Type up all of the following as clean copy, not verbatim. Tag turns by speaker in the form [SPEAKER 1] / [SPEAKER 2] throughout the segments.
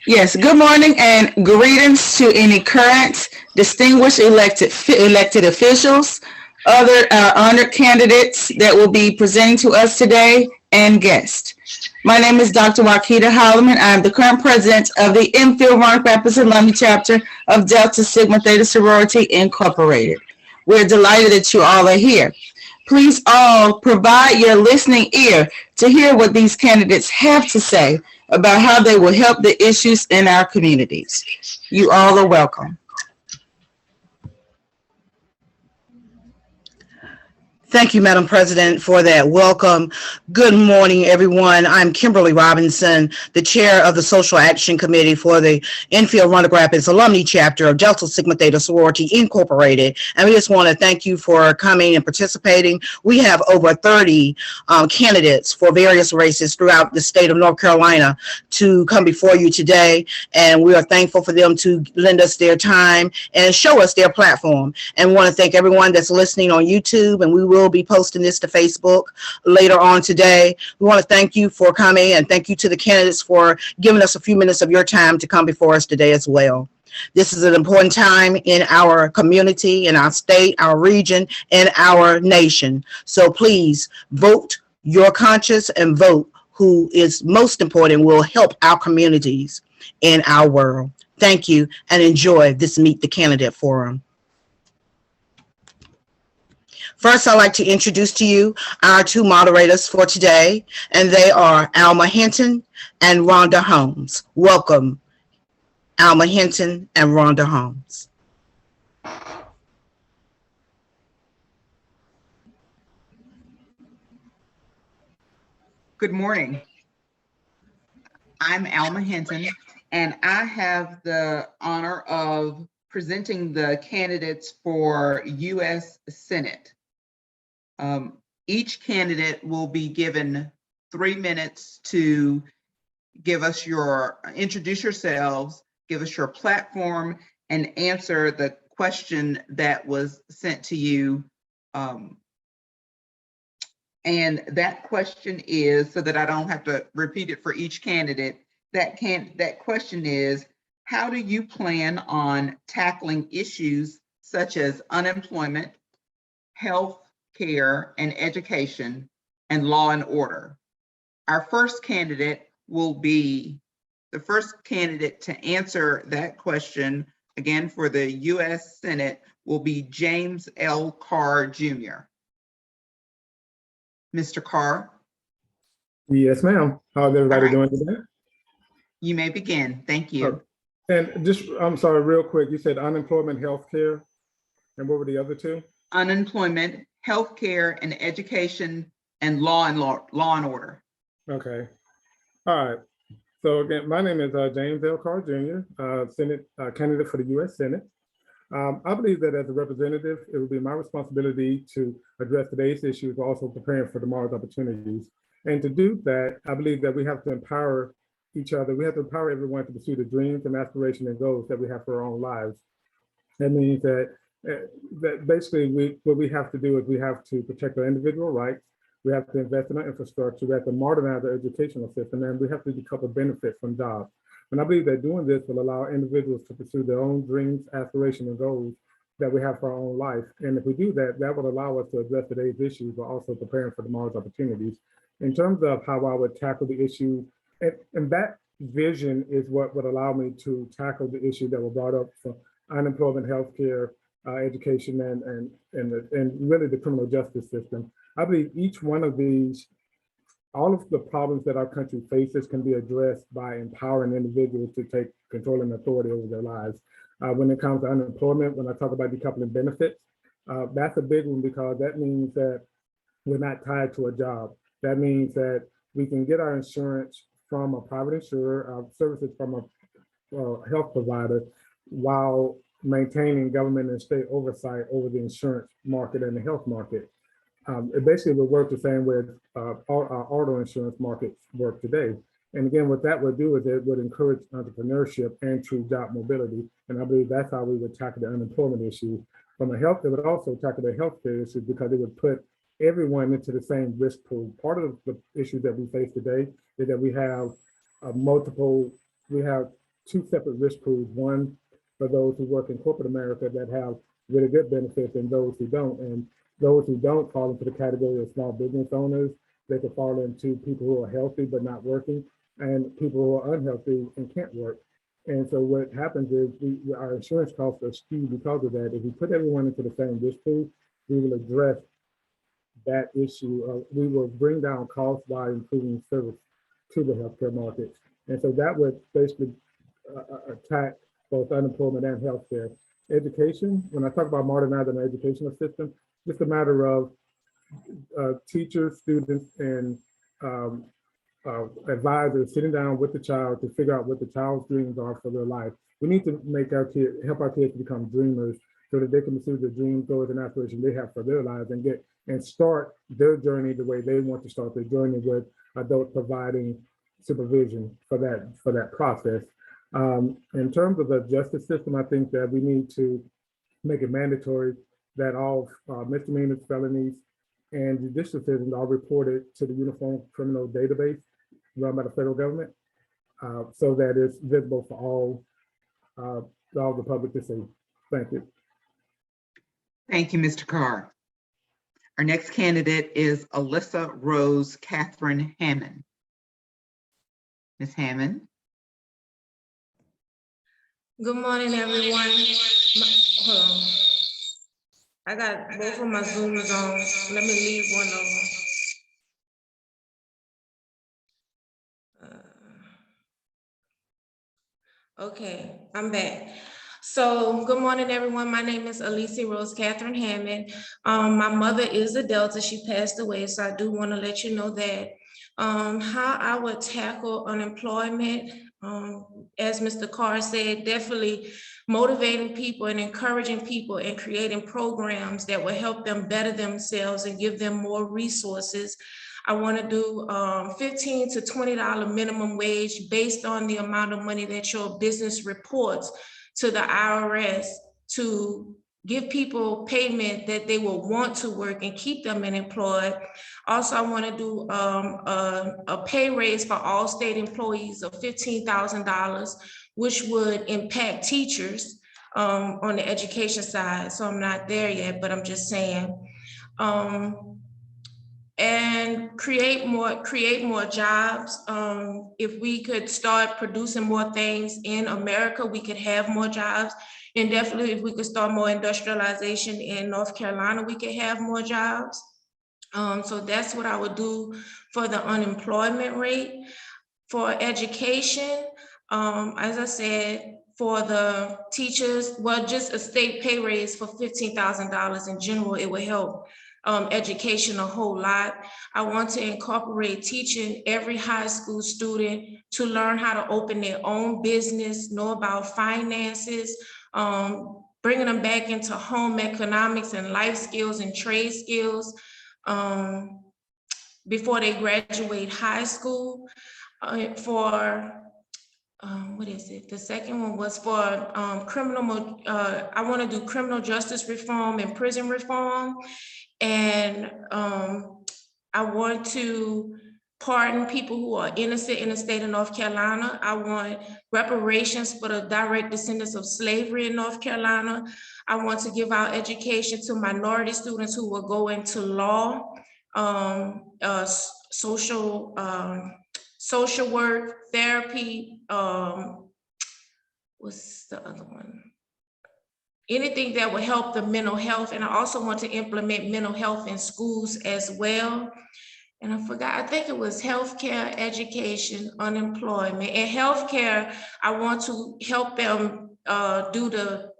[SPEAKER 1] Yes, good morning and greetings to any current distinguished elected officials, other honored candidates that will be presenting to us today, and guests. My name is Dr. Wakita Holloman. I am the current president of the Enfield-Roanoke Baptist Alumni chapter of Delta Sigma Theta Sorority Incorporated. We're delighted that you all are here. Please all provide your listening ear to hear what these candidates have to say about how they will help the issues in our communities. You all are welcome.
[SPEAKER 2] Thank you, Madam President, for that welcome. Good morning, everyone. I'm Kimberly Robinson, the chair of the Social Action Committee for the Enfield-Roanoke Rapids Alumni Chapter of Delta Sigma Theta Sorority Incorporated. And we just want to thank you for coming and participating. We have over 30 candidates for various races throughout the state of North Carolina to come before you today. And we are thankful for them to lend us their time and show us their platform. And we want to thank everyone that's listening on YouTube, and we will be posting this to Facebook later on today. We want to thank you for coming, and thank you to the candidates for giving us a few minutes of your time to come before us today as well. This is an important time in our community, in our state, our region, and our nation. So please vote your conscience and vote who is most important, will help our communities in our world. Thank you, and enjoy this Meet the Candidate Forum. First, I'd like to introduce to you our two moderators for today, and they are Alma Hinton and Rhonda Holmes. Welcome, Alma Hinton and Rhonda Holmes.
[SPEAKER 3] Good morning. I'm Alma Hinton, and I have the honor of presenting the candidates for U.S. Senate. Each candidate will be given 3 minutes to introduce yourselves, give us your platform, and answer the question that was sent to you. And that question is, so that I don't have to repeat it for each candidate, that question is, how do you plan on tackling issues such as unemployment, health care and education, and law and order? Our first candidate will be the first candidate to answer that question, again for the U.S. Senate, will be James L. Carr Jr. Mr. Carr?
[SPEAKER 4] Yes, ma'am. How's everybody doing today?
[SPEAKER 3] You may begin. Thank you.
[SPEAKER 4] And just, I'm sorry, real quick, you said unemployment, health care, and what were the other two?
[SPEAKER 3] Unemployment, health care, and education, and law and order. Okay.
[SPEAKER 4] All right. So again, my name is James L. Carr Jr., Senate candidate for the U.S. Senate. I believe that as a representative, it will be my responsibility to address today's issues, but also preparing for tomorrow's opportunities. And to do that, I believe that we have to empower each other. We have to empower everyone to pursue the dreams and aspirations and goals that we have for our own lives. That means that basically what we have to do is we have to protect our individual rights. We have to invest in our infrastructure. We have to modernize our educational system, and we have to decouple benefits from jobs. And I believe that doing this will allow individuals to pursue their own dreams, aspirations, and goals that we have for our own life. And if we do that, that will allow us to address today's issues, but also preparing for tomorrow's opportunities. In terms of how I would tackle the issue, and that vision is what would allow me to tackle the issue that were brought up for unemployment, healthcare, education, and really the criminal justice system. I believe each one of these, all of the problems that our country faces can be addressed by empowering individuals to take control and authority over their lives. When it comes to unemployment, when I talk about decoupling benefits, that's a big one because that means that we're not tied to a job. That means that we can get our insurance from a private insurer, our services from a health provider, while maintaining government and state oversight over the insurance market and the health market. It basically would work the same way our auto insurance markets work today. And again, what that would do is it would encourage entrepreneurship and true job mobility. And I believe that's how we would tackle the unemployment issue. From a health, it would also tackle the healthcare issue because it would put everyone into the same risk pool. Part of the issue that we face today is that we have two separate risk pools, one for those who work in corporate America that have really good benefits and those who don't. And those who don't fall into the category of small business owners. They could fall into people who are healthy but not working, and people who are unhealthy and can't work. And so what happens is our insurance costs are skewed because of that. If we put everyone into the same risk pool, we will address that issue. We will bring down costs by improving service to the healthcare market. And so that would basically attack both unemployment and healthcare. Education, when I talk about modernizing the educational system, just a matter of teachers, students, and advisors sitting down with the child to figure out what the child's dreams are for their life. We need to make our kids, help our kids to become dreamers so that they can pursue the dreams, goals, and aspirations they have for their lives and start their journey the way they want to start their journey, with adults providing supervision for that process. In terms of the justice system, I think that we need to make it mandatory that all misdemeanors, felonies, and judicial decisions are reported to the Uniform Criminal Database run by the federal government, so that it's visible for all the public to see. Thank you.
[SPEAKER 3] Thank you, Mr. Carr. Our next candidate is Alyssa Rose Catherine Hammond. Ms. Hammond.
[SPEAKER 5] Good morning, everyone. Hold on. I got both of my Zooms on. Let me leave one of them. Okay, I'm back. So good morning, everyone. My name is Alyssa Rose Catherine Hammond. My mother is a Delta. She passed away, so I do want to let you know that. How I would tackle unemployment, as Mr. Carr said, definitely motivating people and encouraging people and creating programs that will help them better themselves and give them more resources. I want to do $15 to $20 minimum wage based on the amount of money that your business reports to the IRS to give people payment that they will want to work and keep them unemployed. Also, I want to do a pay raise for all state employees of $15,000, which would impact teachers on the education side. So I'm not there yet, but I'm just saying. And create more jobs. If we could start producing more things in America, we could have more jobs. And definitely if we could start more industrialization in North Carolina, we could have more jobs. So that's what I would do for the unemployment rate. For education, as I said, for the teachers, well, just a state pay raise for $15,000 in general, it would help education a whole lot. I want to incorporate teaching every high school student to learn how to open their own business, know about finances, bringing them back into home economics and life skills and trade skills before they graduate high school. What is it? The second one was for I want to do criminal justice reform and prison reform. And I want to pardon people who are innocent in the state of North Carolina. I want reparations for the direct descendants of slavery in North Carolina. I want to give out education to minority students who will go into law, social work, therapy, what's the other one? Anything that will help the mental health. And I also want to implement mental health in schools as well. And I forgot, I think it was healthcare, education, unemployment. And healthcare, I want to help them do the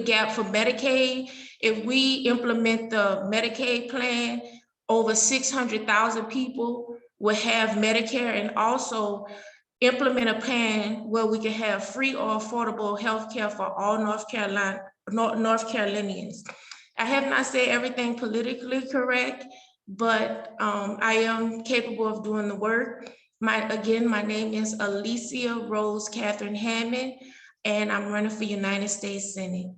[SPEAKER 5] gap for Medicaid. If we implement the Medicaid plan, over 600,000 people will have Medicare, and also implement a plan where we can have free or affordable healthcare for all North Carolinians. I have not said everything politically correct, but I am capable of doing the work. My name is Alyssa Rose Catherine Hammond, and I'm running for United States Senate.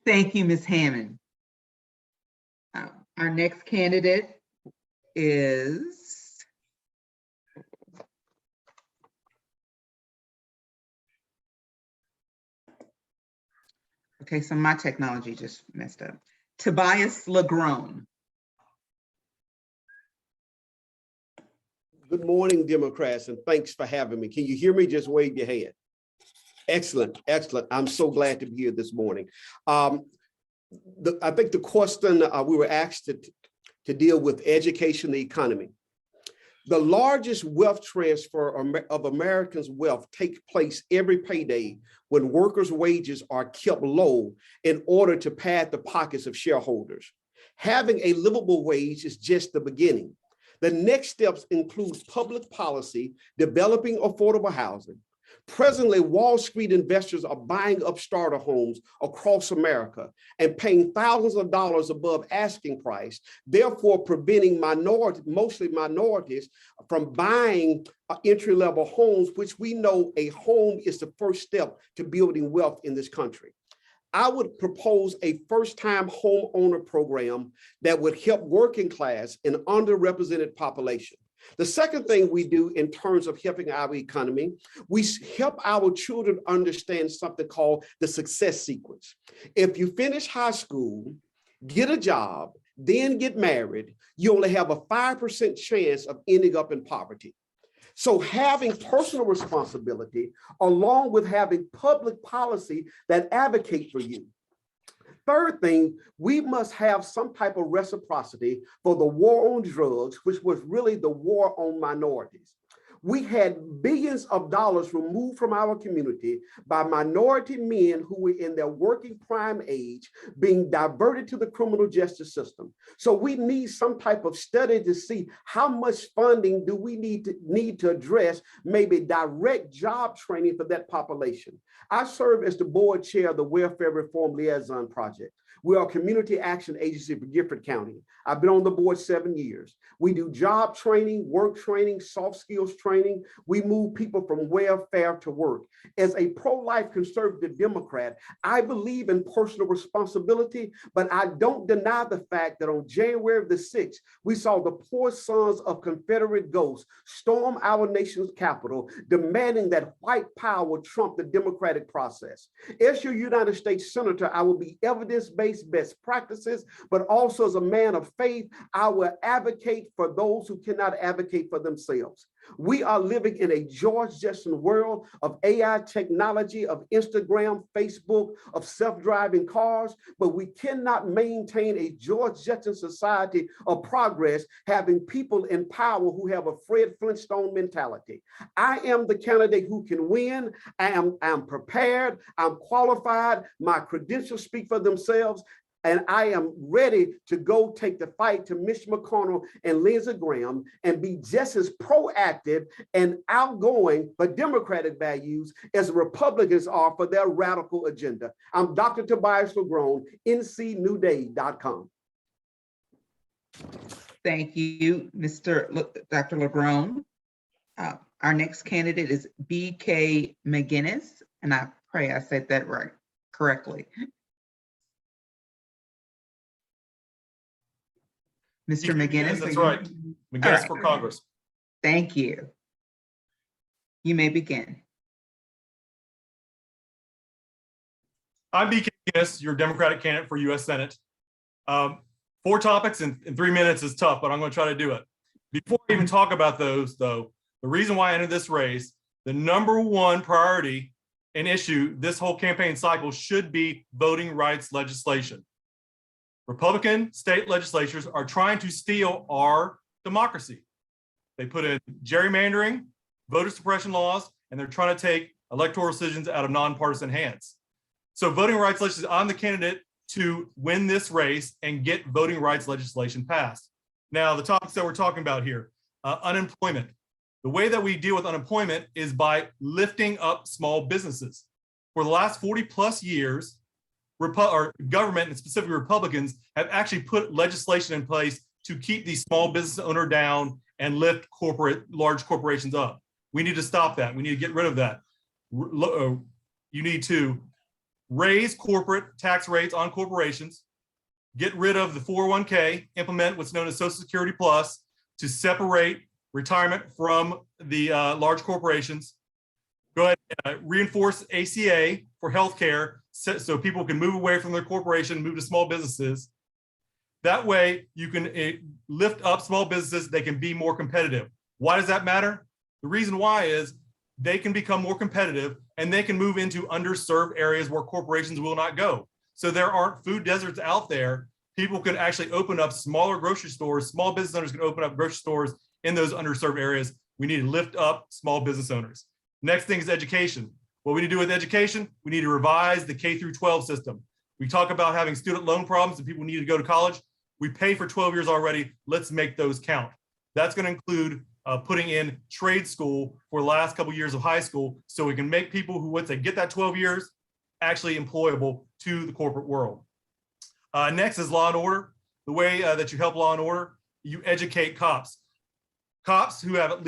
[SPEAKER 3] Thank you, Ms. Hammond. Our next candidate is Okay, so my technology just messed up. Tobias Lagrone.
[SPEAKER 6] Good morning, Democrats, and thanks for having me. Can you hear me? Just wave your hand. Excellent, excellent. I'm so glad to be here this morning. I think the question we were asked to deal with education, the economy. The largest wealth transfer of Americans' wealth takes place every payday when workers' wages are kept low in order to pad the pockets of shareholders. Having a livable wage is just the beginning. The next steps include public policy, developing affordable housing. Presently, Wall Street investors are buying up starter homes across America and paying thousands of dollars above asking price, therefore preventing mostly minorities from buying entry-level homes, which we know a home is the first step to building wealth in this country. I would propose a first-time homeowner program that would help working class and underrepresented population. The second thing we do in terms of helping our economy, we help our children understand something called the success sequence. If you finish high school, get a job, then get married, you only have a 5% chance of ending up in poverty. So having personal responsibility along with having public policy that advocate for you. Third thing, we must have some type of reciprocity for the war on drugs, which was really the war on minorities. We had billions of dollars removed from our community by minority men who were in their working prime age being diverted to the criminal justice system. So we need some type of study to see how much funding do we need to address maybe direct job training for that population. I serve as the board chair of the Welfare Reform Liaison Project. We are a community action agency for Gifford County. I've been on the board 7 years. We do job training, work training, soft skills training. We move people from welfare to work. As a pro-life conservative Democrat, I believe in personal responsibility, but I don't deny the fact that on January the 6th, we saw the poor sons of Confederate ghosts storm our nation's capital, demanding that white power trump the democratic process. As your United States Senator, I will be evidence-based best practices, but also as a man of faith, I will advocate for those who cannot advocate for themselves. We are living in a George Jetson world of AI technology, of Instagram, Facebook, of self-driving cars, but we cannot maintain a George Jetson society of progress having people in power who have a Fred Flintstone mentality. I am the candidate who can win. I'm prepared, I'm qualified, my credentials speak for themselves, and I am ready to go take the fight to Mitch McConnell and Lindsey Graham and be just as proactive and outgoing for Democratic values as Republicans are for their radical agenda. I'm Dr. Tobias Lagrone, ncnewday.com.
[SPEAKER 3] Thank you, Dr. Lagrone. Our next candidate is B.K. McGinnis, and I pray I said that right, correctly. Mr. McGinnis.
[SPEAKER 7] That's right. McGinnis
[SPEAKER 3] Right.
[SPEAKER 7] for Congress.
[SPEAKER 3] Thank you. You may begin.
[SPEAKER 7] I'm B.K. McGinnis, your Democratic candidate for U.S. Senate. 4 topics in 3 minutes is tough, but I'm going to try to do it. Before I even talk about those, though, the reason why I entered this race, the #1 priority and issue this whole campaign cycle should be voting rights legislation. Republican state legislatures are trying to steal our democracy. They put in gerrymandering, voter suppression laws, and they're trying to take electoral decisions out of nonpartisan hands. So voting rights legislation, I'm the candidate to win this race and get voting rights legislation passed. Now, the topics that we're talking about here, unemployment. The way that we deal with unemployment is by lifting up small businesses. For the last 40+ years, government and specifically Republicans have actually put legislation in place to keep the small business owner down and lift large corporations up. We need to stop that. We need to get rid of that. You need to raise corporate tax rates on corporations, get rid of the 401k, implement what's known as Social Security Plus to separate retirement from the large corporations. Go ahead and reinforce ACA for healthcare so people can move away from their corporation, move to small businesses. That way you can lift up small businesses. They can be more competitive. Why does that matter? The reason why is they can become more competitive and they can move into underserved areas where corporations will not go. So there aren't food deserts out there. People can actually open up smaller grocery stores. Small business owners can open up grocery stores in those underserved areas. We need to lift up small business owners. Next thing is education. What we need to do with education, we need to revise the K through 12 system. We talk about having student loan problems and people need to go to college. We pay for 12 years already. Let's make those count. That's going to include putting in trade school for the last couple of years of high school so we can make people who, once they get that 12 years, actually employable to the corporate world. Next is law and order. The way that you help law and order, you educate cops. Cops who have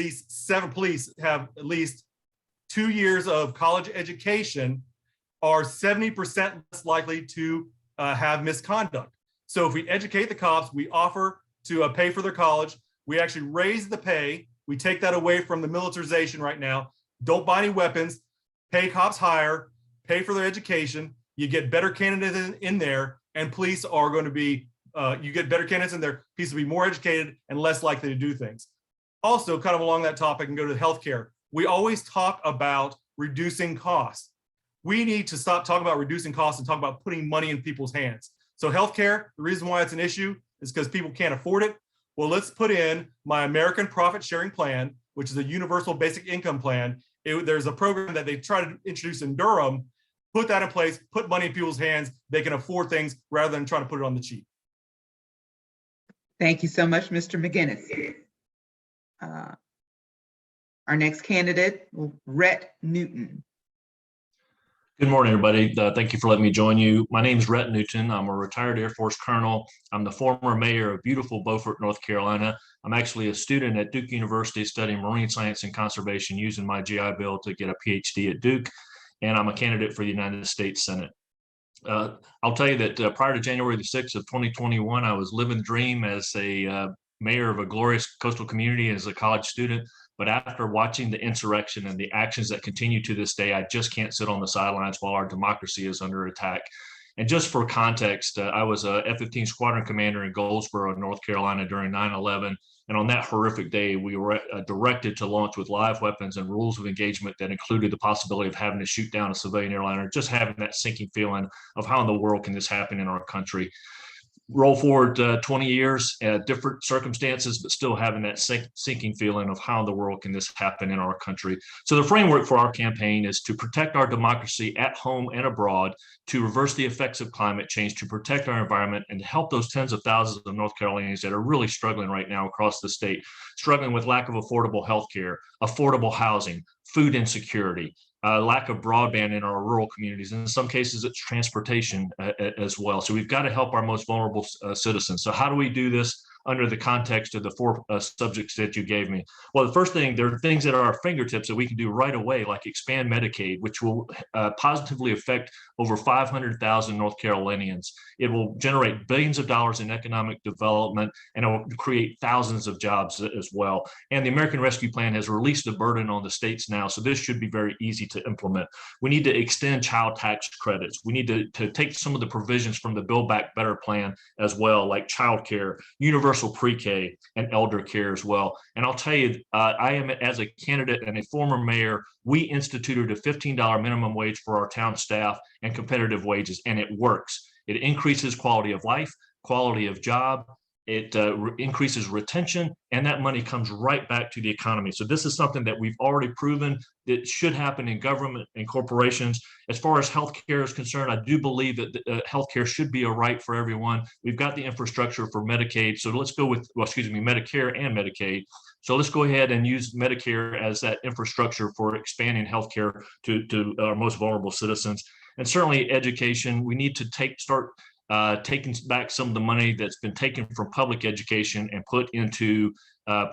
[SPEAKER 7] police have at least 2 years of college education are 70% less likely to have misconduct. So if we educate the cops, we offer to pay for their college, we actually raise the pay, we take that away from the militarization right now, don't buy any weapons, pay cops higher, pay for their education, you get better candidates in there, and police are going to be, you get better candidates in there, police will be more educated and less likely to do things. Also, kind of along that topic and go to healthcare, we always talk about reducing costs. We need to stop talking about reducing costs and talk about putting money in people's hands. So healthcare, the reason why it's an issue is because people can't afford it. Well, let's put in my American Profit Sharing Plan, which is a universal basic income plan. There's a program that they try to introduce in Durham. Put that in place, put money in people's hands. They can afford things rather than trying to put it on the cheap.
[SPEAKER 3] Thank you so much, Mr. McGinnis. Our next candidate, Rhett Newton.
[SPEAKER 8] Good morning, everybody. Thank you for letting me join you. My name is Rhett Newton. I'm a retired Air Force colonel. I'm the former mayor of beautiful Beaufort, North Carolina. I'm actually a student at Duke University studying marine science and conservation, using my GI Bill to get a PhD at Duke, and I'm a candidate for the United States Senate. I'll tell you that prior to January the 6th of 2021, I was living the dream as a mayor of a glorious coastal community as a college student. But after watching the insurrection and the actions that continue to this day, I just can't sit on the sidelines while our democracy is under attack. And just for context, I was a F-15 squadron commander in Goldsboro, North Carolina during 9/11. And on that horrific day, we were directed to launch with live weapons and rules of engagement that included the possibility of having to shoot down a civilian airliner, just having that sinking feeling of how in the world can this happen in our country. Roll forward 20 years, different circumstances, but still having that sinking feeling of how in the world can this happen in our country. So the framework for our campaign is to protect our democracy at home and abroad, to reverse the effects of climate change, to protect our environment, and to help those tens of thousands of North Carolinians that are really struggling right now across the state, struggling with lack of affordable health care, affordable housing, food insecurity, lack of broadband in our rural communities. In some cases, it's transportation as well. So we've got to help our most vulnerable citizens. So how do we do this under the context of the four subjects that you gave me? Well, the first thing, there are things that are at our fingertips that we can do right away, like expand Medicaid, which will positively affect over 500,000 North Carolinians. It will generate billions of dollars in economic development, and it will create thousands of jobs as well. And the American Rescue Plan has released a burden on the states now, so this should be very easy to implement. We need to extend child tax credits. We need to take some of the provisions from the Build Back Better plan as well, like childcare, universal pre-K, and elder care as well. And I'll tell you, I am, as a candidate and a former mayor, we instituted a $15 minimum wage for our town staff and competitive wages, and it works. It increases quality of life, quality of job, it increases retention, and that money comes right back to the economy. So this is something that we've already proven that should happen in government and corporations. As far as healthcare is concerned, I do believe that healthcare should be a right for everyone. We've got the infrastructure for Medicaid, so let's go with, Medicare and Medicaid. So let's go ahead and use Medicare as that infrastructure for expanding healthcare to our most vulnerable citizens. And certainly education, we need to start taking back some of the money that's been taken from public education and put into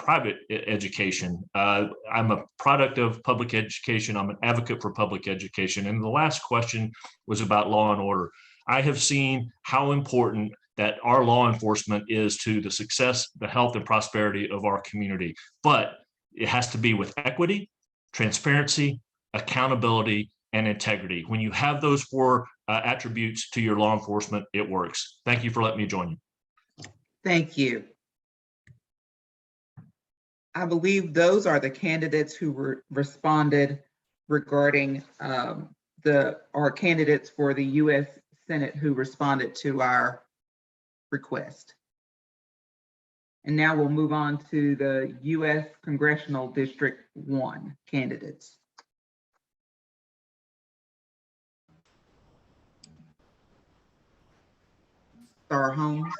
[SPEAKER 8] private education. I'm a product of public education. I'm an advocate for public education. And the last question was about law and order. I have seen how important that our law enforcement is to the success, the health, and prosperity of our community. But it has to be with equity, transparency, accountability, and integrity. When you have those four attributes to your law enforcement, it works. Thank you for letting me join you.
[SPEAKER 3] Thank you. I believe those are the candidates who responded regarding our candidates for the U.S. Senate who responded to our request. And now we'll move on to the U.S. Congressional District 1 candidates. Star Holmes.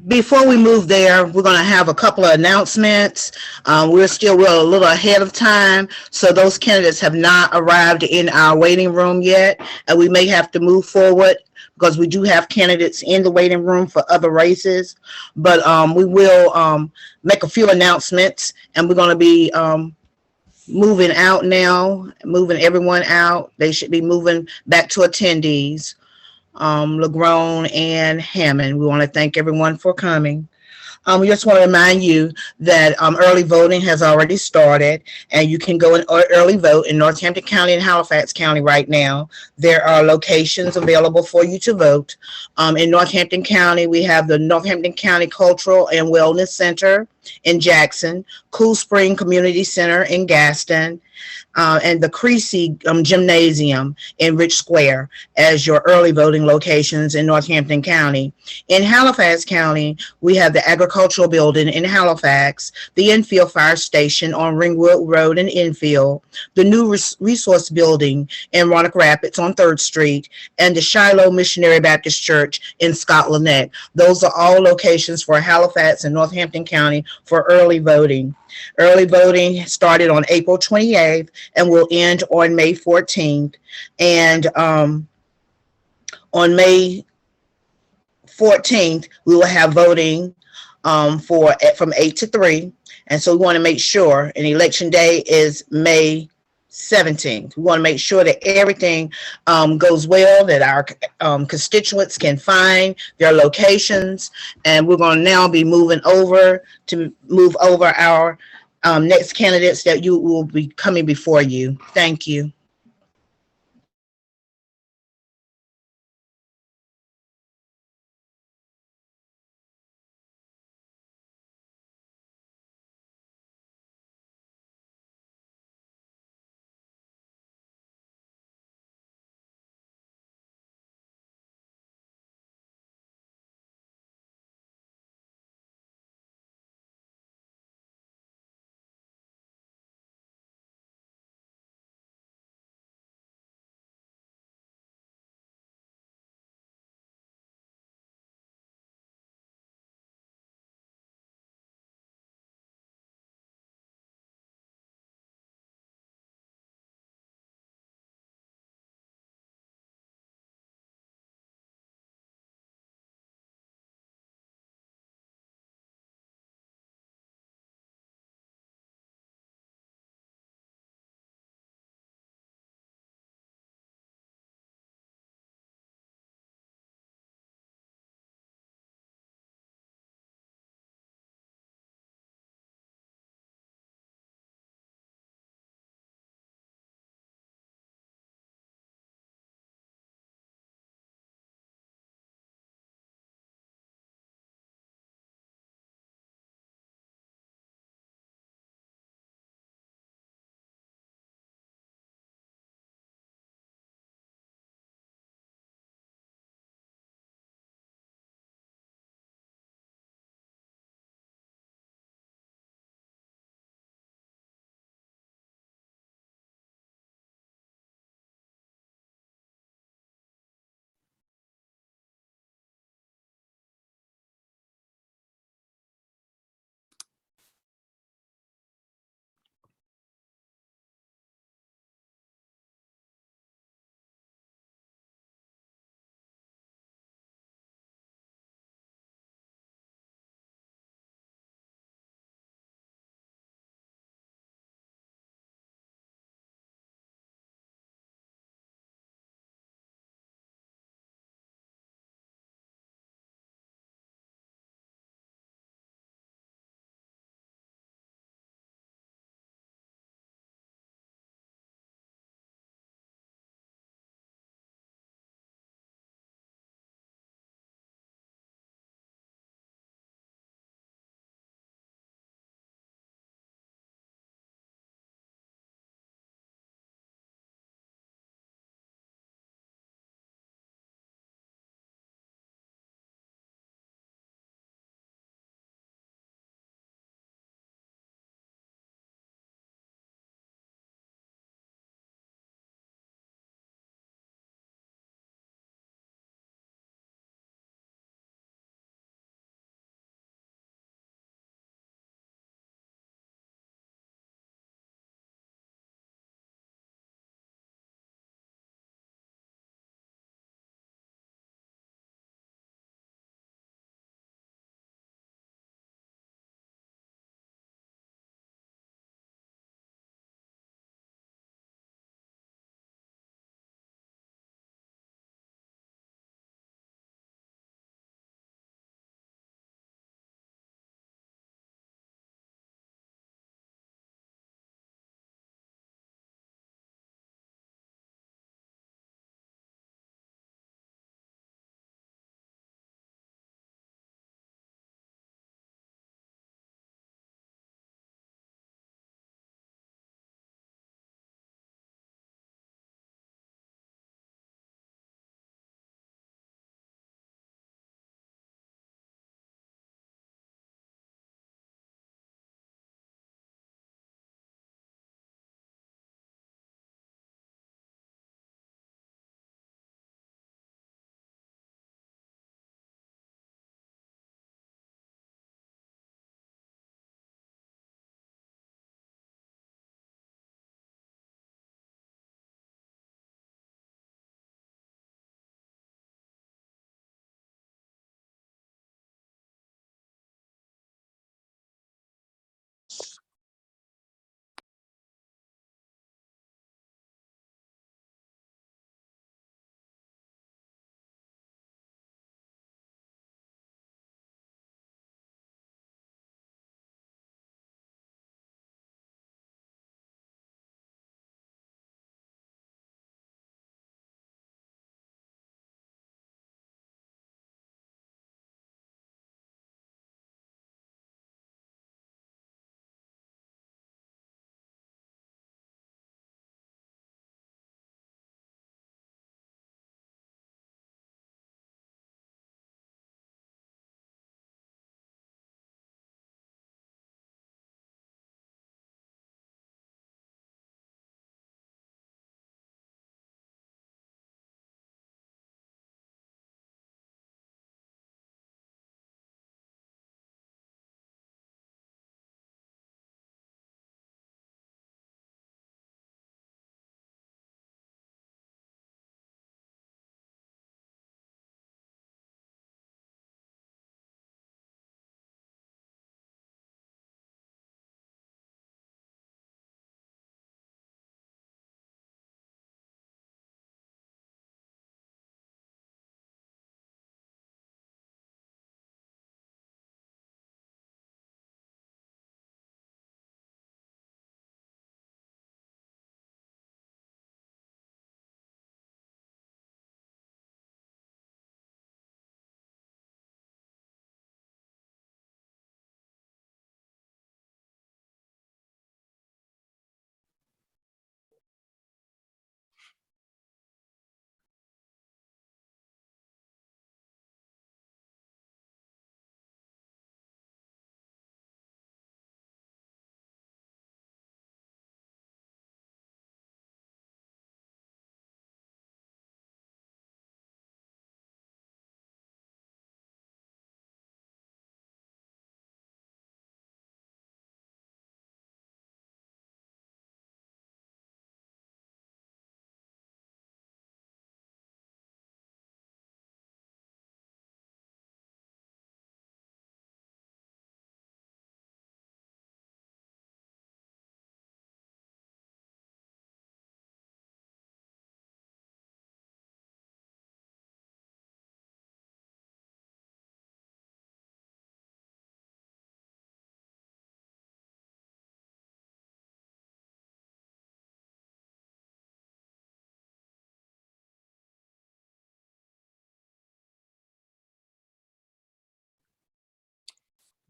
[SPEAKER 2] Before we move there, we're going to have a couple of announcements. We're a little ahead of time, so those candidates have not arrived in our waiting room yet, and we may have to move forward because we do have candidates in the waiting room for other races. But we will make a few announcements, and we're going to be moving out now, moving everyone out. They should be moving back to attendees. Lagrone and Hammond. We want to thank everyone for coming. We just want to remind you that early voting has already started, and you can go and early vote in Northampton County and Halifax County right now. There are locations available for you to vote. In Northampton County, we have the Northampton County Cultural and Wellness Center in Jackson, Cool Spring Community Center in Gaston, and the Creasy Gymnasium in Rich Square as your early voting locations in Northampton County. In Halifax County, we have the Agricultural Building in Halifax, the Enfield Fire Station on Ringwood Road in Enfield, the new Resource Building in Roanoke Rapids on 3rd Street, and the Shiloh Missionary Baptist Church in Scotland Neck. Those are all locations for Halifax and Northampton County for early voting. Early voting started on April 28th and will end on May 14th. And on May 14th, we will have voting from 8 to 3. And so we want to make sure, and election day is May 17th. We want to make sure that everything goes well, that our constituents can find their locations. And we're going to now be moving over our next candidates that you will be coming before you. Thank you.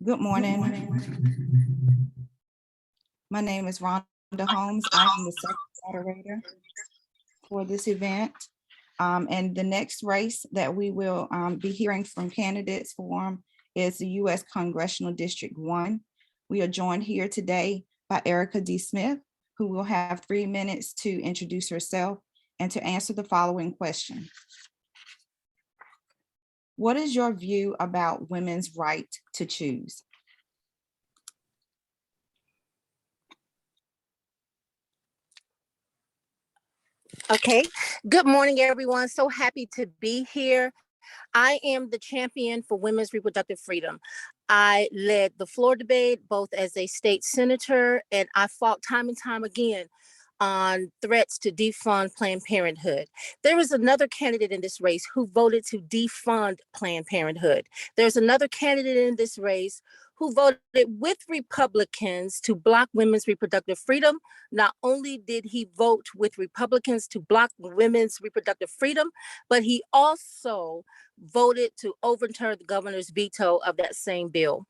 [SPEAKER 9] Good morning. My name is Rhonda Holmes. I am the second moderator for this event. And the next race that we will be hearing from candidates for is the U.S. Congressional District 1. We are joined here today by Erica D. Smith, who will have 3 minutes to introduce herself and to answer the following question. What is your view about women's right to choose?
[SPEAKER 10] Okay, good morning, everyone. So happy to be here. I am the champion for women's reproductive freedom. I led the floor debate both as a state senator, and I fought time and time again on threats to defund Planned Parenthood. There is another candidate in this race who voted to defund Planned Parenthood. There's another candidate in this race who voted with Republicans to block women's reproductive freedom. Not only did he vote with Republicans to block women's reproductive freedom, but he also voted to overturn the governor's veto of that same bill.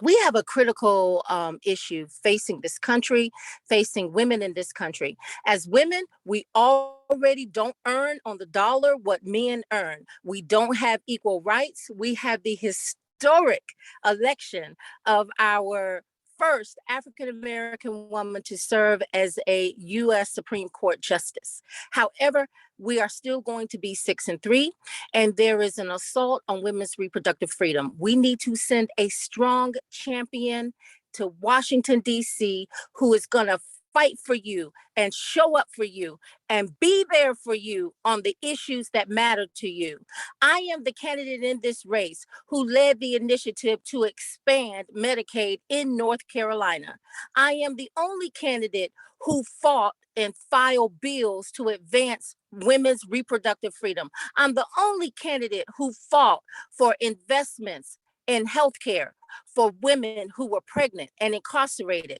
[SPEAKER 10] We have a critical issue facing this country, facing women in this country. As women, we already don't earn on the dollar what men earn. We don't have equal rights. We have the historic election of our first African-American woman to serve as a U.S. Supreme Court justice. However, we are still going to be 6-3, and there is an assault on women's reproductive freedom. We need to send a strong champion to Washington, D.C., who is going to fight for you and show up for you and be there for you on the issues that matter to you. I am the candidate in this race who led the initiative to expand Medicaid in North Carolina. I am the only candidate who fought and filed bills to advance women's reproductive freedom. I'm the only candidate who fought for investments in healthcare for women who were pregnant and incarcerated.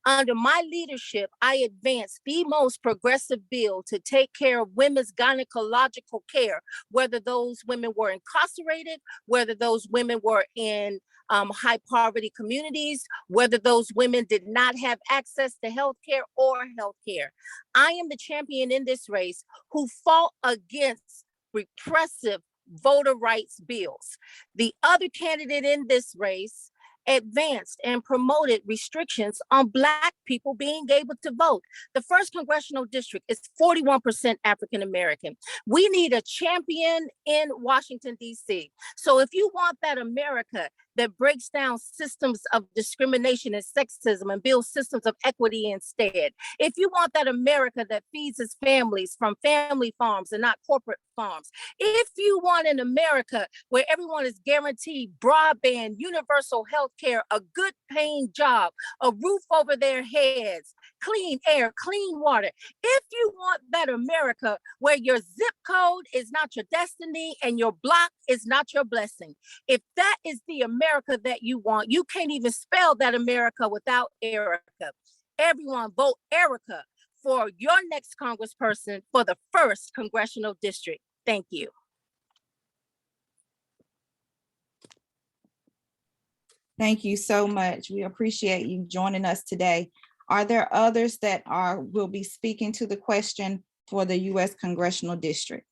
[SPEAKER 10] Under my leadership, I advanced the most progressive bill to take care of women's gynecological care, whether those women were incarcerated, whether those women were in high poverty communities, whether those women did not have access to healthcare or healthcare. I am the champion in this race who fought against repressive voter rights bills. The other candidate in this race advanced and promoted restrictions on Black people being able to vote. The first congressional district is 41% African-American. We need a champion in Washington, D.C. So if you want that America that breaks down systems of discrimination and sexism and builds systems of equity instead, if you want that America that feeds its families from family farms and not corporate farms, if you want an America where everyone is guaranteed broadband, universal health care, a good paying job, a roof over their heads, clean air, clean water. If you want that America where your zip code is not your destiny and your block is not your blessing, if that is the America that you want, you can't even spell that America without Erica. Everyone vote Erica for your next congressperson for the 1st congressional district. Thank you.
[SPEAKER 9] Thank you so much. We appreciate you joining us today. Are there others that will be speaking to the question for the U.S. Congressional District?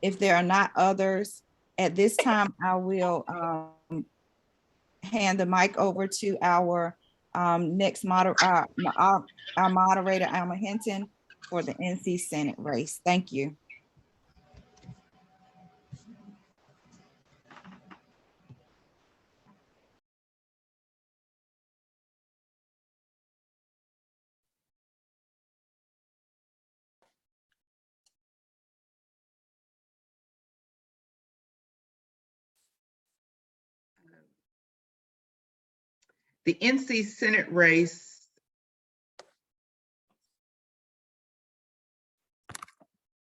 [SPEAKER 9] If there are not others, at this time, I will hand the mic over to our next moderator, Alma Hinton, for the NC Senate race. Thank you.
[SPEAKER 3] The NC Senate race,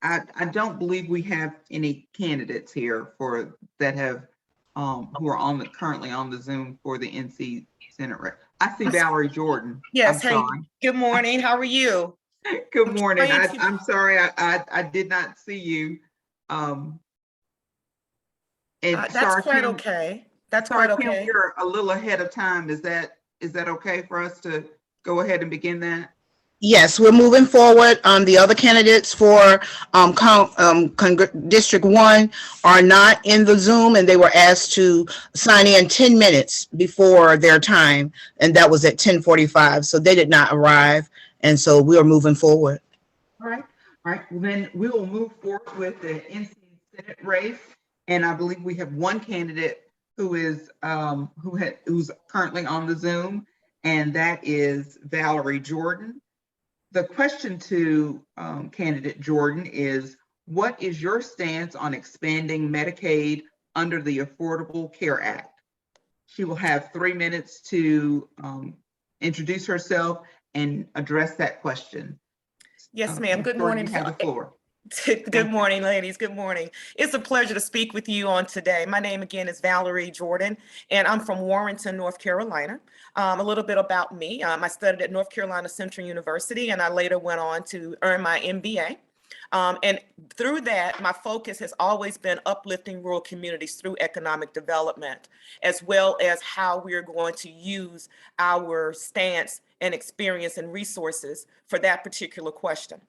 [SPEAKER 3] I don't believe we have any candidates here for that have who are currently on the Zoom for the NC Senate race. I see Valerie Jordan.
[SPEAKER 11] Yes, hey, good morning. How are you?
[SPEAKER 3] Good morning. I'm sorry, I did not see you. And
[SPEAKER 11] That's
[SPEAKER 3] Star
[SPEAKER 11] quite
[SPEAKER 3] Kim,
[SPEAKER 11] okay. That's
[SPEAKER 3] Star
[SPEAKER 11] quite
[SPEAKER 3] Kim,
[SPEAKER 11] okay.
[SPEAKER 3] we're a little ahead of time. Is that okay for us to go ahead and begin that?
[SPEAKER 2] Yes, we're moving forward. The other candidates for District 1 are not in the Zoom, and they were asked to sign in 10 minutes before their time, and that was at 10:45. So they did not arrive, and so we are moving forward.
[SPEAKER 3] All right. Well, then we will move forward with the NC Senate race. And I believe we have one candidate who is who's currently on the Zoom, and that is Valerie Jordan. The question to candidate Jordan is, what is your stance on expanding Medicaid under the Affordable Care Act? She will have 3 minutes to introduce herself and address that question.
[SPEAKER 11] Yes, ma'am. Good
[SPEAKER 3] Jordan,
[SPEAKER 11] morning.
[SPEAKER 3] you have the floor.
[SPEAKER 11] Good morning, ladies. Good morning. It's a pleasure to speak with you on today. My name again is Valerie Jordan, and I'm from Warrenton, North Carolina. A little bit about me. I studied at North Carolina Central University, and I later went on to earn my MBA. And through that, my focus has always been uplifting rural communities through economic development, as well as how we're going to use our stance and experience and resources for that particular question.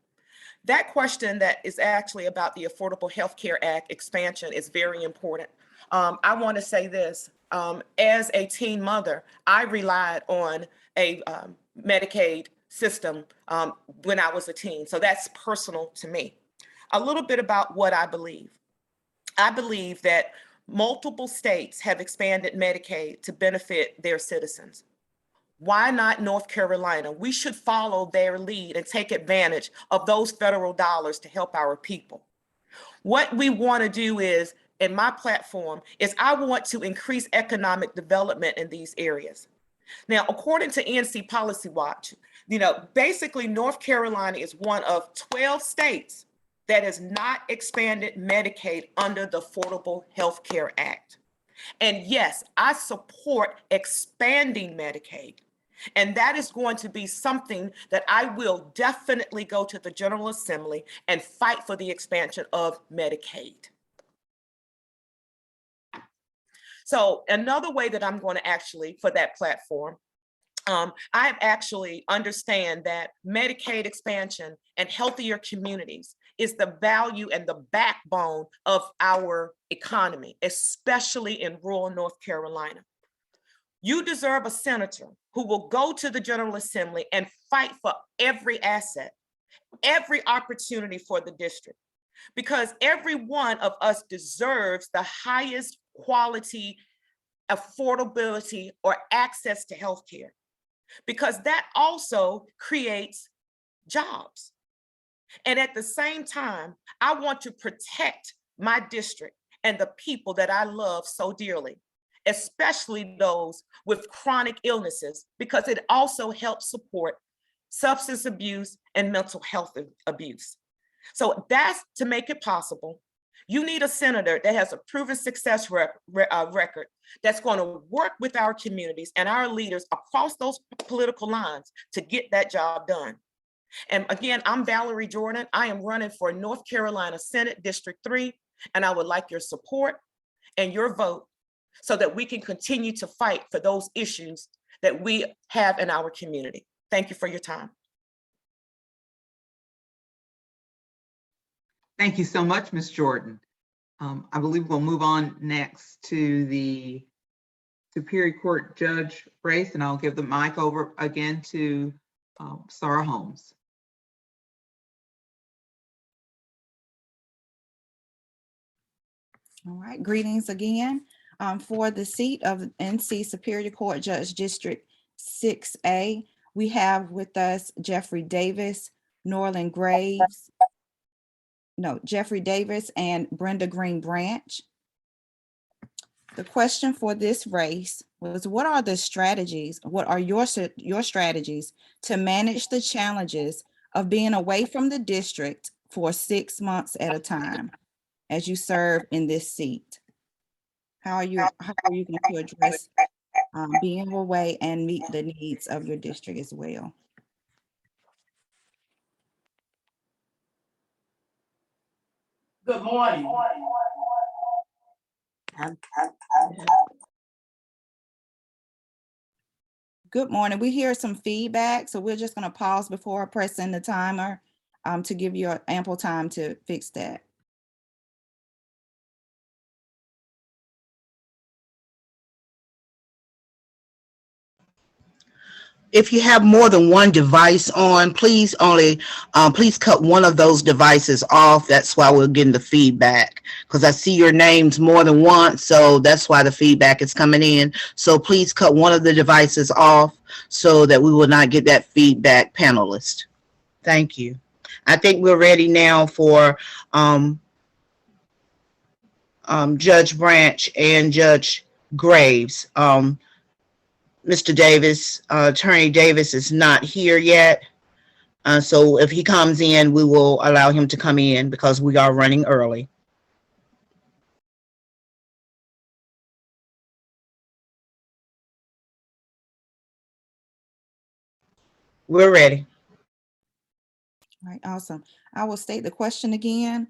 [SPEAKER 11] That question that is actually about the Affordable Health Care Act expansion is very important. I want to say this, as a teen mother, I relied on a Medicaid system when I was a teen. So that's personal to me. A little bit about what I believe. I believe that multiple states have expanded Medicaid to benefit their citizens. Why not North Carolina? We should follow their lead and take advantage of those federal dollars to help our people. What we want to do is, in my platform, is I want to increase economic development in these areas. Now, according to NC Policy Watch, basically North Carolina is one of 12 states that has not expanded Medicaid under the Affordable Health Care Act. And yes, I support expanding Medicaid. And that is going to be something that I will definitely go to the General Assembly and fight for the expansion of Medicaid. So another way that I'm going to actually, for that platform, I actually understand that Medicaid expansion and healthier communities is the value and the backbone of our economy, especially in rural North Carolina. You deserve a senator who will go to the General Assembly and fight for every asset, every opportunity for the district, because every one of us deserves the highest quality, affordability, or access to healthcare, because that also creates jobs. And at the same time, I want to protect my district and the people that I love so dearly, especially those with chronic illnesses, because it also helps support substance abuse and mental health abuse. So that's to make it possible. You need a senator that has a proven success record that's going to work with our communities and our leaders across those political lines to get that job done. And again, I'm Valerie Jordan. I am running for North Carolina Senate District 3, and I would like your support and your vote so that we can continue to fight for those issues that we have in our community. Thank you for your time.
[SPEAKER 3] Thank you so much, Ms. Jordan. I believe we'll move on next to the Superior Court Judge race, and I'll give the mic over again to Sarah Holmes.
[SPEAKER 9] All right, greetings again. For the seat of NC Superior Court Judge District 6A, we have with us Jeffrey Davis, Jeffrey Davis and Brenda Green Branch. The question for this race was, what are the strategies? What are your strategies to manage the challenges of being away from the district for 6 months at a time as you serve in this seat? How are you going to address being away and meet the needs of your district as well?
[SPEAKER 12] Good morning.
[SPEAKER 9] Good morning. We hear some feedback, so we're just going to pause before pressing the timer to give you ample time to fix that.
[SPEAKER 2] If you have more than one device on, please cut one of those devices off. That's why we're getting the feedback, because I see your names more than once, so that's why the feedback is coming in. So please cut one of the devices off so that we will not get that feedback, panelist. Thank you. I think we're ready now for Judge Branch and Judge Graves. Mr. Davis, Attorney Davis is not here yet. So if he comes in, we will allow him to come in because we are running early. We're ready.
[SPEAKER 9] All right, awesome. I will state the question again.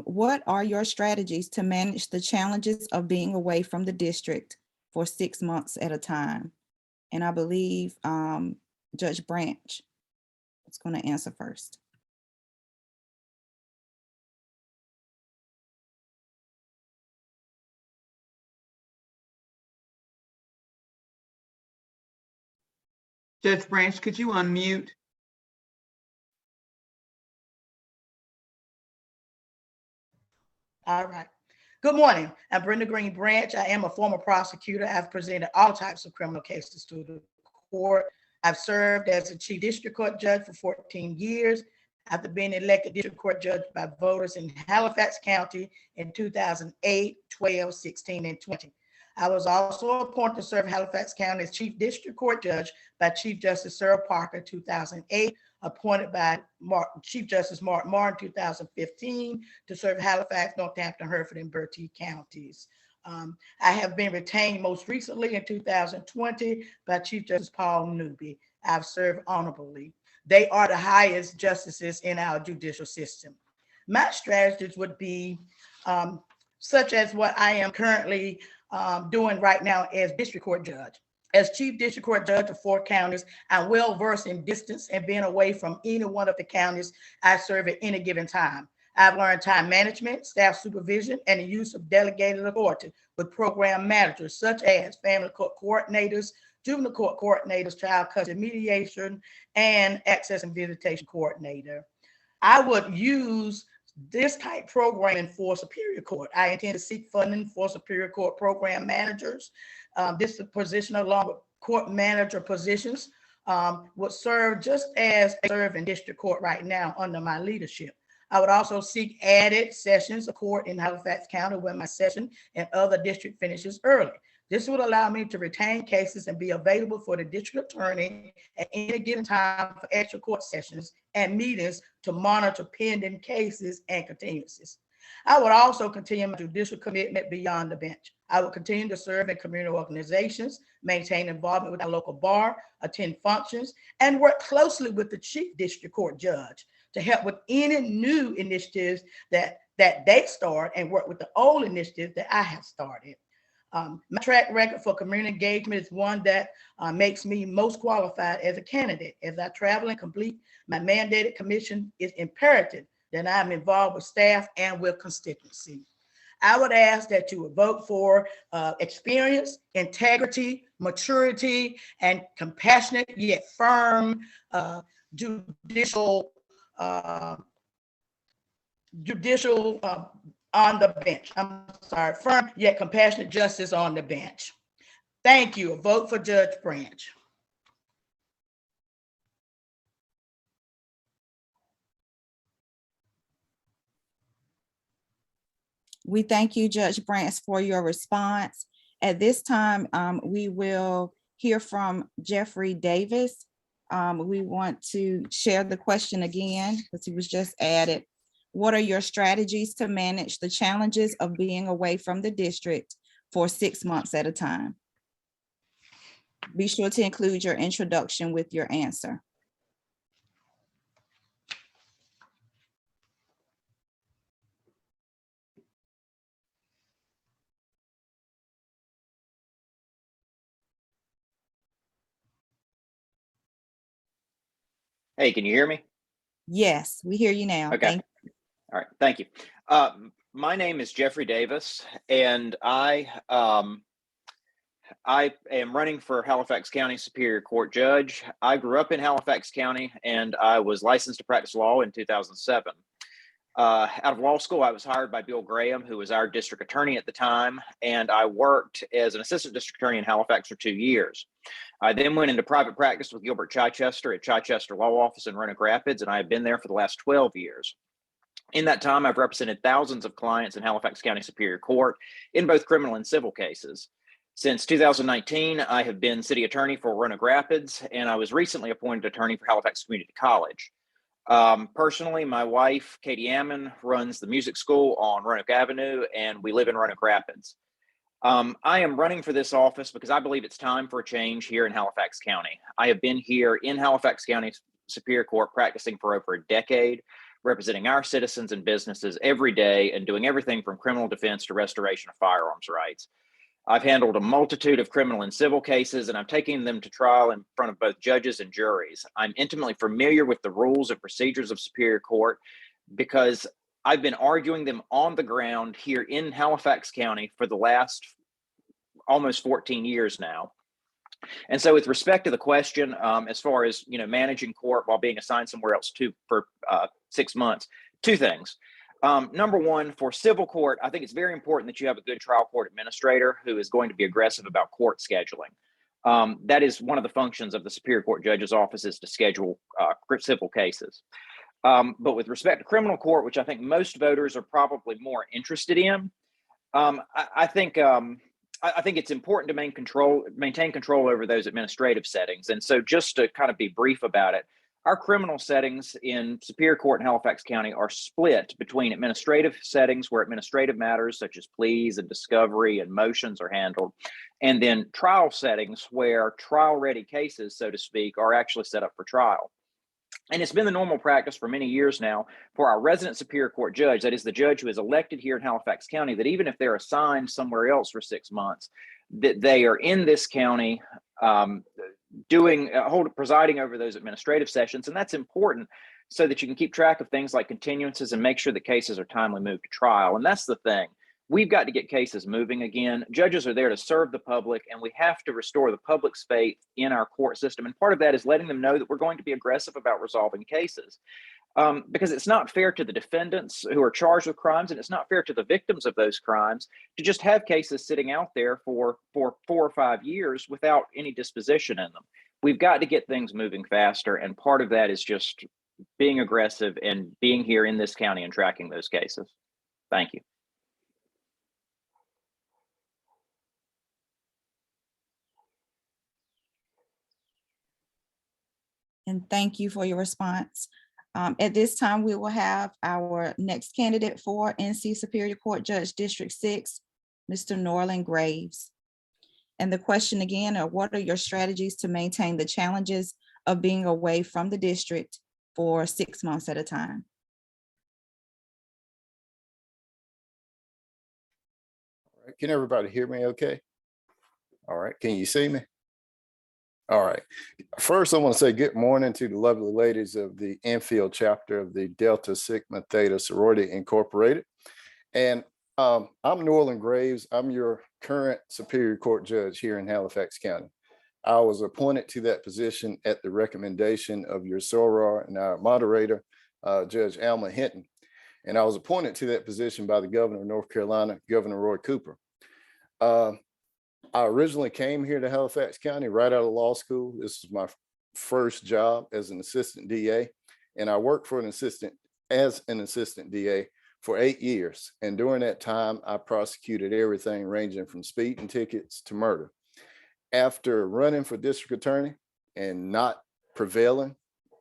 [SPEAKER 9] What are your strategies to manage the challenges of being away from the district for 6 months at a time? And I believe Judge Branch is going to answer first.
[SPEAKER 3] Judge Branch, could you unmute?
[SPEAKER 12] All right. Good morning. I'm Brenda Green Branch. I am a former prosecutor. I've presented all types of criminal cases to the court. I've served as a chief district court judge for 14 years. After being elected district court judge by voters in Halifax County in 2008, 12, 16, and 20. I was also appointed to serve Halifax County as chief district court judge by Chief Justice Sarah Parker, 2008, appointed by Chief Justice Mark Martin, 2015, to serve Halifax, Northampton, Hereford, and Bertie counties. I have been retained most recently in 2020 by Chief Justice Paul Newby. I've served honorably. They are the highest justices in our judicial system. My strategies would be such as what I am currently doing right now as district court judge. As chief district court judge of 4 counties, I'm well versed in distance and being away from any one of the counties I serve at any given time. I've learned time management, staff supervision, and the use of delegated authority with program managers such as family court coordinators, juvenile court coordinators, child custody mediation, and access and visitation coordinator. I would use this type programming for Superior Court. I intend to seek funding for Superior Court program managers. This position, along with court manager positions, would serve just as I serve in district court right now under my leadership. I would also seek added sessions of court in Halifax County when my session and other district finishes early. This would allow me to retain cases and be available for the district attorney at any given time for extra court sessions and meetings to monitor pending cases and continuances. I would also continue my judicial commitment beyond the bench. I will continue to serve in community organizations, maintain involvement with our local bar, attend functions, and work closely with the chief district court judge to help with any new initiatives that they start and work with the old initiatives that I have started. My track record for community engagement is one that makes me most qualified as a candidate. As I travel and complete my mandated commission, it's imperative that I'm involved with staff and with constituency. I would ask that you would vote for experience, integrity, maturity, and compassionate yet firm judicial on the bench. I'm sorry, firm yet compassionate justice on the bench. Thank you. A vote for Judge Branch.
[SPEAKER 9] We thank you, Judge Branch, for your response. At this time, we will hear from Jeffrey Davis. We want to share the question again because he was just added. What are your strategies to manage the challenges of being away from the district for 6 months at a time? Be sure to include your introduction with your answer.
[SPEAKER 13] Hey, can you hear me?
[SPEAKER 9] Yes, we hear you now.
[SPEAKER 13] Okay.
[SPEAKER 9] Thank
[SPEAKER 13] All right. Thank you. My name is Jeffrey Davis, and I am running for Halifax County Superior Court Judge. I grew up in Halifax County, and I was licensed to practice law in 2007. Out of law school, I was hired by Bill Graham, who was our district attorney at the time, and I worked as an assistant district attorney in Halifax for 2 years. I then went into private practice with Gilbert Chichester at Chichester Law Office in Roanoke Rapids, and I have been there for the last 12 years. In that time, I've represented thousands of clients in Halifax County Superior Court in both criminal and civil cases. Since 2019, I have been city attorney for Roanoke Rapids, and I was recently appointed attorney for Halifax Community College. Personally, my wife, Katie Hammond, runs the music school on Roanoke Avenue, and we live in Roanoke Rapids. I am running for this office because I believe it's time for a change here in Halifax County. I have been here in Halifax County Superior Court practicing for over a decade, representing our citizens and businesses every day and doing everything from criminal defense to restoration of firearms rights. I've handled a multitude of criminal and civil cases, and I'm taking them to trial in front of both judges and juries. I'm intimately familiar with the rules and procedures of Superior Court because I've been arguing them on the ground here in Halifax County for the last almost 14 years now. And so with respect to the question, as far as, managing court while being assigned somewhere else for 6 months, two things. Number one, for civil court, I think it's very important that you have a good trial court administrator who is going to be aggressive about court scheduling. That is one of the functions of the Superior Court Judge's office, is to schedule civil cases. But with respect to criminal court, which I think most voters are probably more interested in, I think it's important to maintain control over those administrative settings. And so just to kind of be brief about it, our criminal settings in Superior Court in Halifax County are split between administrative settings where administrative matters such as pleas and discovery and motions are handled, and then trial settings where trial-ready cases, so to speak, are actually set up for trial. And it's been the normal practice for many years now for our resident Superior Court judge, that is the judge who is elected here in Halifax County, that even if they're assigned somewhere else for 6 months, that they are in this county presiding over those administrative sessions. And that's important so that you can keep track of things like continuances and make sure that cases are timely moved to trial. And that's the thing. We've got to get cases moving again. Judges are there to serve the public, and we have to restore the public's faith in our court system. And part of that is letting them know that we're going to be aggressive about resolving cases. Because it's not fair to the defendants who are charged with crimes, and it's not fair to the victims of those crimes to just have cases sitting out there for 4 or 5 years without any disposition in them. We've got to get things moving faster, and part of that is just being aggressive and being here in this county and tracking those cases. Thank you.
[SPEAKER 9] And thank you for your response. At this time, we will have our next candidate for NC Superior Court Judge District 6, Mr. Norland Graves. And the question again, what are your strategies to maintain the challenges of being away from the district for 6 months at a time?
[SPEAKER 14] All right. Can everybody hear me okay? All right, can you see me? All right. First, I want to say good morning to the lovely ladies of the Enfield chapter of the Delta Sigma Theta Sorority Incorporated. And I'm Norland Graves. I'm your current Superior Court Judge here in Halifax County. I was appointed to that position at the recommendation of your soror and our moderator, Judge Alma Hinton. And I was appointed to that position by the governor of North Carolina, Governor Roy Cooper. I originally came here to Halifax County right out of law school. This is my first job as an assistant DA, and I worked for as an assistant DA for 8 years. And during that time, I prosecuted everything ranging from speeding tickets to murder. After running for district attorney and not prevailing,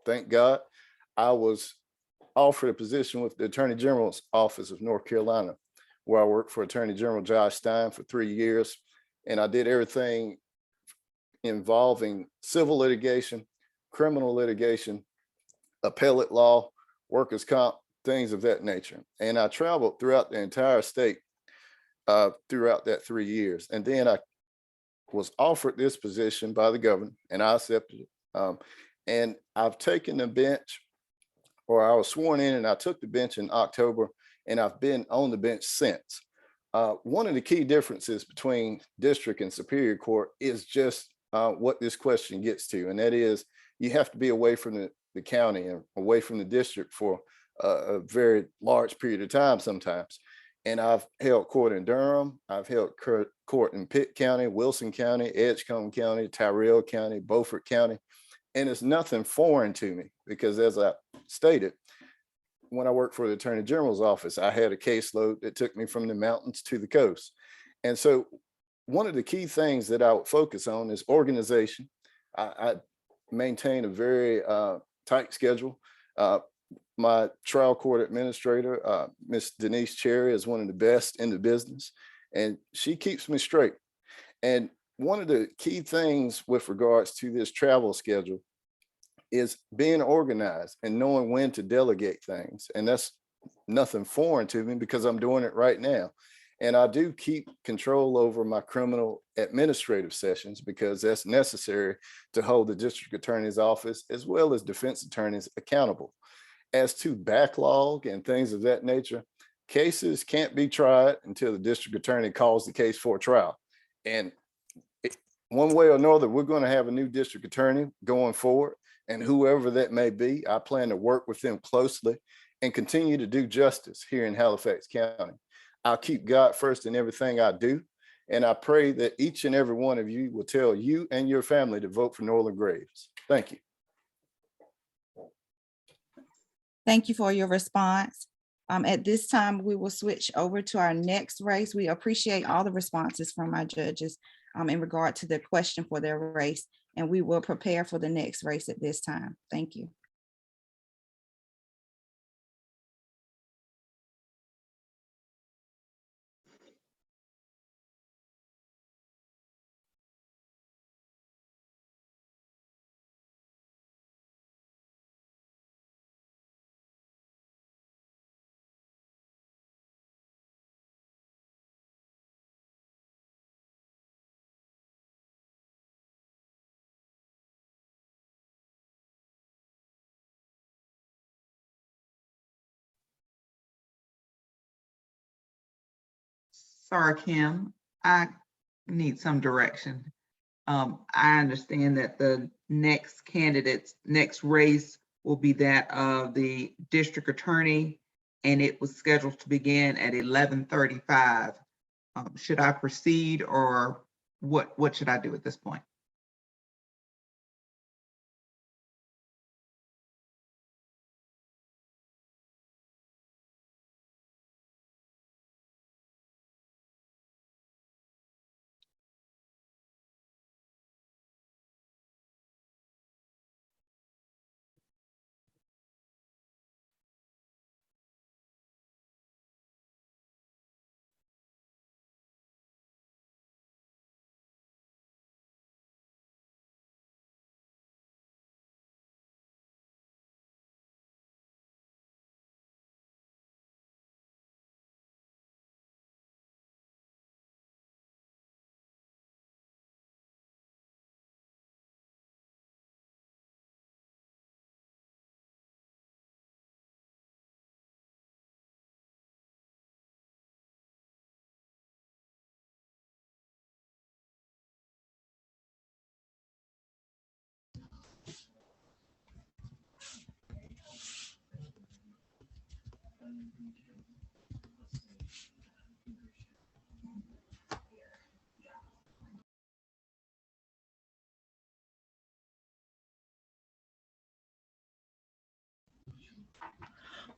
[SPEAKER 14] thank God, I was offered a position with the Attorney General's Office of North Carolina, where I worked for Attorney General Josh Stein for 3 years. And I did everything involving civil litigation, criminal litigation, appellate law, workers' comp, things of that nature. And I traveled throughout the entire state throughout that 3 years. And then I was offered this position by the governor, and I accepted it. And I've taken the bench, or I was sworn in and I took the bench in October, and I've been on the bench since. One of the key differences between district and superior court is just what this question gets to, and that is you have to be away from the county and away from the district for a very large period of time sometimes. And I've held court in Durham, I've held court in Pitt County, Wilson County, Edgecombe County, Tyrrell County, Beaufort County. And it's nothing foreign to me because, as I stated, when I worked for the Attorney General's office, I had a caseload that took me from the mountains to the coast. And so one of the key things that I would focus on is organization. I maintain a very tight schedule. My trial court administrator, Miss Denise Cherry, is one of the best in the business, and she keeps me straight. And one of the key things with regards to this travel schedule is being organized and knowing when to delegate things. And that's nothing foreign to me because I'm doing it right now. And I do keep control over my criminal administrative sessions because that's necessary to hold the district attorney's office as well as defense attorneys accountable. As to backlog and things of that nature, cases can't be tried until the district attorney calls the case for a trial. And one way or another, we're going to have a new district attorney going forward. And whoever that may be, I plan to work with them closely and continue to do justice here in Halifax County. I'll keep God first in everything I do. And I pray that each and every one of you will tell you and your family to vote for Norland Graves. Thank you.
[SPEAKER 9] Thank you for your response. At this time, we will switch over to our next race. We appreciate all the responses from our judges in regard to the question for their race, and we will prepare for the next race at this time. Thank you.
[SPEAKER 3] Sorry, Kim, I need some direction. I understand that the next race will be that of the district attorney, and it was scheduled to begin at 11:35. Should I proceed, or what should I do at this point?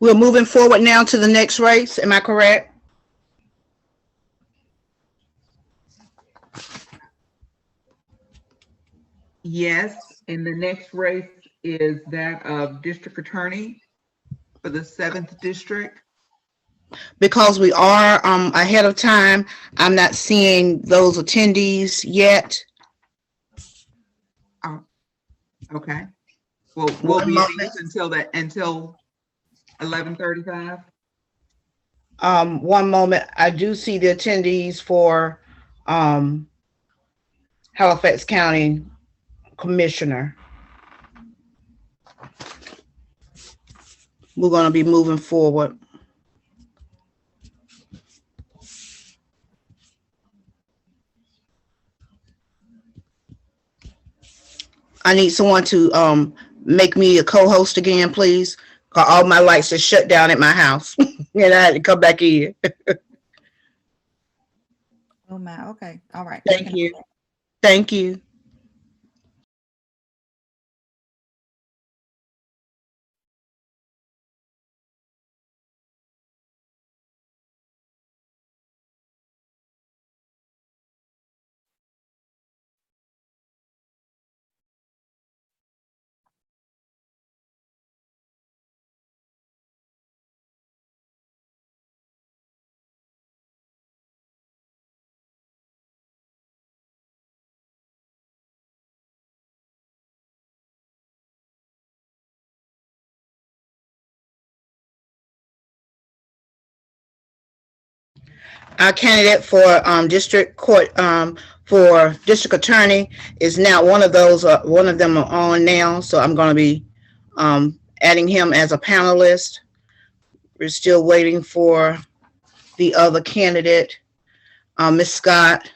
[SPEAKER 2] We're moving forward now to the next race. Am I correct?
[SPEAKER 3] Yes, and the next race is that of district attorney for the 7th district.
[SPEAKER 2] Because we are ahead of time, I'm not seeing those attendees yet.
[SPEAKER 3] Oh, okay. Well, we'll be at these until 11:35.
[SPEAKER 2] One moment. I do see the attendees for Halifax County Commissioner. we're going to be moving forward. I need someone to make me a co-host again, please. 'Cause all my lights are shut down at my house and I had to come back in.
[SPEAKER 9] Oh my, okay, all right.
[SPEAKER 2] Thank you. Thank you. Our candidate for district court for district attorney is now one of those. One of them are on now, so I'm going to be adding him as a panelist. We're still waiting for the other candidate, Ms. Scott.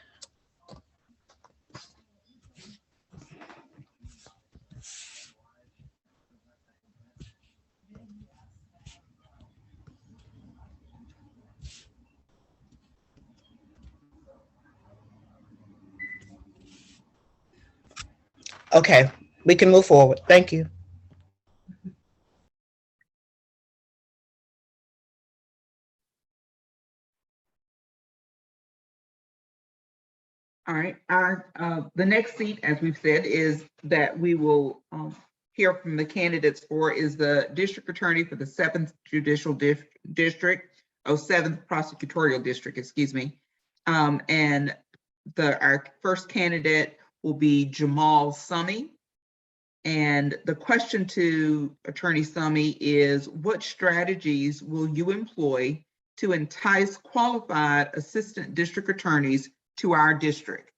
[SPEAKER 2] Okay, we can move forward. Thank you.
[SPEAKER 3] All right, the next seat, as we've said, is that we will hear from the candidates for is the district attorney for the 7th Judicial District, 7th Prosecutorial District, excuse me. And our first candidate will be Jamal Summy. And the question to Attorney Summy is, what strategies will you employ to entice qualified assistant district attorneys to our district?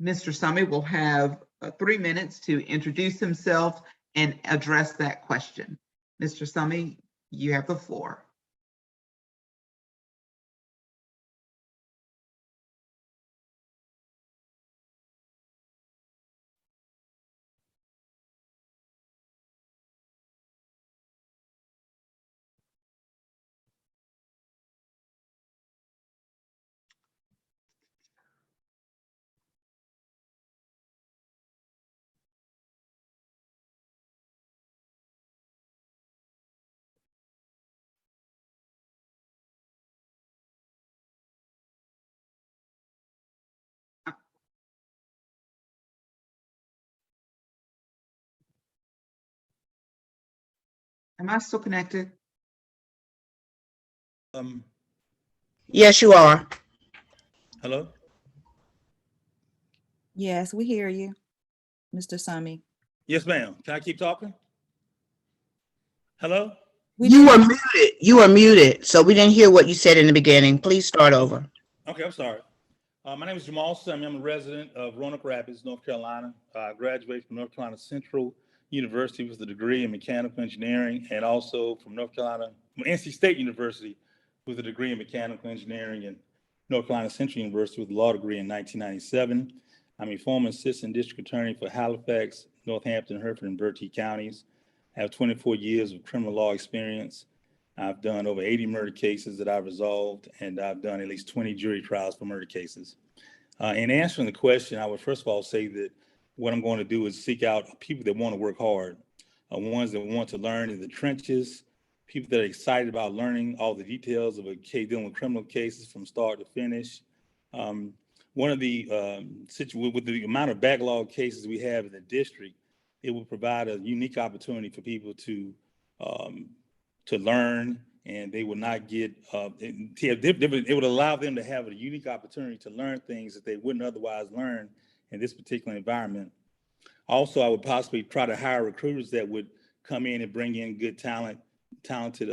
[SPEAKER 3] Mr. Summy will have 3 minutes to introduce himself and address that question. Mr. Summy, you have the floor. Am I still connected?
[SPEAKER 2] Yes, you are.
[SPEAKER 15] Hello?
[SPEAKER 9] Yes, we hear you, Mr. Summy.
[SPEAKER 15] Yes, ma'am. Can I keep talking? Hello?
[SPEAKER 2] You were muted. You were muted, so we didn't hear what you said in the beginning. Please start over.
[SPEAKER 15] Okay, I'm sorry. My name is Jamal Summy. I'm a resident of Roanoke Rapids, North Carolina. I graduated from North Carolina Central University with a degree in mechanical engineering, and also from NC State University with a degree in mechanical engineering, and North Carolina Central University with a law degree in 1997. I'm a former assistant district attorney for Halifax, Northampton, Hereford, and Bertie counties. I have 24 years of criminal law experience. I've done over 80 murder cases that I've resolved, and I've done at least 20 jury trials for murder cases. In answering the question, I would first of all say that what I'm going to do is seek out people that want to work hard, ones that want to learn in the trenches, people that are excited about learning all the details of a case, dealing with criminal cases from start to finish. One of the with the amount of backlog cases we have in the district, it will provide a unique opportunity for people to learn, and they will not get, it would allow them to have a unique opportunity to learn things that they wouldn't otherwise learn in this particular environment. Also, I would possibly try to hire recruiters that would come in and bring in good talented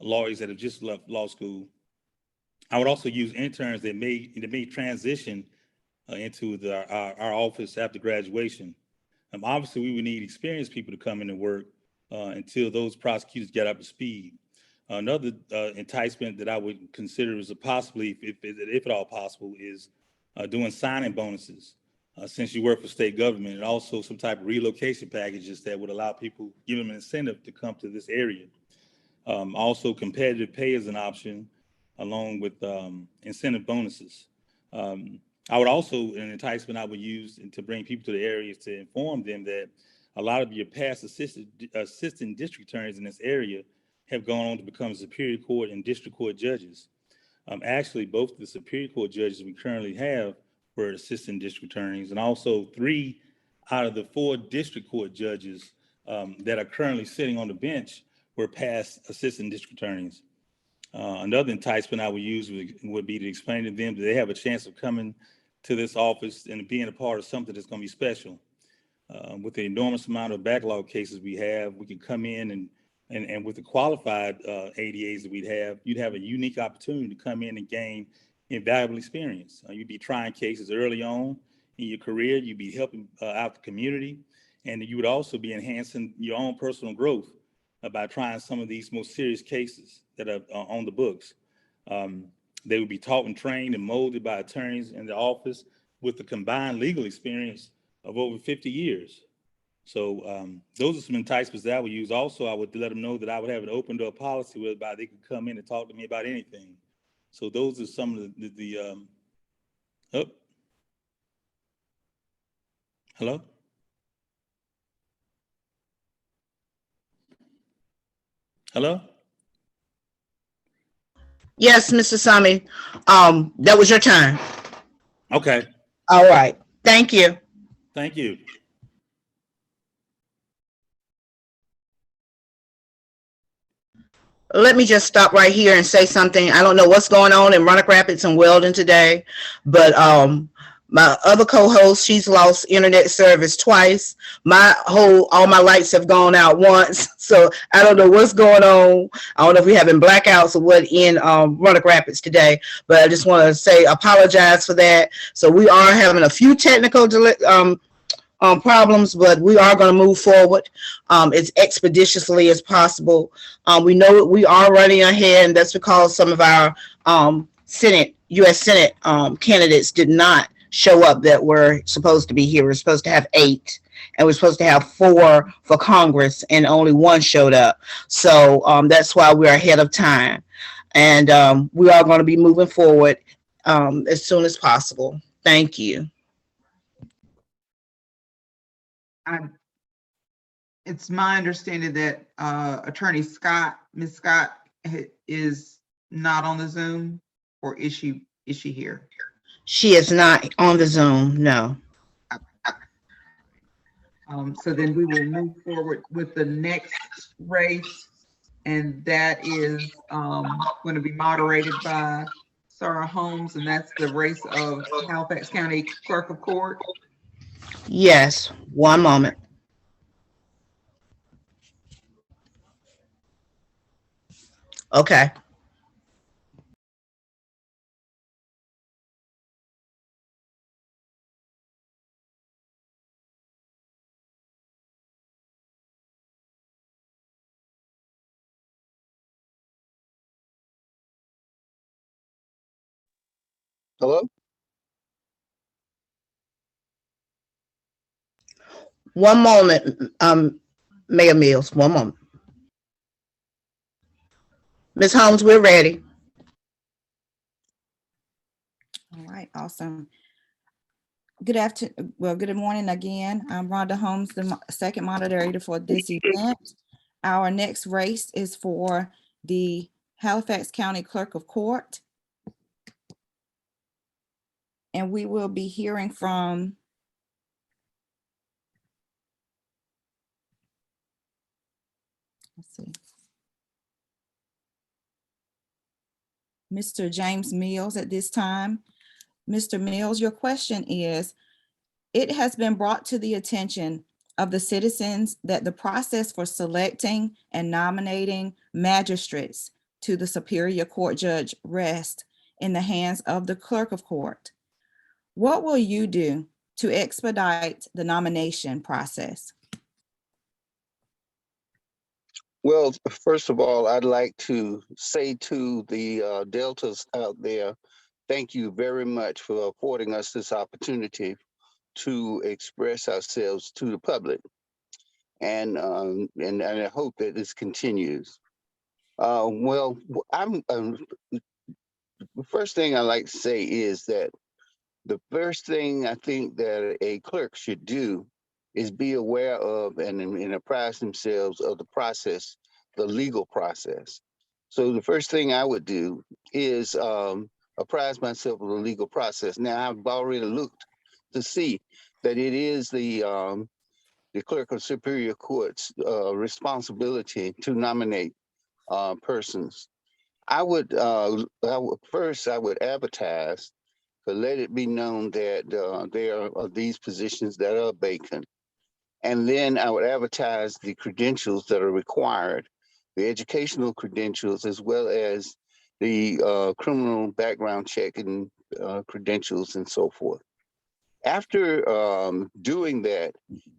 [SPEAKER 15] lawyers that have just left law school. I would also use interns that may transition into our office after graduation. Obviously, we would need experienced people to come in and work until those prosecutors get up to speed. Another enticement that I would consider as a possibly, if at all possible, is doing signing bonuses. Since you work for state government, and also some type of relocation packages that would allow people, give them an incentive to come to this area. Also, competitive pay is an option, along with incentive bonuses. I would also, an enticement I would use to bring people to the area is to inform them that a lot of your past assistant district attorneys in this area have gone on to become Superior Court and District Court judges. Actually, both of the Superior Court judges we currently have were assistant district attorneys, and also 3 out of the 4 district court judges that are currently sitting on the bench were past assistant district attorneys. Another enticement I would use would be to explain to them that they have a chance of coming to this office and being a part of something that's going to be special. With the enormous amount of backlog cases we have, we can come in and with the qualified ADAs that we'd have, you'd have a unique opportunity to come in and gain invaluable experience. You'd be trying cases early on in your career. You'd be helping out the community, and you would also be enhancing your own personal growth by trying some of these most serious cases that are on the books. They would be taught and trained and molded by attorneys in the office with the combined legal experience of over 50 years. So those are some enticements that I would use. Also, I would let them know that I would have an open door policy whereby they could come in and talk to me about anything. So those are some of hello? Hello?
[SPEAKER 2] Yes, Mr. Sami, that was your turn.
[SPEAKER 15] Okay.
[SPEAKER 2] All right. Thank you.
[SPEAKER 15] Thank you.
[SPEAKER 2] Let me just stop right here and say something. I don't know what's going on in Roanoke Rapids and Weldon today, but my other co-host, she's lost internet service twice. All my lights have gone out once. So I don't know what's going on. I don't know if we're having blackouts or what in Roanoke Rapids today, but I just want to say apologize for that. So we are having a few technical problems, but we are going to move forward as expeditiously as possible. We know we are running ahead, and that's because some of our U.S. Senate candidates did not show up that were supposed to be here. We're supposed to have 8, and we're supposed to have 4 for Congress, and only 1 showed up. So that's why we're ahead of time. And we are going to be moving forward as soon as possible. Thank you.
[SPEAKER 3] It's my understanding that Attorney Ms. Scott is not on the Zoom, or is she here?
[SPEAKER 2] She is not on the Zoom, no.
[SPEAKER 3] So then we will move forward with the next race, and that is going to be moderated by Sarah Holmes, and that's the race of Halifax County Clerk of Court.
[SPEAKER 2] Yes, one moment. Okay.
[SPEAKER 14] Hello?
[SPEAKER 2] One moment, Mayor Mills, one moment. Ms. Holmes, we're ready.
[SPEAKER 9] All right, awesome. Good morning again. I'm Rhonda Holmes, the second moderator for this event. Our next race is for the Halifax County Clerk of Court. And we will be hearing from Mr. James Mills at this time. Mr. Mills, your question is, it has been brought to the attention of the citizens that the process for selecting and nominating magistrates to the Superior Court judge rests in the hands of the Clerk of Court. What will you do to expedite the nomination process?
[SPEAKER 16] Well, first of all, I'd like to say to the Deltas out there, thank you very much for affording us this opportunity to express ourselves to the public. And I hope that this continues. Well, the first thing I like to say is that the first thing I think that a clerk should do is be aware of and apprise themselves of the process, the legal process. So the first thing I would do is apprise myself of the legal process. Now I've already looked to see that it is the clerk of Superior Court's responsibility to nominate persons. I would first advertise to let it be known that there are these positions that are vacant. And then I would advertise the credentials that are required, the educational credentials, as well as the criminal background check and credentials and so forth. After doing that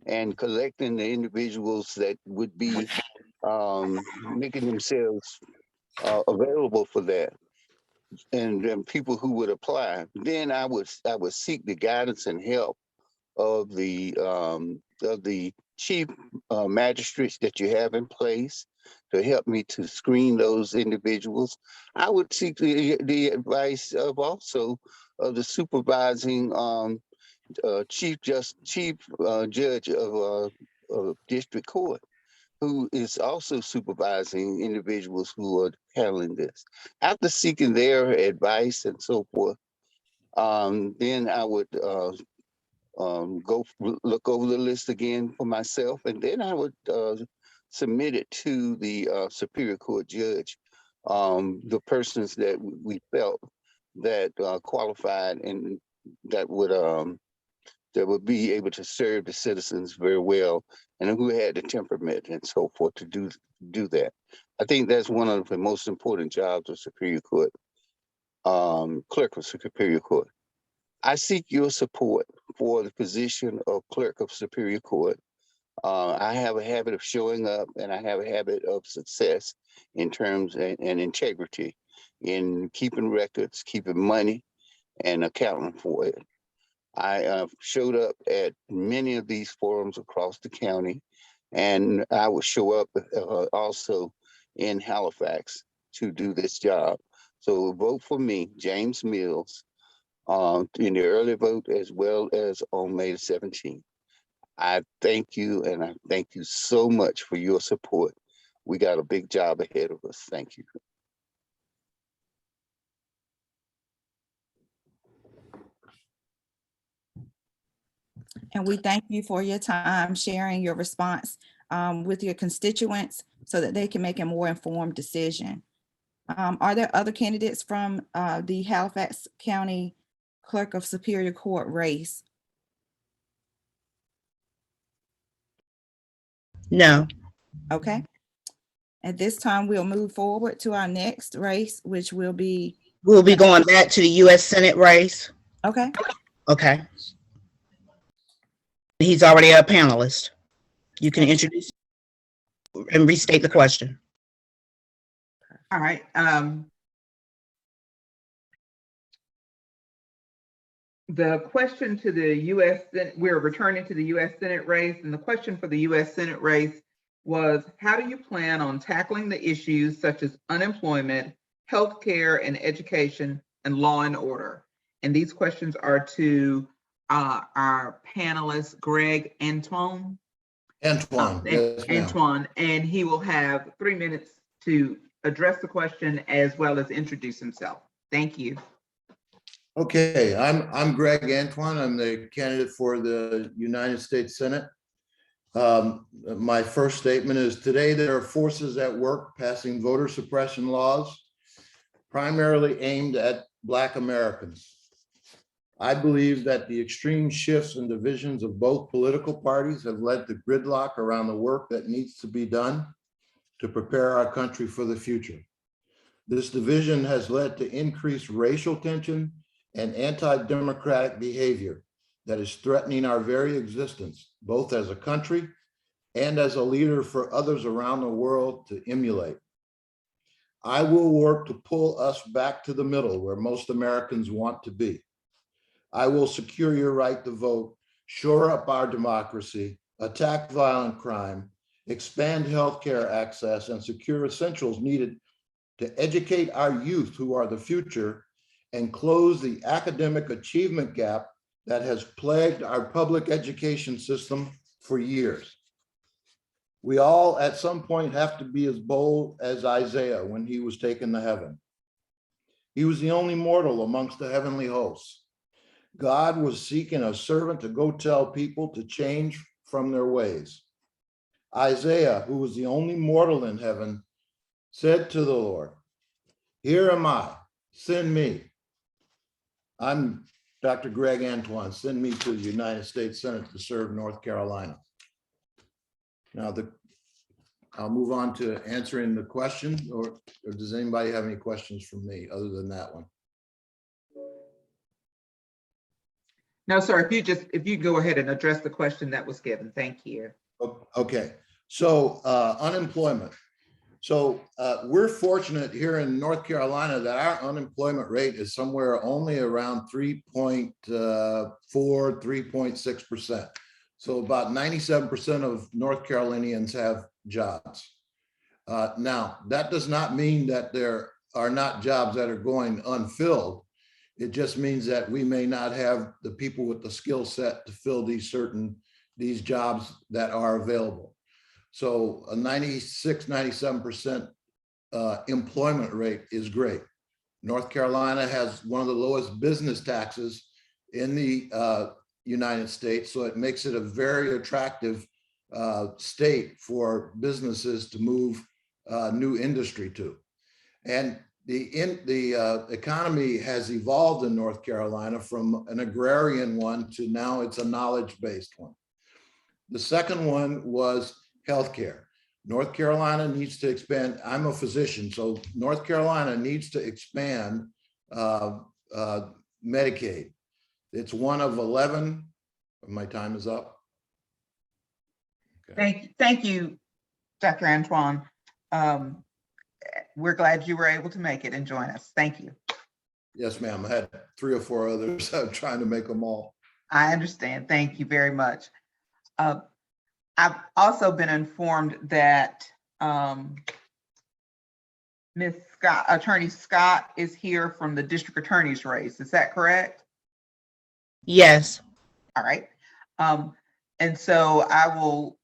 [SPEAKER 16] and collecting the individuals that would be making themselves available for that, and people who would apply, then I would seek the guidance and help of the chief magistrates that you have in place to help me to screen those individuals. I would seek the advice of also of the supervising chief judge of district court, who is also supervising individuals who are handling this. After seeking their advice and so forth, then I would look over the list again for myself, and then I would submit it to the Superior Court judge, the persons that we felt that qualified and that would be able to serve the citizens very well, and who had the temperament and so forth to do that. I think that's one of the most important jobs of Superior Court, clerk of Superior Court. I seek your support for the position of clerk of Superior Court. I have a habit of showing up, and I have a habit of success in terms and integrity in keeping records, keeping money, and accounting for it. I showed up at many of these forums across the county, and I will show up also in Halifax to do this job. So vote for me, James Mills, in the early vote as well as on May the 17th. I thank you, and I thank you so much for your support. We got a big job ahead of us. Thank you.
[SPEAKER 9] And we thank you for your time sharing your response with your constituents so that they can make a more informed decision. Are there other candidates from the Halifax County Clerk of Superior Court race?
[SPEAKER 2] No.
[SPEAKER 9] Okay. At this time, we'll move forward to our next race, which will be.
[SPEAKER 2] We'll be going back to the U.S. Senate race.
[SPEAKER 9] Okay.
[SPEAKER 2] Okay. He's already a panelist. You can introduce and restate the question.
[SPEAKER 3] All right. The question to the U.S. Senate, we're returning to the U.S. Senate race, and the question for the U.S. Senate race was, how do you plan on tackling the issues such as unemployment, healthcare and education, and law and order? And these questions are to our panelist, Greg Antoine.
[SPEAKER 17] Antoine, yes, ma'am.
[SPEAKER 3] Antoine, and he will have 3 minutes to address the question as well as introduce himself. Thank you.
[SPEAKER 17] Okay, I'm Greg Antoine. I'm the candidate for the United States Senate. My first statement is, today there are forces at work passing voter suppression laws primarily aimed at Black Americans. I believe that the extreme shifts and divisions of both political parties have led to gridlock around the work that needs to be done to prepare our country for the future. This division has led to increased racial tension and anti-democratic behavior that is threatening our very existence, both as a country and as a leader for others around the world to emulate. I will work to pull us back to the middle where most Americans want to be. I will secure your right to vote, shore up our democracy, attack violent crime, expand healthcare access, and secure essentials needed to educate our youth who are the future and close the academic achievement gap that has plagued our public education system for years. We all at some point have to be as bold as Isaiah when he was taken to heaven. He was the only mortal amongst the heavenly hosts. God was seeking a servant to go tell people to change from their ways. Isaiah, who was the only mortal in heaven, said to the Lord, "Here am I, send me." I'm Dr. Greg Antoine, send me to the United States Senate to serve North Carolina. Now, I'll move on to answering the question, or does anybody have any questions from me other than that one?
[SPEAKER 3] No, sir, if you go ahead and address the question that was given, thank you.
[SPEAKER 17] Okay, so unemployment. So we're fortunate here in North Carolina that our unemployment rate is somewhere only around 3.4, 3.6%. So about 97% of North Carolinians have jobs. Now, that does not mean that there are not jobs that are going unfilled. It just means that we may not have the people with the skill set to fill these jobs that are available. So a 96, 97% employment rate is great. North Carolina has one of the lowest business taxes in the United States, so it makes it a very attractive state for businesses to move new industry to. And the economy has evolved in North Carolina from an agrarian one to now it's a knowledge-based one. The second one was healthcare. North Carolina needs to expand. I'm a physician, so North Carolina needs to expand Medicaid. It's one of 11. My time is up.
[SPEAKER 3] Okay. Thank you, Dr. Antoine. We're glad you were able to make it and join us. Thank you.
[SPEAKER 17] Yes, ma'am. I had 3 or 4 others. I'm trying to make them all.
[SPEAKER 3] I understand. Thank you very much. I've also been informed that Ms. Scott, Attorney Scott, is here from the district attorney's race. Is that correct?
[SPEAKER 2] Yes.
[SPEAKER 3] All right. And so I will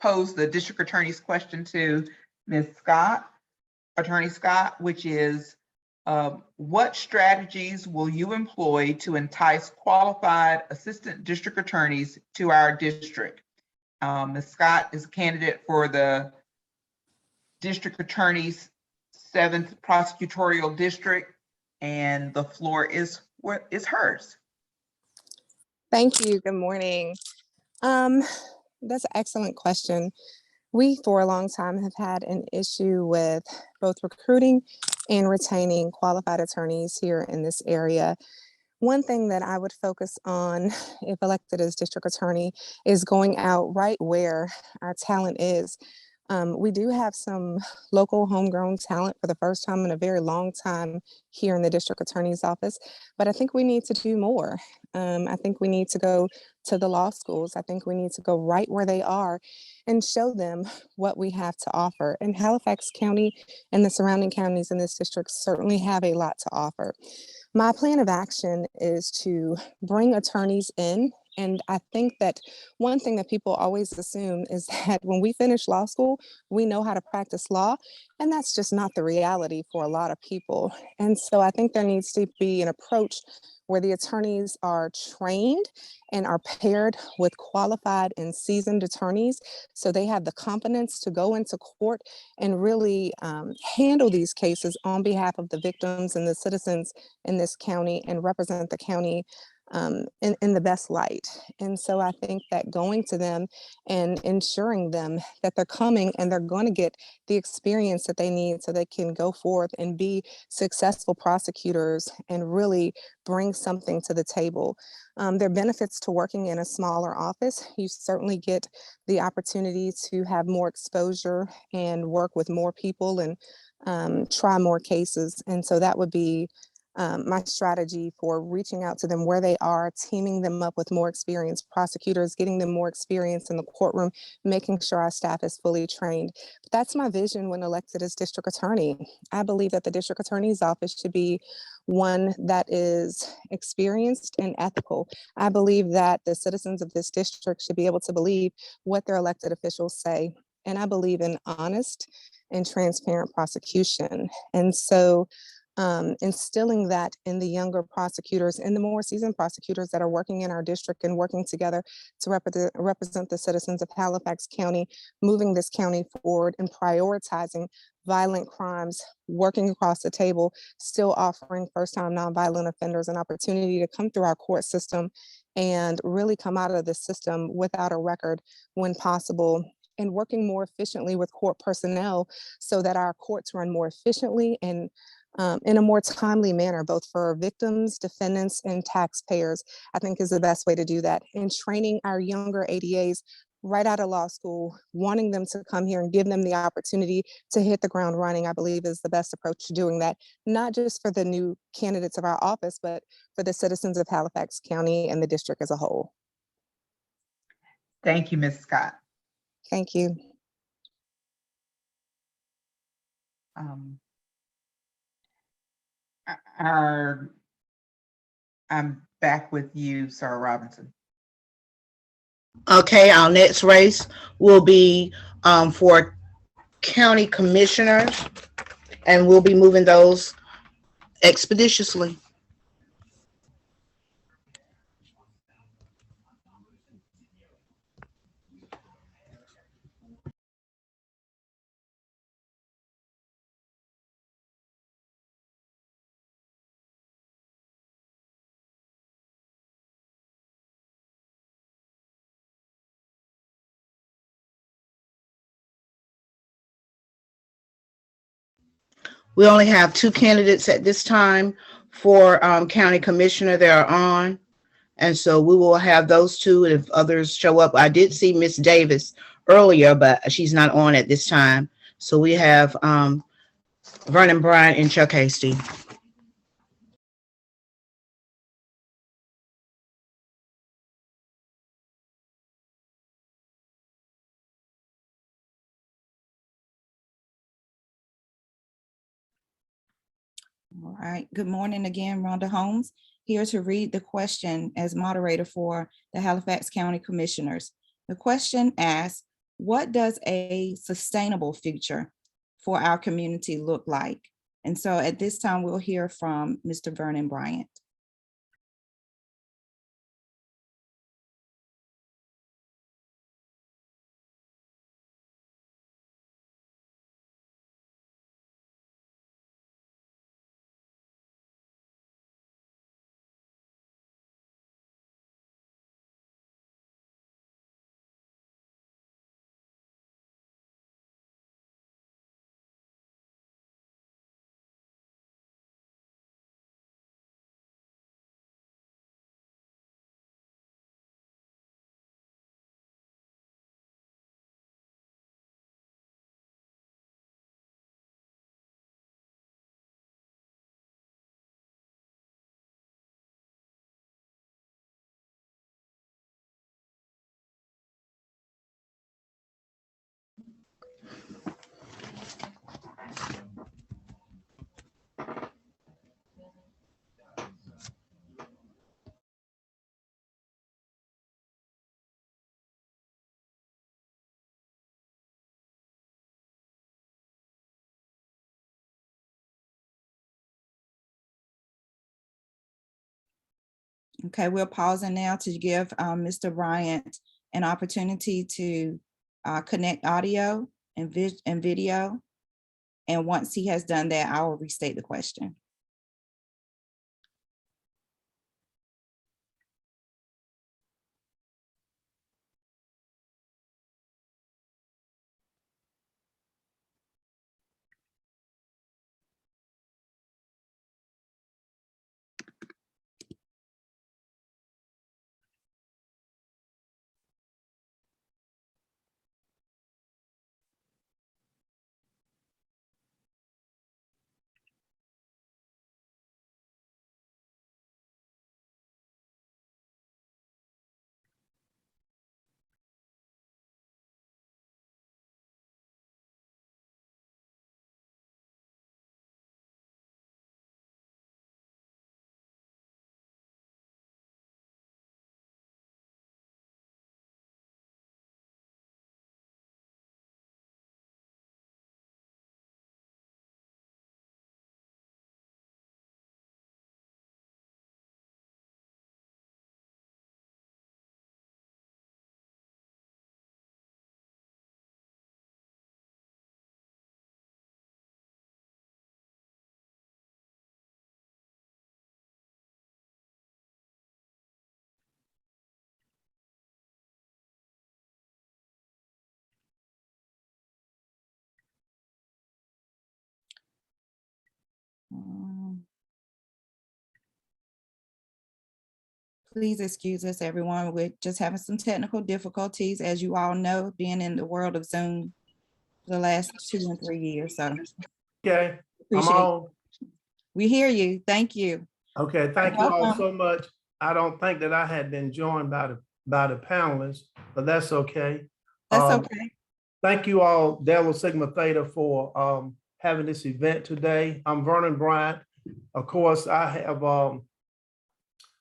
[SPEAKER 3] pose the district attorney's question to Ms. Scott, Attorney Scott, which is, what strategies will you employ to entice qualified assistant district attorneys to our district? Ms. Scott is a candidate for the district attorney's 7th prosecutorial district, and the floor is hers.
[SPEAKER 18] Thank you. Good morning. That's an excellent question. We, for a long time, have had an issue with both recruiting and retaining qualified attorneys here in this area. One thing that I would focus on if elected as district attorney is going out right where our talent is. We do have some local homegrown talent for the first time in a very long time here in the district attorney's office, but I think we need to do more. I think we need to go to the law schools. I think we need to go right where they are and show them what we have to offer. And Halifax County and the surrounding counties in this district certainly have a lot to offer. My plan of action is to bring attorneys in. And I think that one thing that people always assume is that when we finish law school, we know how to practice law. And that's just not the reality for a lot of people. And so I think there needs to be an approach where the attorneys are trained and are paired with qualified and seasoned attorneys so they have the confidence to go into court and really handle these cases on behalf of the victims and the citizens in this county and represent the county in the best light. And so I think that going to them and ensuring them that they're coming and they're going to get the experience that they need so they can go forth and be successful prosecutors and really bring something to the table. There are benefits to working in a smaller office. You certainly get the opportunity to have more exposure and work with more people and try more cases. And so that would be my strategy for reaching out to them where they are, teaming them up with more experienced prosecutors, getting them more experience in the courtroom, making sure our staff is fully trained. But that's my vision when elected as district attorney. I believe that the district attorney's office should be one that is experienced and ethical. I believe that the citizens of this district should be able to believe what their elected officials say. And I believe in honest and transparent prosecution. And so instilling that in the younger prosecutors and the more seasoned prosecutors that are working in our district and working together to represent the citizens of Halifax County, moving this county forward and prioritizing violent crimes, working across the table, still offering first-time nonviolent offenders an opportunity to come through our court system and really come out of the system without a record when possible, and working more efficiently with court personnel so that our courts run more efficiently and in a more timely manner, both for victims, defendants, and taxpayers, I think is the best way to do that. And training our younger ADAs right out of law school, wanting them to come here and give them the opportunity to hit the ground running, I believe is the best approach to doing that, not just for the new candidates of our office, but for the citizens of Halifax County and the district as a whole.
[SPEAKER 3] Thank you, Ms. Scott.
[SPEAKER 18] Thank you.
[SPEAKER 3] I'm back with you, Sarah Robinson.
[SPEAKER 2] Okay, our next race will be for county commissioners, and we'll be moving those expeditiously. We only have 2 candidates at this time for county commissioner that are on. And so we will have those 2. And if others show up, I did see Miss Davis earlier, but she's not on at this time. So we have Vernon Bryant and Chuck Hasty.
[SPEAKER 9] All right. Good morning again, Rhonda Holmes, here to read the question as moderator for the Halifax County Commissioners. The question asks, what does a sustainable future for our community look like? And so at this time, we'll hear from Mr. Vernon Bryant. Okay, we're pausing now to give Mr. Bryant an opportunity to connect audio and video. And once he has done that, I will restate the question. Please excuse us, everyone. We're just having some technical difficulties, as you all know, being in the world of Zoom for the last 2 and 3 years. So
[SPEAKER 19] Okay, I'm
[SPEAKER 9] appreciate it.
[SPEAKER 19] on.
[SPEAKER 9] We hear you. Thank you.
[SPEAKER 19] Okay, thank you all
[SPEAKER 9] Welcome.
[SPEAKER 19] so much. I don't think that I had been joined by the panelists, but that's okay.
[SPEAKER 9] That's okay.
[SPEAKER 19] Thank you all, Delta Sigma Theta, for having this event today. I'm Vernon Bryant. Of course,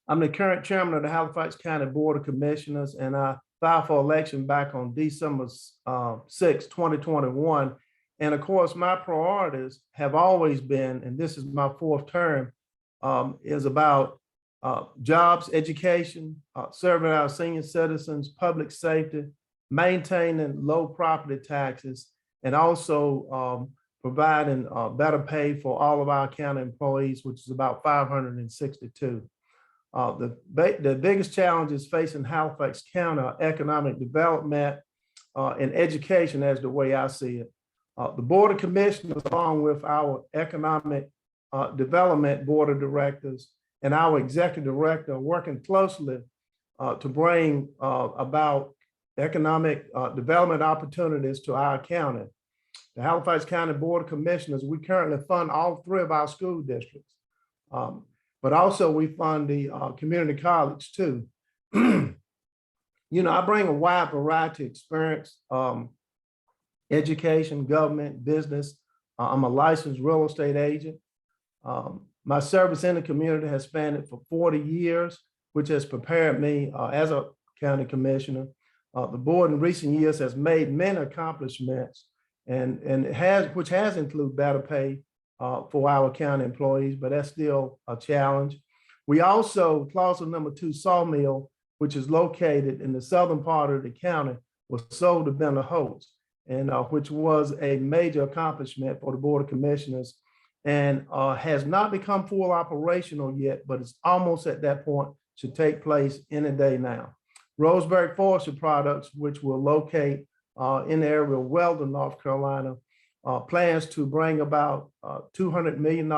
[SPEAKER 19] I'm the current chairman of the Halifax County Board of Commissioners, and I filed for election back on December 6, 2021. And of course, my priorities have always been, and this is my 4th term, is about jobs, education, serving our senior citizens, public safety, maintaining low property taxes, and also providing better pay for all of our county employees, which is about 562. The biggest challenges facing Halifax County are economic development and education, as the way I see it. The Board of Commissioners, along with our Economic Development Board of Directors and our Executive Director, are working closely to bring about economic development opportunities to our county. The Halifax County Board of Commissioners, we currently fund all 3 of our school districts. But also we fund the community college too. You know, I bring a wide variety of experience, education, government, business. I'm a licensed real estate agent. My service in the community has spanned for 40 years, which has prepared me as a county commissioner. The board in recent years has made many accomplishments, which has included better pay for our county employees, but that's still a challenge. We also, Clausel number 2 sawmill, which is located in the southern part of the county, was sold to Bender Holtz, and which was a major accomplishment for the Board of Commissioners, and has not become full operational yet, but it's almost at that point, should take place any day now. Roseburg Forestry Products, which will locate in the area of Weldon, North Carolina, plans to bring about $200 million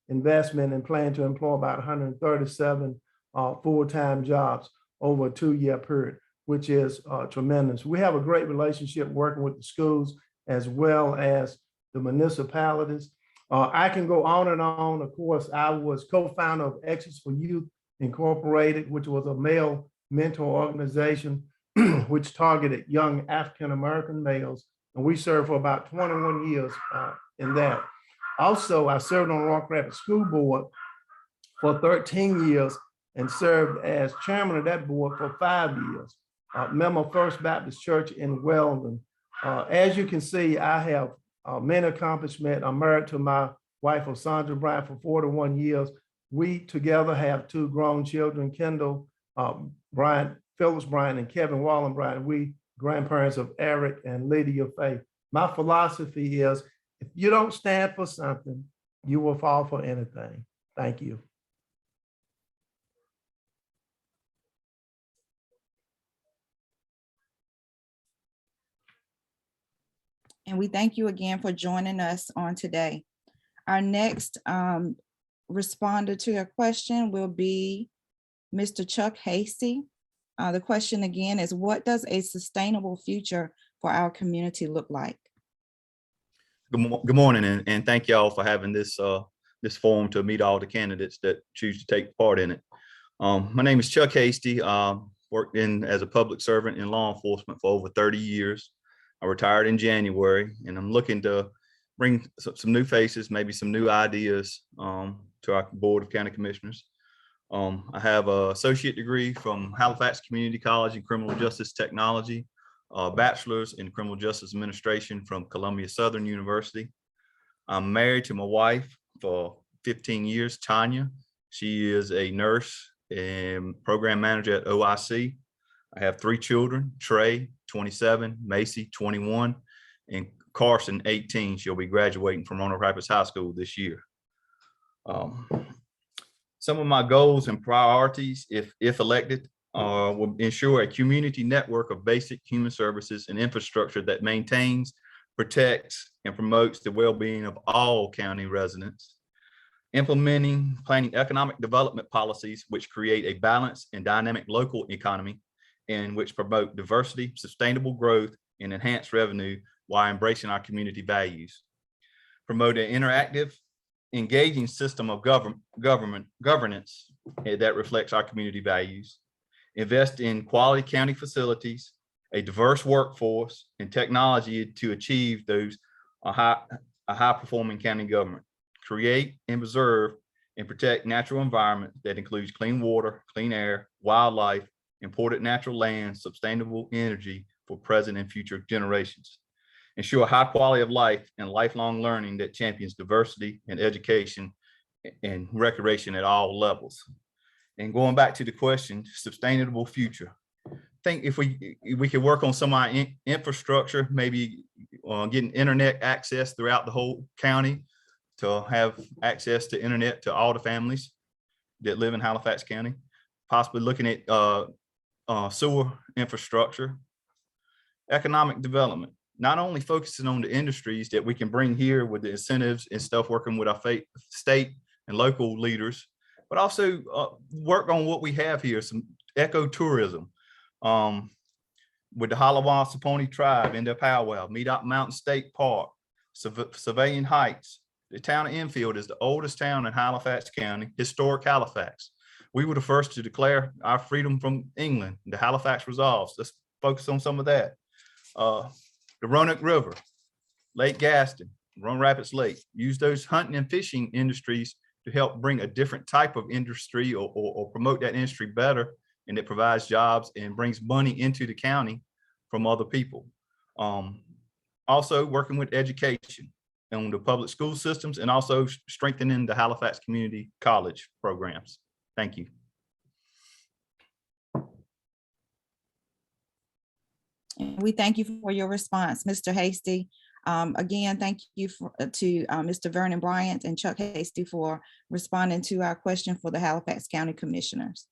[SPEAKER 19] investment and plan to employ about 137 full-time jobs over a 2-year period, which is tremendous. We have a great relationship working with the schools as well as the municipalities. I can go on and on. Of course, I was co-founder of Exits for Youth Incorporated, which was a male mentor organization which targeted young African-American males. And we served for about 21 years in that. Also, I served on the Roanoke Rapids School Board for 13 years and served as chairman of that board for 5 years. Member of First Baptist Church in Weldon. As you can see, I have many accomplishments. I'm married to my wife, Sandra Bryant, for 41 years. We together have 2 grown children, Kendall Bryant, Phyllis Bryant, and Kevin Wallen Bryant. We grandparents of Eric and Lydia Faith. My philosophy is, if you don't stand for something, you will fall for anything. Thank you.
[SPEAKER 9] And we thank you again for joining us on today. Our next responder to your question will be Mr. Chuck Hasty. The question again is, what does a sustainable future for our community look like?
[SPEAKER 20] Good morning, and thank y'all for having this this forum to meet all the candidates that choose to take part in it. My name is Chuck Hasty. Worked as a public servant in law enforcement for over 30 years. I retired in January, and I'm looking to bring some new faces, maybe some new ideas to our Board of County Commissioners. I have an associate degree from Halifax Community College in Criminal Justice Technology, a bachelor's in Criminal Justice Administration from Columbia Southern University. I'm married to my wife for 15 years, Tanya. She is a nurse and program manager at OIC. I have 3 children, Trey, 27, Macy, 21, and Carson, 18. She'll be graduating from Roanoke Rapids High School this year. Some of my goals and priorities, if elected, will ensure a community network of basic human services and infrastructure that maintains, protects, and promotes the well-being of all county residents. implementing, planning economic development policies which create a balanced and dynamic local economy and which promote diversity, sustainable growth, and enhanced revenue while embracing our community values. Promote an interactive, engaging system of governance that reflects our community values. Invest in quality county facilities, a diverse workforce, and technology to achieve those a high-performing county government. Create and preserve and protect natural environment that includes clean water, clean air, wildlife, important natural lands, sustainable energy for present and future generations. Ensure high quality of life and lifelong learning that champions diversity and education and recreation at all levels. And going back to the question, sustainable future. I think if we could work on some of our infrastructure, maybe getting internet access throughout the whole county to have access to internet to all the families that live in Halifax County, possibly looking at sewer infrastructure, economic development, not only focusing on the industries that we can bring here with the incentives and stuff, working with our state and local leaders, but also work on what we have here, some ecotourism with the Halawa-Saponi tribe in their powwow, Meet Up Mountain State Park, Surveying Heights. The town of Enfield is the oldest town in Halifax County, historic Halifax. We were the first to declare our freedom from England, the Halifax Resolves. Let's focus on some of that. The Roanoke River, Lake Gaston, Roanoke Rapids Lake, use those hunting and fishing industries to help bring a different type of industry or promote that industry better, and it provides jobs and brings money into the county from other people. Also working with education on the public school systems and also strengthening the Halifax Community College programs. Thank you.
[SPEAKER 9] We thank you for your response, Mr. Hasty. Again, thank you to Mr. Vernon Bryant and Chuck Hasty for responding to our question for the Halifax County Commissioners.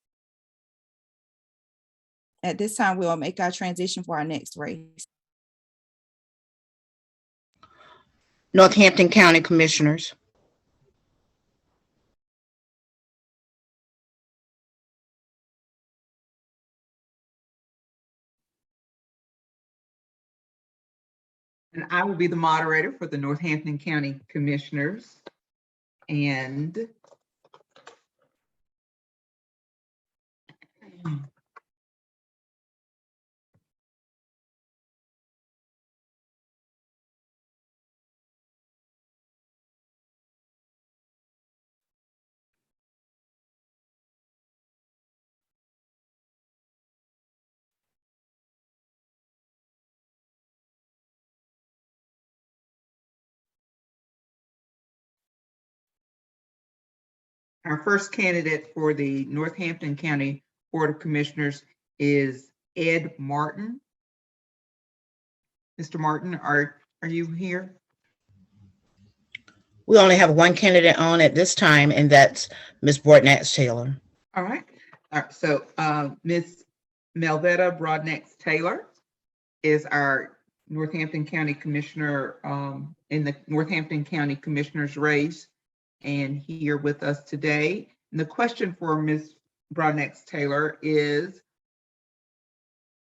[SPEAKER 9] At this time, we'll make our transition for our next race.
[SPEAKER 2] Northampton County Commissioners.
[SPEAKER 3] And I will be the moderator for the Northampton County Commissioners. And our first candidate for the Northampton County Board of Commissioners is Ed Martin. Mr. Martin, are you here?
[SPEAKER 2] We only have one candidate on at this time, and that's Ms. Broadnax Taylor.
[SPEAKER 3] All right. So Ms. Melvetta Broadnax Taylor is our Northampton County Commissioner in the Northampton County Commissioners race, and here with us today. And the question for Ms. Broadnax Taylor is,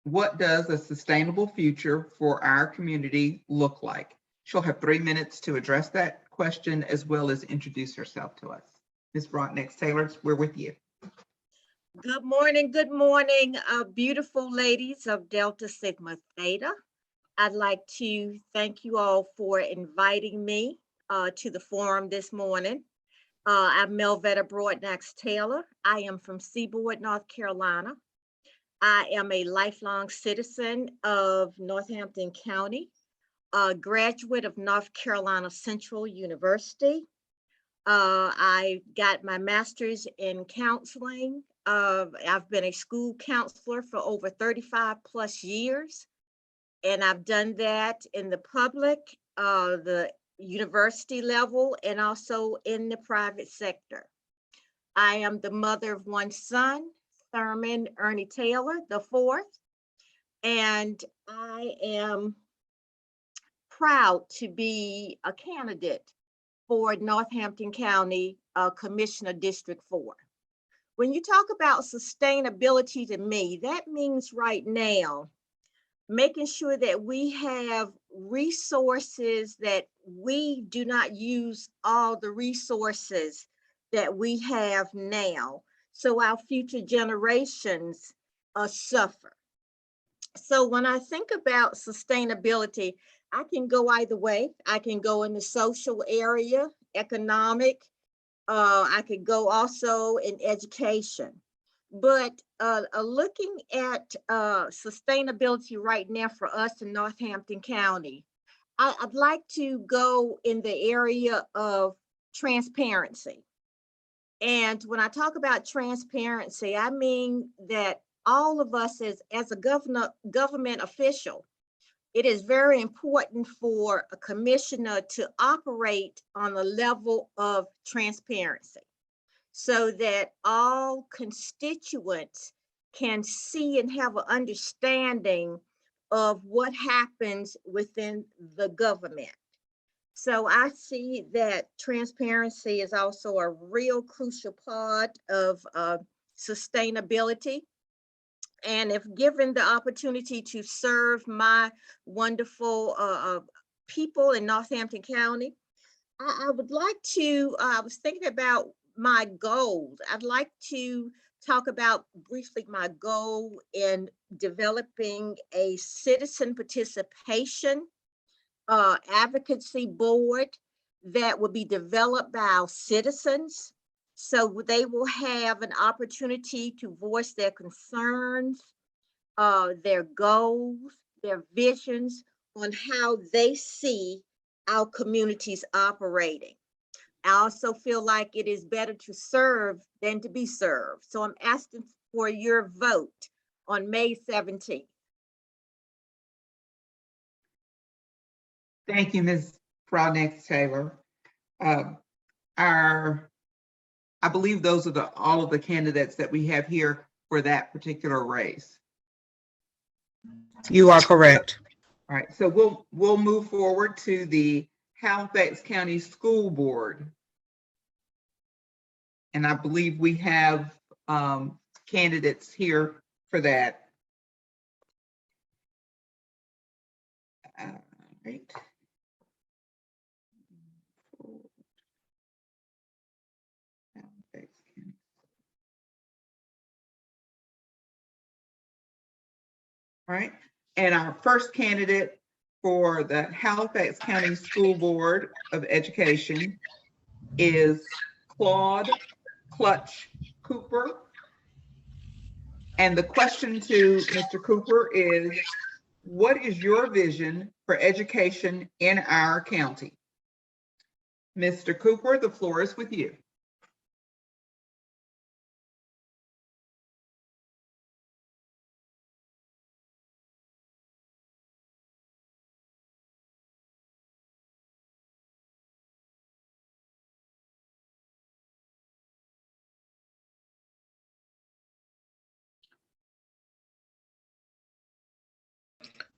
[SPEAKER 3] what does a sustainable future for our community look like? She'll have 3 minutes to address that question as well as introduce herself to us. Ms. Broadnax Taylor, we're with you.
[SPEAKER 21] Good morning, beautiful ladies of Delta Sigma Theta. I'd like to thank you all for inviting me to the forum this morning. I'm Melvetta Broadnax Taylor. I am from Seaboard, North Carolina. I am a lifelong citizen of Northampton County, a graduate of North Carolina Central University. I got my master's in counseling. I've been a school counselor for over 35 plus years, and I've done that in the public, the university level, and also in the private sector. I am the mother of one son, Thurman Ernie Taylor IV, and I am proud to be a candidate for Northampton County Commissioner District 4. When you talk about sustainability, to me, that means right now, making sure that we have resources, that we do not use all the resources that we have now, so our future generations suffer. So when I think about sustainability, I can go either way. I can go in the social area, economic, I could go also in education. But looking at sustainability right now for us in Northampton County, I'd like to go in the area of transparency. And when I talk about transparency, I mean that all of us as a government official, it is very important for a commissioner to operate on a level of transparency so that all constituents can see and have an understanding of what happens within the government. So I see that transparency is also a real crucial part of sustainability. And if given the opportunity to serve my wonderful people in Northampton County, I would like to, I was thinking about my goals. I'd like to talk about briefly my goal in developing a citizen participation advocacy board that will be developed by our citizens. So they will have an opportunity to voice their concerns, their goals, their visions on how they see our communities operating. I also feel like it is better to serve than to be served. So I'm asking for your vote on May 17th.
[SPEAKER 3] Thank you, Ms. Broadnax-Taylor. I believe those are all of the candidates that we have here for that particular race.
[SPEAKER 2] You are correct.
[SPEAKER 3] All right, so we'll move forward to the Halifax County School Board. And I believe we have candidates here for that. Right. All right, and our first candidate for the Halifax County School Board of Education is Claude Clutch Cooper. And the question to Mr. Cooper is, what is your vision for education in our county? Mr. Cooper, the floor is with you.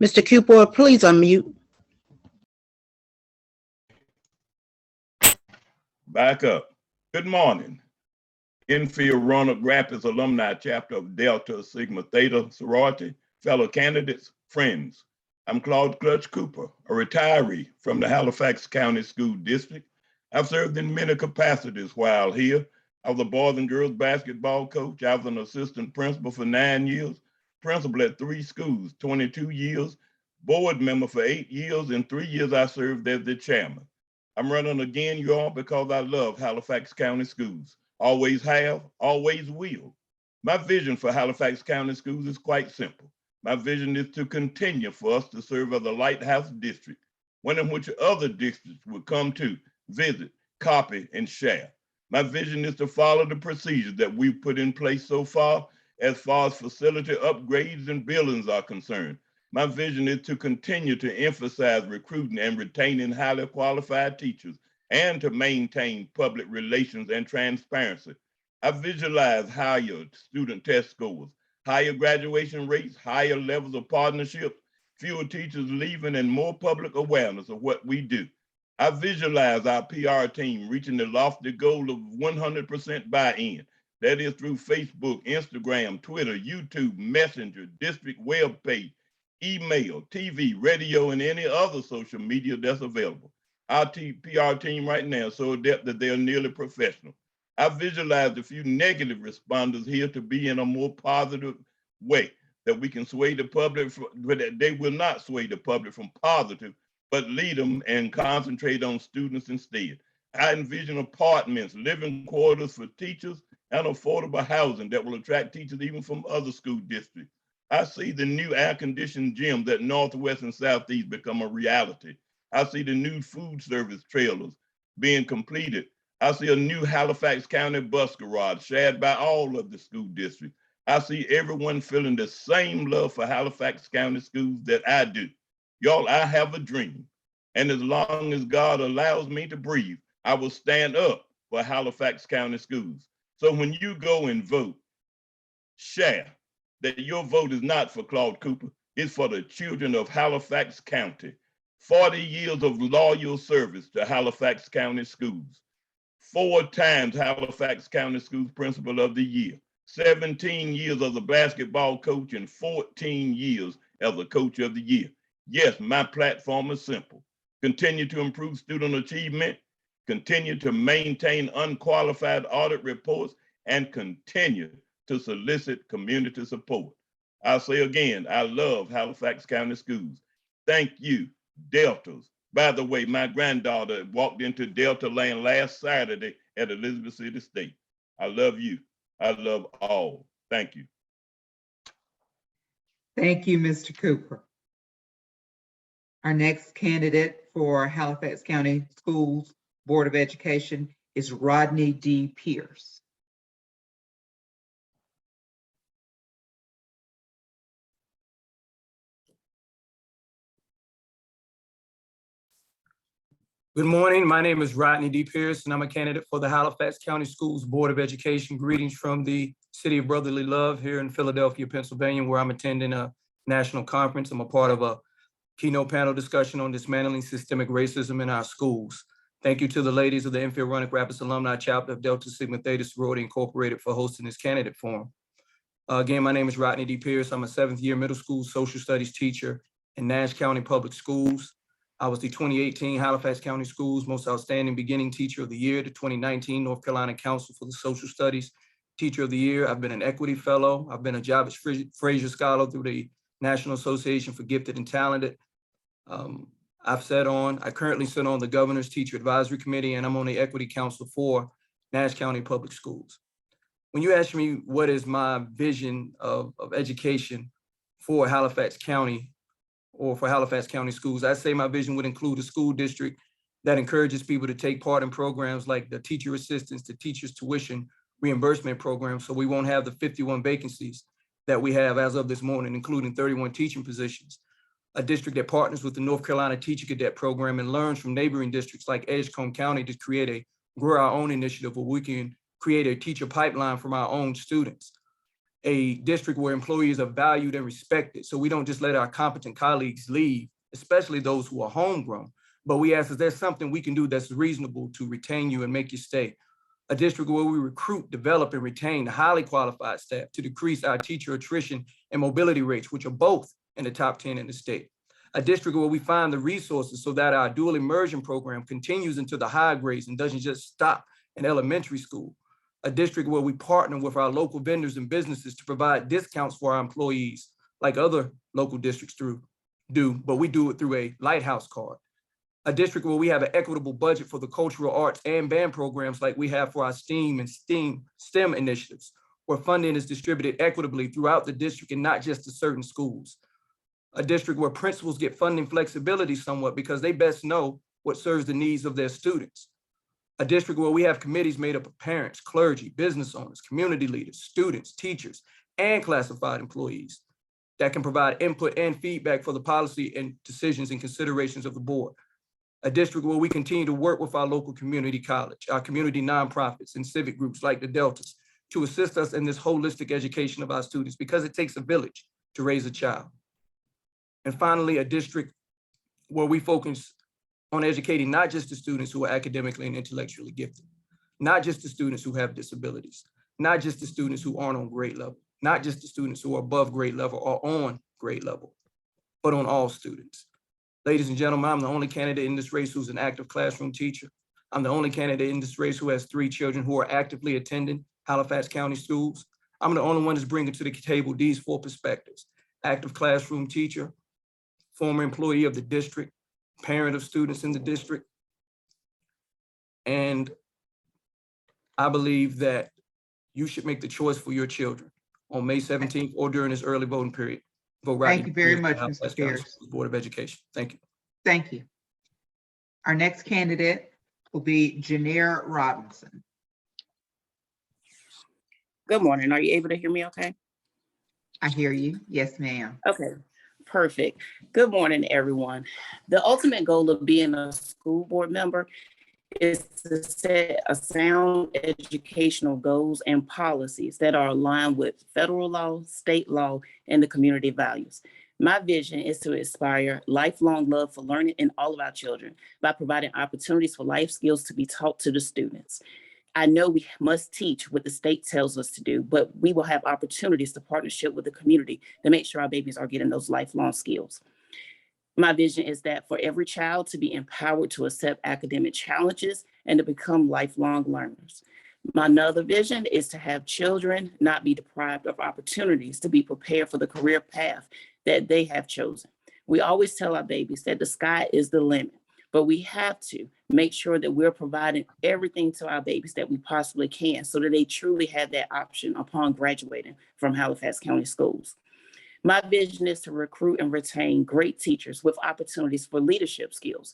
[SPEAKER 2] Mr. Cooper, please unmute.
[SPEAKER 1] Back up. Good morning. Enfield-Roanoke Rapids Alumni Chapter of Delta Sigma Theta Sorority, fellow candidates, friends. I'm Claude Clutch Cooper, a retiree from the Halifax County School District. I've served in many capacities while here. I was a boys and girls basketball coach. I was an assistant principal for 9 years, principal at 3 schools, 22 years, board member for 8 years, and 3 years I served as the chairman. I'm running again, you all, because I love Halifax County Schools. Always have, always will. My vision for Halifax County Schools is quite simple. My vision is to continue for us to serve as a lighthouse district, one in which other districts will come to visit, copy, and share. My vision is to follow the procedures that we've put in place so far as facility upgrades and buildings are concerned. My vision is to continue to emphasize recruiting and retaining highly qualified teachers and to maintain public relations and transparency. I visualize higher student test scores, higher graduation rates, higher levels of partnerships, fewer teachers leaving, and more public awareness of what we do. I visualize our PR team reaching the lofty goal of 100% buy-in. That is through Facebook, Instagram, Twitter, YouTube, Messenger, district web page, email, TV, radio, and any other social media that's available. Our PR team right now is so adept that they are nearly professional. I visualized a few negative responders here to be in a more positive way, that we can sway the public, that they will not sway the public from positive, but lead them and concentrate on students instead. I envision apartments, living quarters for teachers, and affordable housing that will attract teachers even from other school districts. I see the new air-conditioned gyms at Northwest and Southeast become a reality. I see the new food service trailers being completed. I see a new Halifax County bus garage shared by all of the school districts. I see everyone feeling the same love for Halifax County schools that I do. Y'all, I have a dream. And as long as God allows me to breathe, I will stand up for Halifax County schools. So when you go and vote, share that your vote is not for Claude Cooper, it's for the children of Halifax County. 40 years of loyal service to Halifax County schools. 4 times Halifax County Schools Principal of the Year. 17 years as a basketball coach and 14 years as a coach of the year. Yes, my platform is simple. Continue to improve student achievement, continue to maintain unqualified audit reports, and continue to solicit community support. I'll say again, I love Halifax County Schools. Thank you, Deltas. By the way, my granddaughter walked into Delta Land last Saturday at Elizabeth City State. I love you. I love all. Thank you.
[SPEAKER 3] Thank you, Mr. Cooper. Our next candidate for Halifax County Schools Board of Education is Rodney D. Pierce.
[SPEAKER 4] Good morning. My name is Rodney D. Pierce, and I'm a candidate for the Halifax County Schools Board of Education. Greetings from the City of Brotherly Love here in Philadelphia, Pennsylvania, where I'm attending a national conference. I'm a part of a keynote panel discussion on dismantling systemic racism in our schools. Thank you to the ladies of the Enfield-Roanoke Rapids Alumni Chapter of Delta Sigma Theta Sorority Incorporated for hosting this candidate forum. Again, my name is Rodney D. Pierce. I'm a 7th year middle school social studies teacher in Nash County Public Schools. I was the 2018 Halifax County Schools Most Outstanding Beginning Teacher of the Year, the 2019 North Carolina Council for the Social Studies Teacher of the Year. I've been an Equity Fellow. I've been a Jarvis Frazier Scholar through the National Association for Gifted and Talented. I currently sit on the Governor's Teacher Advisory Committee, and I'm on the Equity Council for Nash County Public Schools. When you ask me what is my vision of education for Halifax County or for Halifax County schools, I say my vision would include a school district that encourages people to take part in programs like the teacher assistance, the teacher's tuition reimbursement program, so we won't have the 51 vacancies that we have as of this morning, including 31 teaching positions. A district that partners with the North Carolina Teacher Cadet Program and learns from neighboring districts like Edgecombe County to create a Grow Our Own initiative where we can create a teacher pipeline from our own students. A district where employees are valued and respected, so we don't just let our competent colleagues leave, especially those who are homegrown, but we ask, is there something we can do that's reasonable to retain you and make you stay? A district where we recruit, develop, and retain highly qualified staff to decrease our teacher attrition and mobility rates, which are both in the top 10 in the state. A district where we find the resources so that our dual immersion program continues into the high grades and doesn't just stop in elementary school. A district where we partner with our local vendors and businesses to provide discounts for our employees like other local districts do, but we do it through a Lighthouse card. A district where we have an equitable budget for the cultural arts and band programs like we have for our STEAM and STEM initiatives, where funding is distributed equitably throughout the district and not just to certain schools. A district where principals get funding flexibility somewhat because they best know what serves the needs of their students. A district where we have committees made up of parents, clergy, business owners, community leaders, students, teachers, and classified employees that can provide input and feedback for the policy and decisions and considerations of the board. A district where we continue to work with our local community college, our community nonprofits and civic groups like the Deltas to assist us in this holistic education of our students because it takes a village to raise a child. And finally, a district where we focus on educating not just the students who are academically and intellectually gifted, not just the students who have disabilities, not just the students who aren't on grade level, not just the students who are above grade level or on grade level, but on all students. Ladies and gentlemen, I'm the only candidate in this race who's an active classroom teacher. I'm the only candidate in this race who has 3 children who are actively attending Halifax County schools. I'm the only one that's bringing to the table these 4 perspectives: active classroom teacher, former employee of the district, parent of students in the district. And I believe that you should make the choice for your children on May 17th or during this early voting period. Vote right.
[SPEAKER 3] Thank you very much, Mr. Pierce.
[SPEAKER 4] Board of Education. Thank you.
[SPEAKER 3] Thank you. Our next candidate will be Janelle Robinson.
[SPEAKER 5] Good morning. Are you able to hear me okay?
[SPEAKER 3] I hear you. Yes, ma'am.
[SPEAKER 5] Okay, perfect. Good morning, everyone. The ultimate goal of being a school board member is to set a sound educational goals and policies that are aligned with federal law, state law, and the community values. My vision is to inspire lifelong love for learning in all of our children by providing opportunities for life skills to be taught to the students. I know we must teach what the state tells us to do, but we will have opportunities to partnership with the community to make sure our babies are getting those lifelong skills. My vision is that for every child to be empowered to accept academic challenges and to become lifelong learners. My another vision is to have children not be deprived of opportunities to be prepared for the career path that they have chosen. We always tell our babies that the sky is the limit, but we have to make sure that we're providing everything to our babies that we possibly can so that they truly have that option upon graduating from Halifax County schools. My vision is to recruit and retain great teachers with opportunities for leadership skills.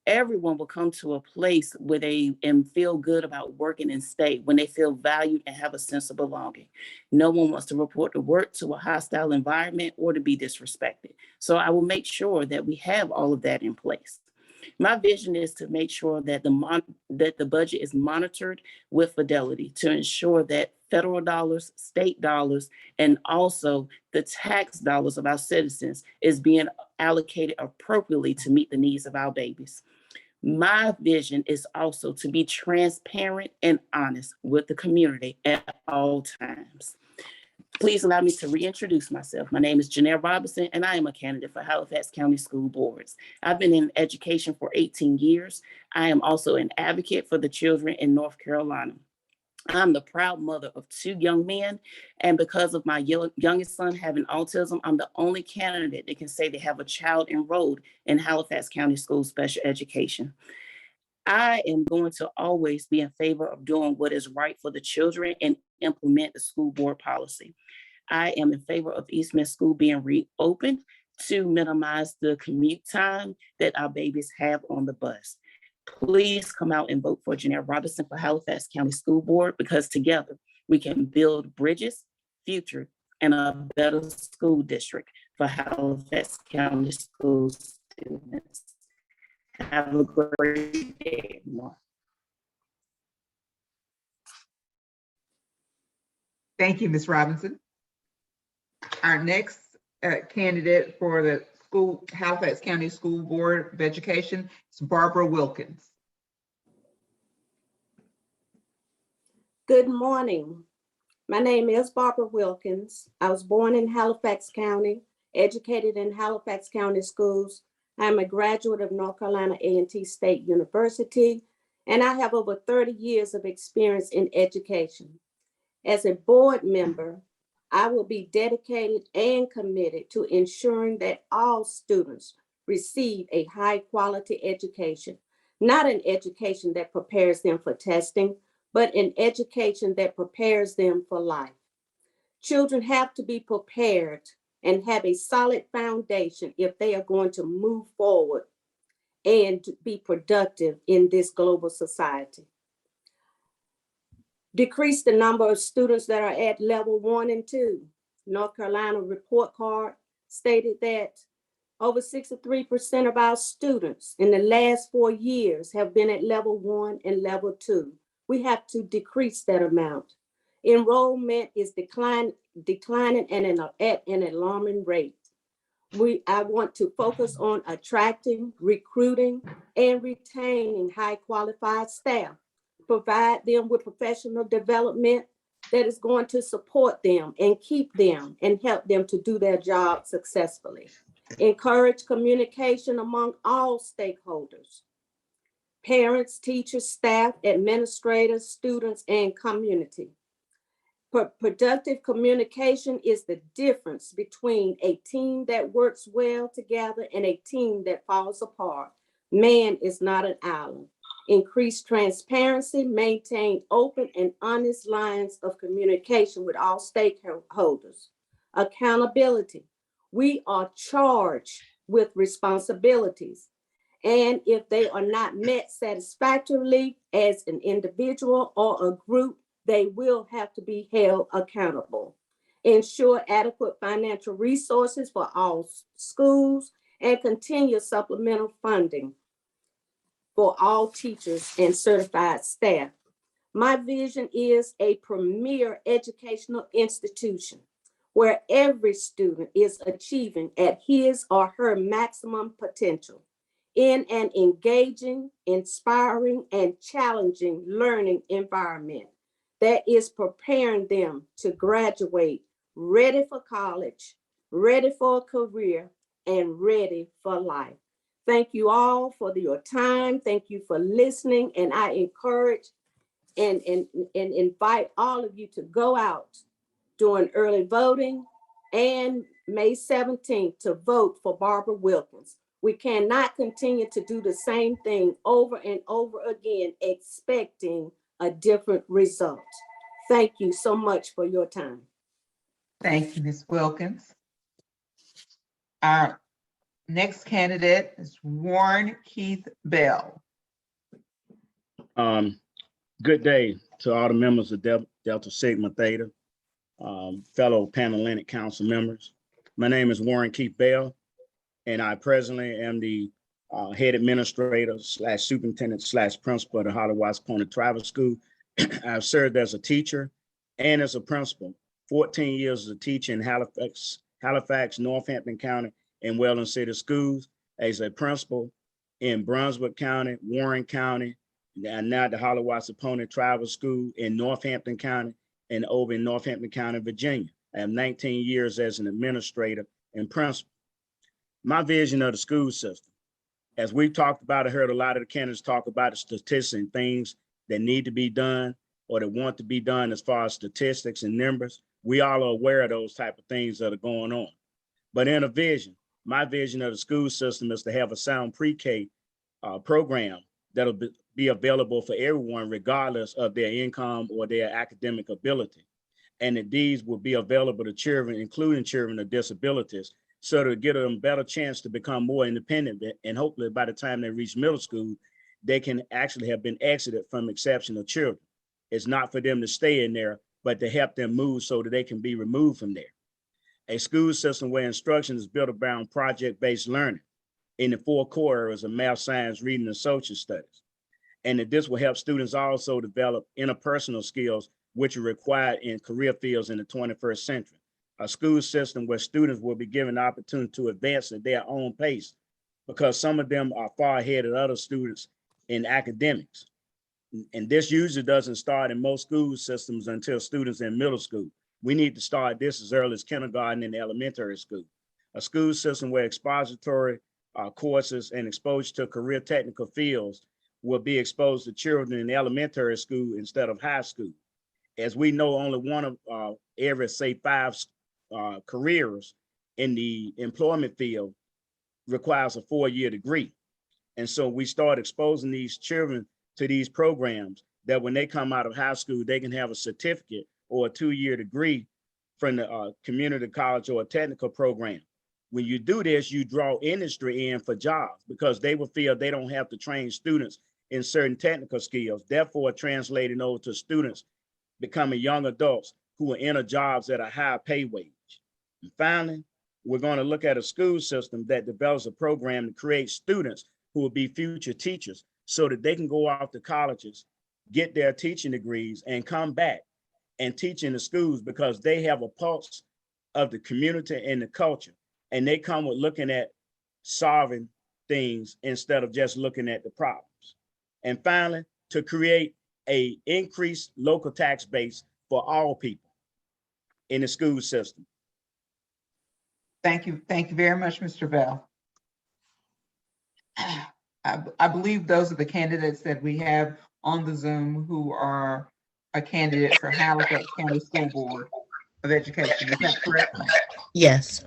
[SPEAKER 5] Everyone will come to a place where they feel good about working in state, when they feel valued and have a sense of belonging. No one wants to report to work to a hostile environment or to be disrespected. So I will make sure that we have all of that in place. My vision is to make sure that the budget is monitored with fidelity to ensure that federal dollars, state dollars, and also the tax dollars of our citizens is being allocated appropriately to meet the needs of our babies. My vision is also to be transparent and honest with the community at all times. Please allow me to reintroduce myself. My name is Janelle Robinson, and I am a candidate for Halifax County School Boards. I've been in education for 18 years. I am also an advocate for the children in North Carolina. I'm the proud mother of 2 young men, and because of my youngest son having autism, I'm the only candidate that can say they have a child enrolled in Halifax County School Special Education. I am going to always be in favor of doing what is right for the children and implement the school board policy. I am in favor of East Mid School being reopened to minimize the commute time that our babies have on the bus. Please come out and vote for Janelle Robinson for Halifax County School Board, because together we can build bridges, future, and a better school district for Halifax County school students. Have a great day, everyone.
[SPEAKER 3] Thank you, Ms. Robinson. Our next candidate for the Halifax County School Board of Education is Barbara Wilkins.
[SPEAKER 22] Good morning. My name is Barbara Wilkins. I was born in Halifax County, educated in Halifax County schools. I'm a graduate of North Carolina A&T State University, and I have over 30 years of experience in education. As a board member, I will be dedicated and committed to ensuring that all students receive a high quality education, not an education that prepares them for testing, but an education that prepares them for life. Children have to be prepared and have a solid foundation if they are going to move forward and be productive in this global society. Decrease the number of students that are at level 1 and 2. North Carolina report card stated that over 63% of our students in the last 4 years have been at level 1 and level 2. We have to decrease that amount. Enrollment is declining and at an alarming rate. I want to focus on attracting, recruiting, and retaining high qualified staff, provide them with professional development that is going to support them and keep them and help them to do their job successfully. Encourage communication among all stakeholders, parents, teachers, staff, administrators, students, and community. Productive communication is the difference between a team that works well together and a team that falls apart. Man is not an island. Increase transparency, maintain open and honest lines of communication with all stakeholders. Accountability. We are charged with responsibilities, and if they are not met satisfactorily as an individual or a group, they will have to be held accountable. Ensure adequate financial resources for all schools and continue supplemental funding for all teachers and certified staff. My vision is a premier educational institution where every student is achieving at his or her maximum potential in an engaging, inspiring, and challenging learning environment that is preparing them to graduate ready for college, ready for a career, and ready for life. Thank you all for your time. Thank you for listening. And I encourage and invite all of you to go out during early voting and May 17th to vote for Barbara Wilkins. We cannot continue to do the same thing over and over again, expecting a different result. Thank you so much for your time.
[SPEAKER 3] Thank you, Ms. Wilkins. Our next candidate is Warren Keith Bell.
[SPEAKER 6] Good day to all the members of Delta Sigma Theta, fellow Panhellenic Council members. My name is Warren Keith Bell, and I presently am the head administrator / superintendent / principal of the Hollow-Wascona Tribal School. I've served as a teacher and as a principal, 14 years as a teacher in Halifax, Northampton County, and Welland City Schools, as a principal in Brunswick County, Warren County, and now the Hollow-Wascona Tribal School in Northampton County and over in Northampton County, Virginia. I have 19 years as an administrator and principal. My vision of the school system, as we talked about, I heard a lot of the candidates talk about the statistics and things that need to be done or that want to be done as far as statistics and numbers. We all are aware of those type of things that are going on. But in a vision, my vision of the school system is to have a sound pre-K program that'll be available for everyone regardless of their income or their academic ability. And that these will be available to children, including children with disabilities, so to get them a better chance to become more independent. And hopefully by the time they reach middle school, they can actually have been exited from exceptional children. It's not for them to stay in there, but to help them move so that they can be removed from there. A school system where instruction is built around project-based learning in the 4 core areas of math, science, reading, and social studies. And that this will help students also develop interpersonal skills, which are required in career fields in the 21st century. A school system where students will be given the opportunity to advance at their own pace, because some of them are far ahead of other students in academics. And this usually doesn't start in most school systems until students in middle school. We need to start this as early as kindergarten and elementary school. A school system where expository courses and exposure to career technical fields will be exposed to children in elementary school instead of high school. As we know, only one of every, say, 5 careers in the employment field requires a 4-year degree. And so we start exposing these children to these programs that when they come out of high school, they can have a certificate or a 2-year degree from the community college or a technical program. When you do this, you draw industry in for jobs because they will feel they don't have to train students in certain technical skills, therefore translating over to students becoming young adults who are in jobs at a higher pay wage. And finally, we're going to look at a school system that develops a program to create students who will be future teachers so that they can go off to colleges, get their teaching degrees, and come back and teach in the schools because they have a pulse of the community and the culture. and they come with looking at solving things instead of just looking at the problems. And finally, to create a increased local tax base for all people in the school system.
[SPEAKER 3] Thank you. Thank you very much, Mr. Bell. I believe those are the candidates that we have on the Zoom who are a candidate for Halifax County School Board of Education. Is that correct?
[SPEAKER 2] Yes.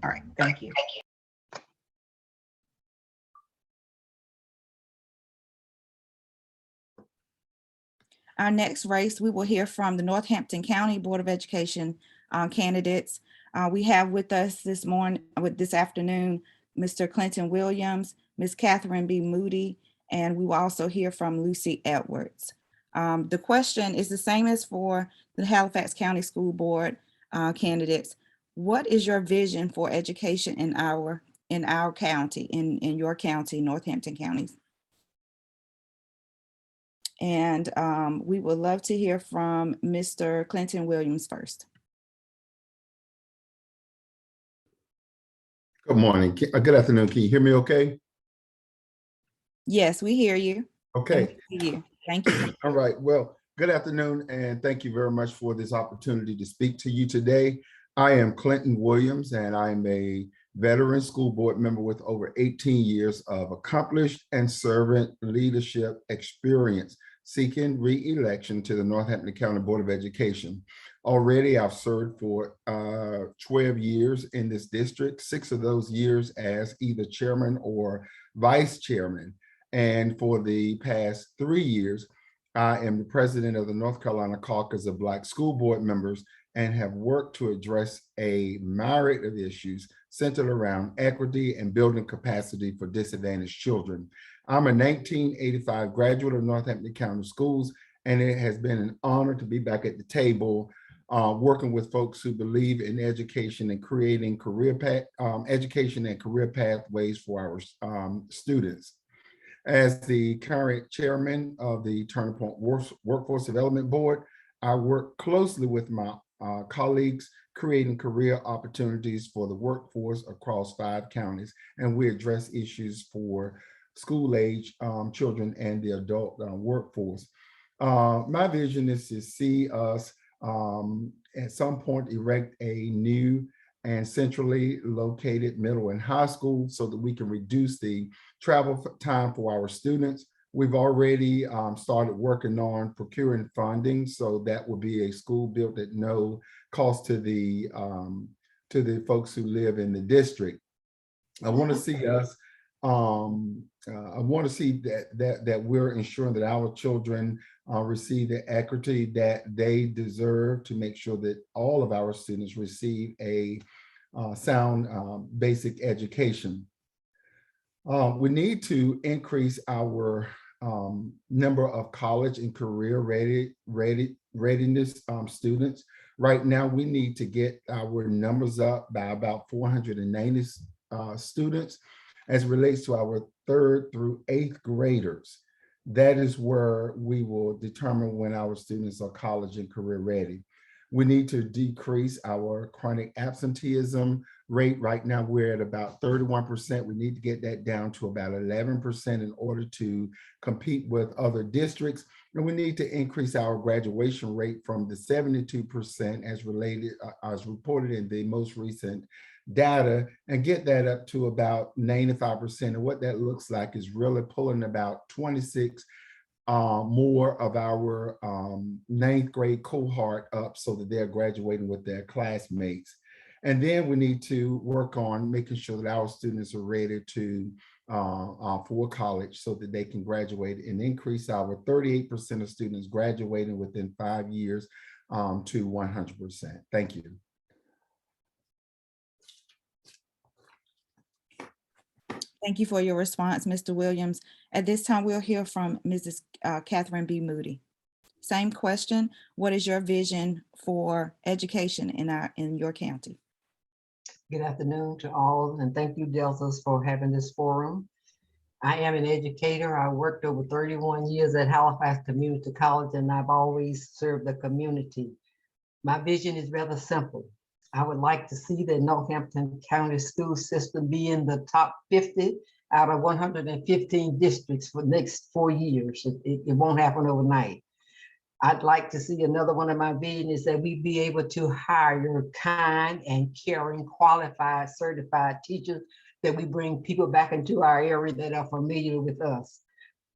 [SPEAKER 3] All right, thank you.
[SPEAKER 9] Our next race, we will hear from the Northampton County Board of Education candidates. We have with us this afternoon, Mr. Clinton Williams, Ms. Catherine B. Moody, and we will also hear from Lucy Edwards. The question is the same as for the Halifax County School Board candidates. What is your vision for education in our county, in your county, Northampton County? And we would love to hear from Mr. Clinton Williams first.
[SPEAKER 7] Good morning. Good afternoon. Can you hear me okay?
[SPEAKER 9] Yes, we hear you.
[SPEAKER 7] Okay.
[SPEAKER 9] Thank you.
[SPEAKER 7] All right. Well, good afternoon, and thank you very much for this opportunity to speak to you today. I am Clinton Williams, and I'm a veteran school board member with over 18 years of accomplished and servant leadership experience, seeking re-election to the Northampton County Board of Education. Already, I've served for 12 years in this district, 6 of those years as either chairman or vice chairman. And for the past 3 years, I am the president of the North Carolina Caucus of Black School Board Members and have worked to address a myriad of issues centered around equity and building capacity for disadvantaged children. I'm a 1985 graduate of Northampton County Schools, and it has been an honor to be back at the table working with folks who believe in education and creating education and career pathways for our students. As the current chairman of the Turning Point Workforce Development Board, I work closely with my colleagues creating career opportunities for the workforce across 5 counties, and we address issues for school-age children and the adult workforce. My vision is to see us at some point erect a new and centrally located middle and high school so that we can reduce the travel time for our students. We've already started working on procuring funding, so that will be a school built at no cost to the folks who live in the district. I want to see us. I want to see that we're ensuring that our children receive the equity that they deserve to make sure that all of our students receive a sound basic education. We need to increase our number of college and career readiness students. Right now, we need to get our numbers up by about 490 students as it relates to our 3rd through 8th graders. That is where we will determine when our students are college and career ready. We need to decrease our chronic absenteeism rate. Right now, we're at about 31%. We need to get that down to about 11% in order to compete with other districts. And we need to increase our graduation rate from the 72% as reported in the most recent data, and get that up to about 95%. And what that looks like is really pulling about 26 more of our 9th grade cohort up so that they're graduating with their classmates. And then we need to work on making sure that our students are ready to for college so that they can graduate and increase our 38% of students graduating within 5 years to 100%. Thank you.
[SPEAKER 9] Thank you for your response, Mr. Williams. At this time, we'll hear from Mrs. Catherine B. Moody. Same question. What is your vision for education in your county?
[SPEAKER 8] Good afternoon to all, and thank you, Deltas, for having this forum. I am an educator. I worked over 31 years at Halifax Community College, and I've always served the community. My vision is rather simple. I would like to see the Northampton County school system be in the top 50 out of 115 districts for the next 4 years. It won't happen overnight. I'd like to see another one of my vision is that we be able to hire kind and caring, qualified, certified teachers, that we bring people back into our area that are familiar with us.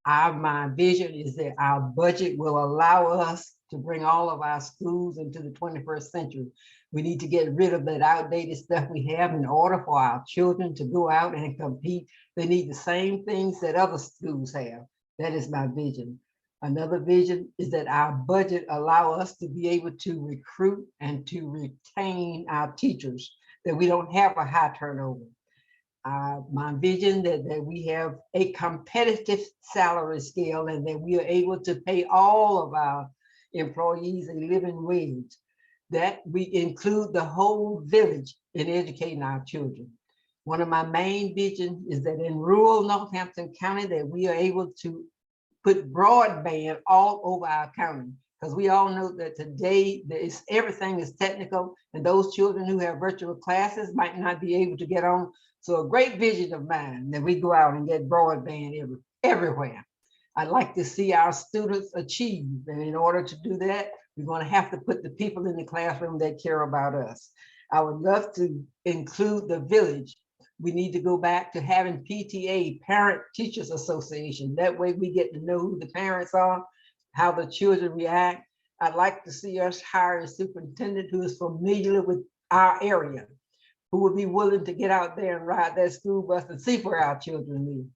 [SPEAKER 8] My vision is that our budget will allow us to bring all of our schools into the 21st century. We need to get rid of that outdated stuff we have in order for our children to go out and compete. They need the same things that other schools have. That is my vision. Another vision is that our budget allow us to be able to recruit and to retain our teachers, that we don't have a high turnover. My vision that we have a competitive salary scale and that we are able to pay all of our employees a living wage, that we include the whole village in educating our children. One of my main visions is that in rural Northampton County, that we are able to put broadband all over our county, because we all know that today everything is technical, and those children who have virtual classes might not be able to get on. So a great vision of mine that we go out and get broadband everywhere. I'd like to see our students achieve, and in order to do that, we're going to have to put the people in the classroom that care about us. I would love to include the village. We need to go back to having PTA, Parent Teachers Association. That way we get to know who the parents are, how the children react. I'd like to see us hire a superintendent who is familiar with our area, who would be willing to get out there and ride that school bus and see where our children live.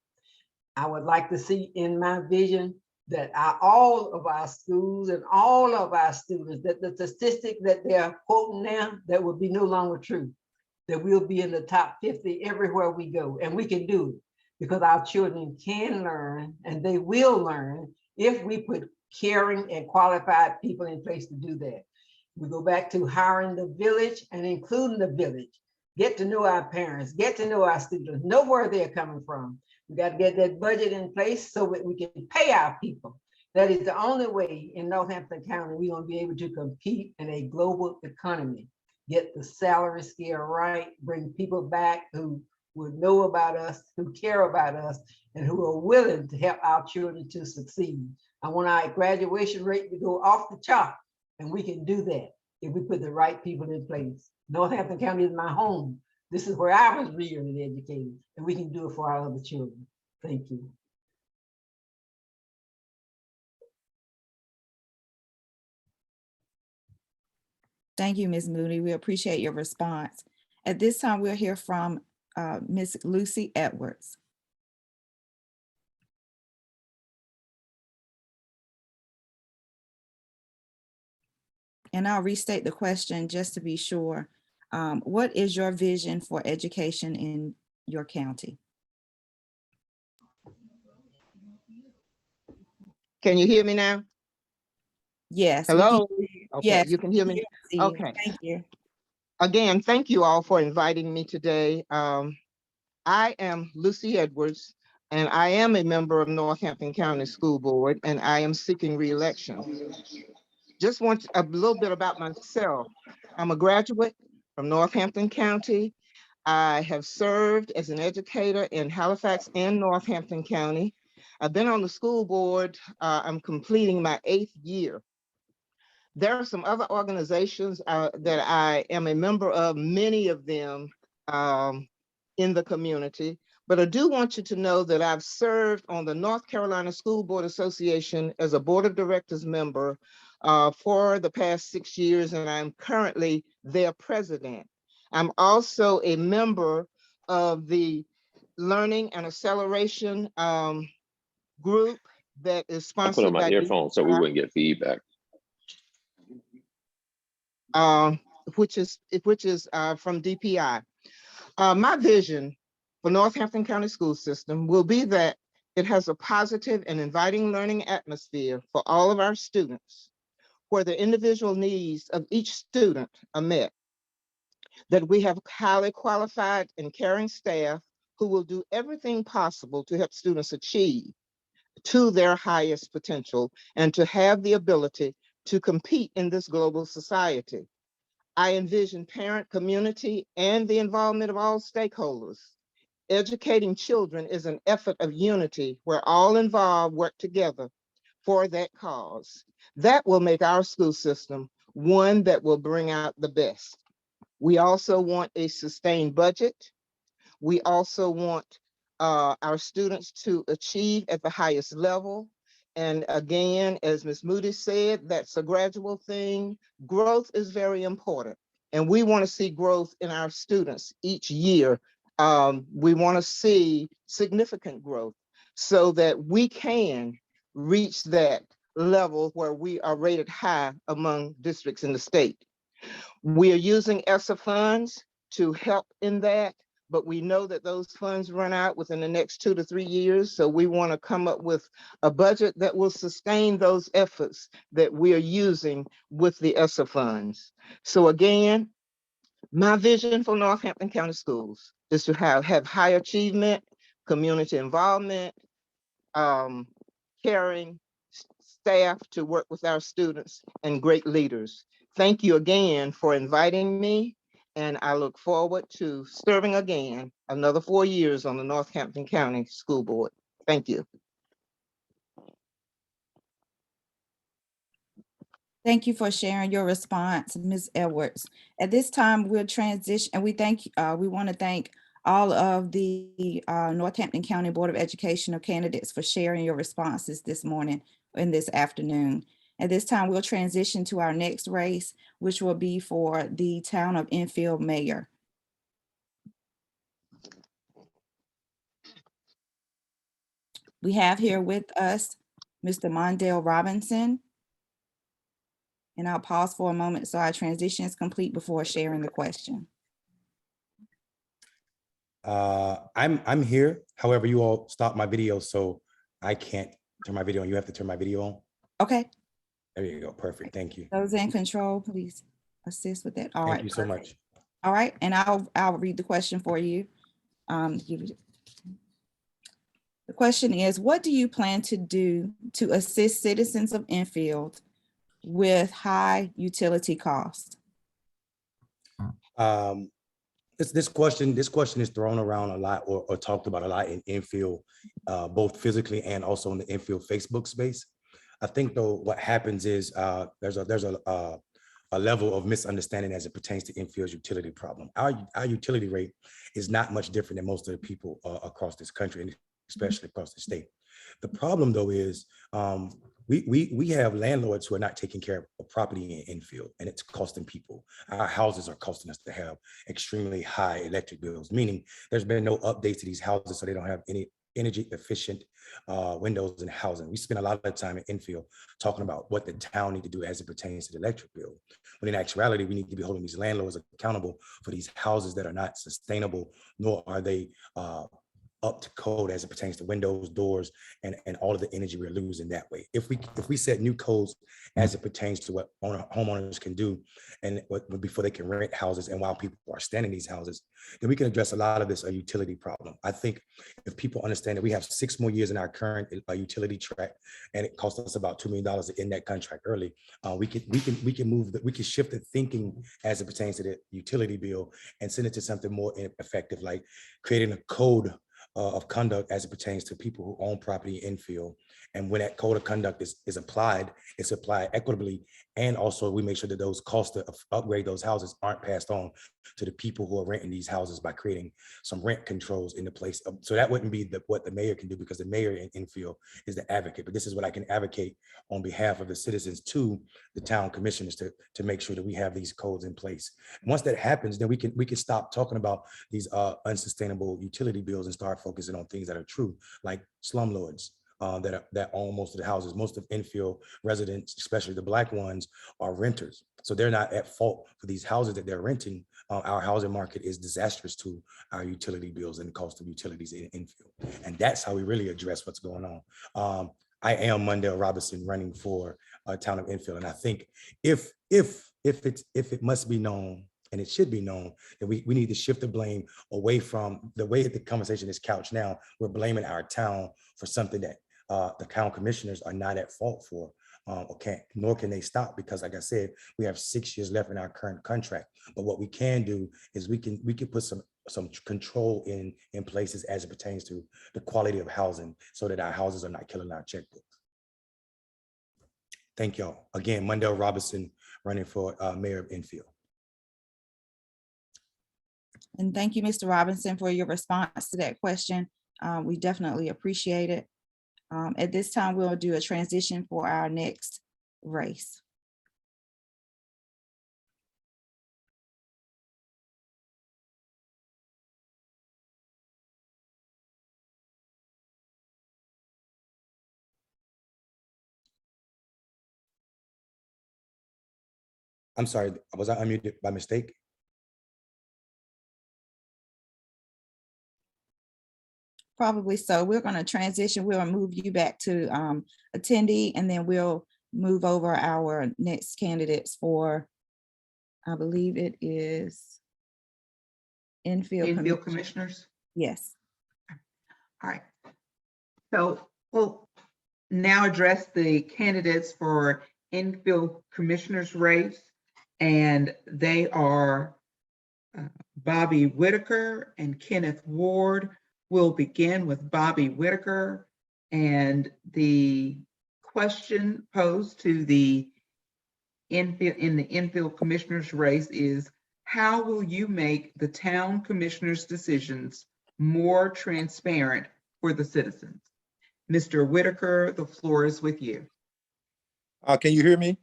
[SPEAKER 8] I would like to see in my vision that all of our schools and all of our students, that the statistic that they're quoting now, that will be no longer true, that we'll be in the top 50 everywhere we go, and we can do it because our children can learn and they will learn if we put caring and qualified people in place to do that. We go back to hiring the village and including the village. Get to know our parents, get to know our students, know where they're coming from. We got to get that budget in place so that we can pay our people. That is the only way in Northampton County we're going to be able to compete in a global economy. Get the salary scale right, bring people back who would know about us, who care about us, and who are willing to help our children to succeed. I want our graduation rate to go off the chart, and we can do that if we put the right people in place. Northampton County is my home. This is where I was reared and educated, and we can do it for our other children. Thank you.
[SPEAKER 9] Thank you, Ms. Moody. We appreciate your response. At this time, we'll hear from Ms. Lucy Edwards. And I'll restate the question just to be sure. What is your vision for education in your county?
[SPEAKER 10] Can you hear me now?
[SPEAKER 9] Yes.
[SPEAKER 10] Hello? Okay,
[SPEAKER 9] yes,
[SPEAKER 10] you can hear me? Okay.
[SPEAKER 9] Thank you.
[SPEAKER 10] Again, thank you all for inviting me today. I am Lucy Edwards, and I am a member of Northampton County School Board, and I am seeking re-election. Just want a little bit about myself. I'm a graduate from Northampton County. I have served as an educator in Halifax and Northampton County. I've been on the school board. I'm completing my 8th year. There are some other organizations that I am a member of, many of them in the community, but I do want you to know that I've served on the North Carolina School Board Association as a board of directors member for the past 6 years, and I'm currently their president. I'm also a member of the Learning and Acceleration group that is sponsored by
[SPEAKER 11] I put on my earphones so we wouldn't get feedback.
[SPEAKER 10] Which is from DPI. My vision for Northampton County School System will be that it has a positive and inviting learning atmosphere for all of our students, where the individual needs of each student are met, that we have highly qualified and caring staff who will do everything possible to help students achieve to their highest potential and to have the ability to compete in this global society. I envision parent, community, and the involvement of all stakeholders. Educating children is an effort of unity where all involved work together for that cause. That will make our school system one that will bring out the best. We also want a sustained budget. We also want our students to achieve at the highest level. And again, as Ms. Moody said, that's a gradual thing. Growth is very important. And we want to see growth in our students each year. We want to see significant growth so that we can reach that level where we are rated high among districts in the state. We are using ESSA funds to help in that, but we know that those funds run out within the next 2 to 3 years. So we want to come up with a budget that will sustain those efforts that we are using with the ESSA funds. So again, my vision for Northampton County Schools is to have high achievement, community involvement, caring staff to work with our students, and great leaders. Thank you again for inviting me, and I look forward to serving again another 4 years on the Northampton County School Board. Thank you.
[SPEAKER 9] Thank you for sharing your response, Ms. Edwards. At this time, we'll transition, and we want to thank all of the Northampton County Board of Education candidates for sharing your responses this morning and this afternoon. At this time, we'll transition to our next race, which will be for the Town of Enfield mayor. We have here with us Mr. Mondale Robinson. And I'll pause for a moment so our transition is complete before sharing the question.
[SPEAKER 12] I'm here. However, you all stopped my video, so I can't turn my video on. You have to turn my video on.
[SPEAKER 9] Okay.
[SPEAKER 12] There you go. Perfect. Thank you.
[SPEAKER 9] Those in control, please assist with that. All right.
[SPEAKER 12] Thank you so much.
[SPEAKER 9] All right, and I'll read the question for you. The question is, what do you plan to do to assist citizens of Enfield with high utility costs?
[SPEAKER 12] This question is thrown around a lot or talked about a lot in Enfield, both physically and also in the Enfield Facebook space. I think though what happens is there's a level of misunderstanding as it pertains to Enfield's utility problem. Our utility rate is not much different than most of the people across this country, and especially across the state. The problem though is we have landlords who are not taking care of property in Enfield, and it's costing people. Our houses are costing us to have extremely high electric bills, meaning there's been no updates to these houses, so they don't have any energy efficient windows in housing. We spend a lot of time in Enfield talking about what the town need to do as it pertains to the electric bill. When in actuality, we need to be holding these landlords accountable for these houses that are not sustainable, nor are they up to code as it pertains to windows, doors, and all of the energy we're losing that way. If we set new codes as it pertains to what homeowners can do and before they can rent houses and while people are staying in these houses, then we can address a lot of this utility problem. I think if people understand that we have 6 more years in our current utility track, and it costs us about $2 million to end that contract early, we can shift the thinking as it pertains to the utility bill and send it to something more effective, like creating a code of conduct as it pertains to people who own property in Enfield. And when that code of conduct is applied, it's applied equitably. And also we make sure that those costs to upgrade those houses aren't passed on to the people who are renting these houses by creating some rent controls in the place. So that wouldn't be what the mayor can do, because the mayor in Enfield is the advocate. But this is what I can advocate on behalf of the citizens to the town commissioners to make sure that we have these codes in place. And once that happens, then we can stop talking about these unsustainable utility bills and start focusing on things that are true, like slumlords that own most of the houses. Most of Enfield residents, especially the Black ones, are renters. So they're not at fault for these houses that they're renting. Our housing market is disastrous to our utility bills and the cost of utilities in Enfield. And that's how we really address what's going on. I am Mondale Robinson, running for town of Enfield. And I think if it must be known, and it should be known, that we need to shift the blame away from the way the conversation is couched now. We're blaming our town for something that the town commissioners are not at fault for. nor can they stop, because like I said, we have 6 years left in our current contract. But what we can do is we can put some control in places as it pertains to the quality of housing, so that our houses are not killing our checkbooks. Thank y'all. Again, Mundell Robinson, running for mayor of Enfield.
[SPEAKER 9] And thank you, Mr. Robinson, for your response to that question. We definitely appreciate it. At this time, we'll do a transition for our next race.
[SPEAKER 12] I'm sorry, was I unmuted by mistake?
[SPEAKER 9] Probably so. We're going to transition. We'll move you back to attendee, and then we'll move over our next candidates for, I believe it is Enfield
[SPEAKER 3] Commissioners.
[SPEAKER 9] Yes.
[SPEAKER 3] All right. So we'll now address the candidates for Enfield Commissioners race, and they are Bobby Whitaker and Kenneth Ward. We'll begin with Bobby Whitaker, and the question posed to the Enfield Commissioners race is, how will you make the town commissioners' decisions more transparent for the citizens? Mr. Whitaker, the floor is with you.
[SPEAKER 13] Can you hear me?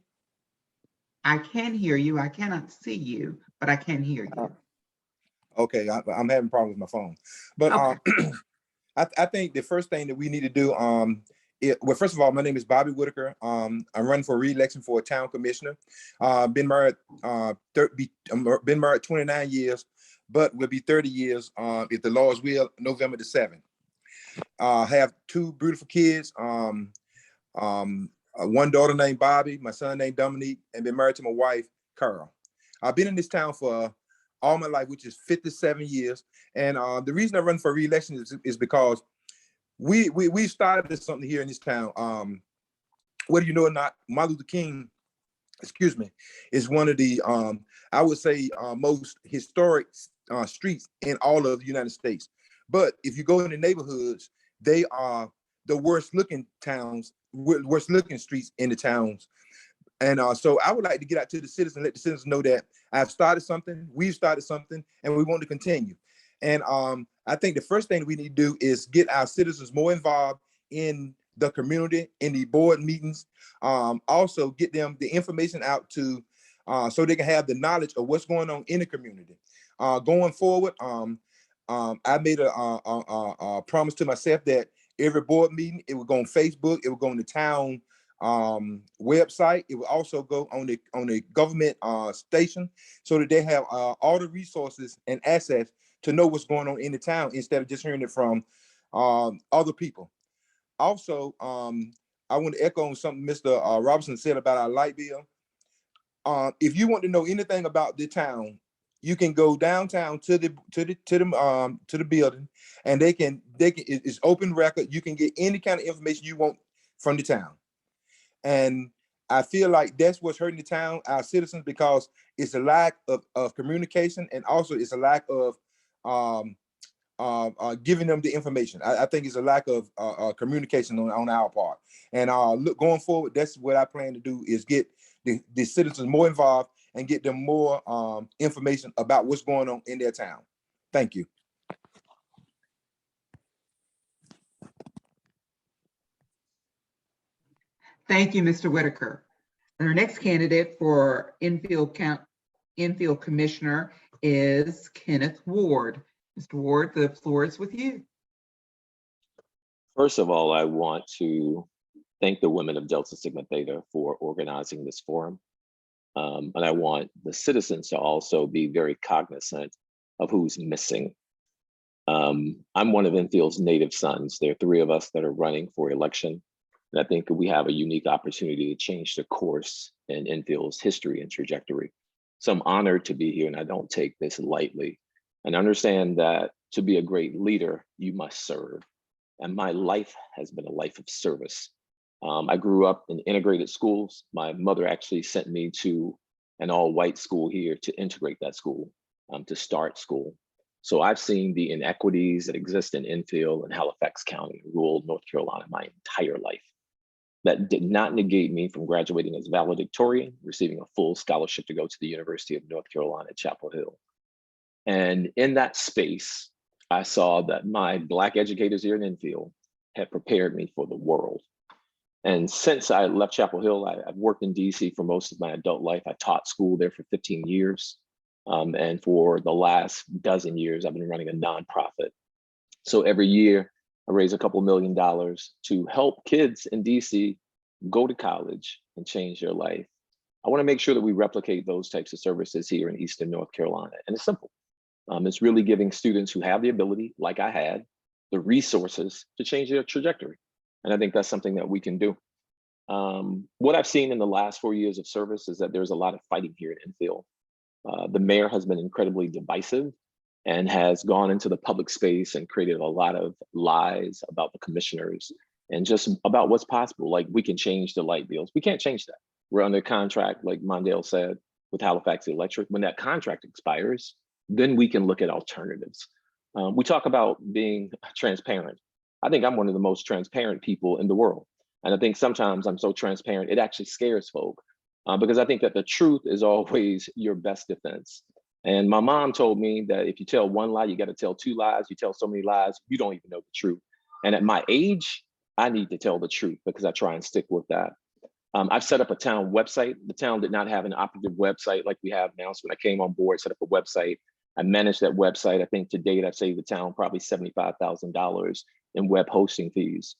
[SPEAKER 3] I can hear you. I cannot see you, but I can hear you.
[SPEAKER 13] Okay, I'm having problems with my phone. But
[SPEAKER 3] Okay.
[SPEAKER 13] I think the first thing that we need to do, well, first of all, my name is Bobby Whitaker. I'm running for re-election for a town commissioner. Been married 29 years, but will be 30 years if the Lord's will, November the 7th. Have 2 beautiful kids. One daughter named Bobby, my son named Dominique, and been married to my wife, Carol. I've been in this town for all my life, which is 57 years. And the reason I run for re-election is because we started something here in this town. Whether you know or not, Martin Luther King, is one of the, I would say, most historic streets in all of the United States. But if you go in the neighborhoods, they are the worst looking towns, worst looking streets in the towns. And so I would like to get out to the citizens, let the citizens know that I've started something, we've started something, and we want to continue. And I think the first thing we need to do is get our citizens more involved in the community, in the board meetings. Also get them the information out to, so they can have the knowledge of what's going on in the community. Going forward, I made a promise to myself that every board meeting, it would go on Facebook, it would go on the town website. It will also go on the government station, so that they have all the resources and assets to know what's going on in the town instead of just hearing it from other people. Also, I want to echo on something Mr. Robinson said about our light bill. If you want to know anything about the town, you can go downtown to the building, and they can it's open record. You can get any kind of information you want from the town. And I feel like that's what's hurting the town, our citizens, because it's a lack of communication, and also it's a lack of giving them the information. I think it's a lack of communication on our part. And look, going forward, that's what I plan to do, is get the citizens more involved and get them more information about what's going on in their town. Thank you.
[SPEAKER 3] Thank you, Mr. Whitaker. And our next candidate for Enfield Commissioner is Kenneth Ward. Mr. Ward, the floor is with you.
[SPEAKER 11] First of all, I want to thank the women of Delta Sigma Theta for organizing this forum. And I want the citizens to also be very cognizant of who's missing. I'm one of Enfield's native sons. There are 3 of us that are running for election. And I think we have a unique opportunity to change the course in Enfield's history and trajectory. So I'm honored to be here, and I don't take this lightly. And understand that to be a great leader, you must serve. And my life has been a life of service. I grew up in integrated schools. My mother actually sent me to an all-white school here to integrate that school, to start school. So I've seen the inequities that exist in Enfield and Halifax County, rural North Carolina, my entire life. That did not negate me from graduating as valedictorian, receiving a full scholarship to go to the University of North Carolina at Chapel Hill. And in that space, I saw that my Black educators here in Enfield had prepared me for the world. And since I left Chapel Hill, I've worked in DC for most of my adult life. I taught school there for 15 years. And for the last dozen years, I've been running a nonprofit. So every year, I raise a couple $1 million to help kids in DC go to college and change their life. I want to make sure that we replicate those types of services here in Eastern North Carolina. And it's simple. It's really giving students who have the ability, like I had, the resources to change their trajectory. And I think that's something that we can do. What I've seen in the last 4 years of service is that there's a lot of fighting here in Enfield. The mayor has been incredibly divisive and has gone into the public space and created a lot of lies about the commissioners and just about what's possible. Like, we can change the light bills. We can't change that. We're under contract, like Mondale said, with Halifax Electric. When that contract expires, then we can look at alternatives. We talk about being transparent. I think I'm one of the most transparent people in the world. And I think sometimes I'm so transparent, it actually scares folk because I think that the truth is always your best defense. And my mom told me that if you tell one lie, you got to tell 2 lies. You tell so many lies, you don't even know the truth. And at my age, I need to tell the truth because I try and stick with that. I've set up a town website. The town did not have an operative website like we have now. So when I came on board, set up a website. I managed that website. I think to date, I've saved the town probably $75,000 in web hosting fees.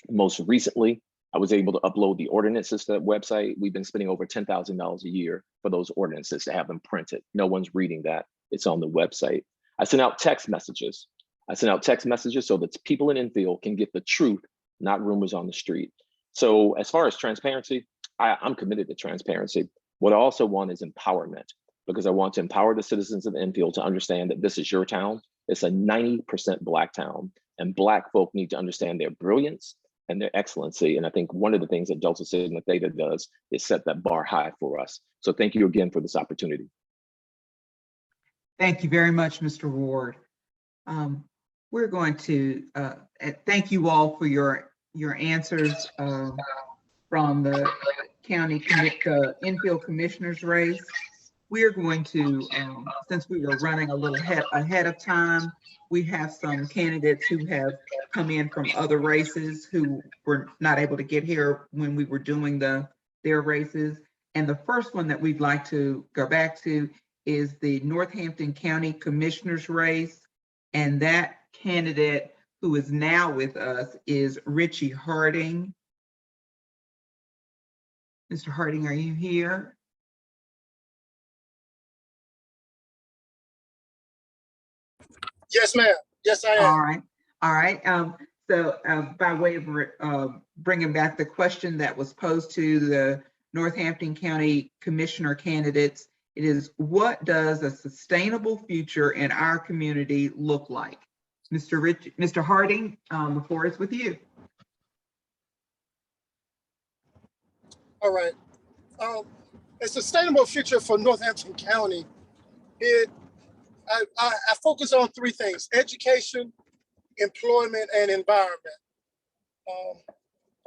[SPEAKER 11] Most recently, I was able to upload the ordinances to that website. We've been spending over $10,000 a year for those ordinances to have them printed. No one's reading that. It's on the website. I sent out text messages. So that people in Enfield can get the truth, not rumors on the street. So as far as transparency, I'm committed to transparency. What I also want is empowerment, because I want to empower the citizens of Enfield to understand that this is your town. It's a 90% Black town, and Black folk need to understand their brilliance and their excellency. And I think one of the things that Delta Sigma Theta does is set that bar high for us. So thank you again for this opportunity.
[SPEAKER 3] Thank you very much, Mr. Ward. We're going to thank you all for your answers from the Enfield Commissioner's race. We're going to, since we were running a little ahead of time, we have some candidates who have come in from other races who were not able to get here when we were doing their races. And the first one that we'd like to go back to is the Northampton County Commissioner's race. And that candidate who is now with us is Richie Harding. Mr. Harding, are you here?
[SPEAKER 14] Yes, ma'am. Yes, I am.
[SPEAKER 3] All right. So by way of bringing back the question that was posed to the Northampton County Commissioner candidates, it is, what does a sustainable future in our community look like? Mr. Harding, the floor is with you.
[SPEAKER 14] All right. A sustainable future for Northampton County, I focus on 3 things: education, employment, and environment.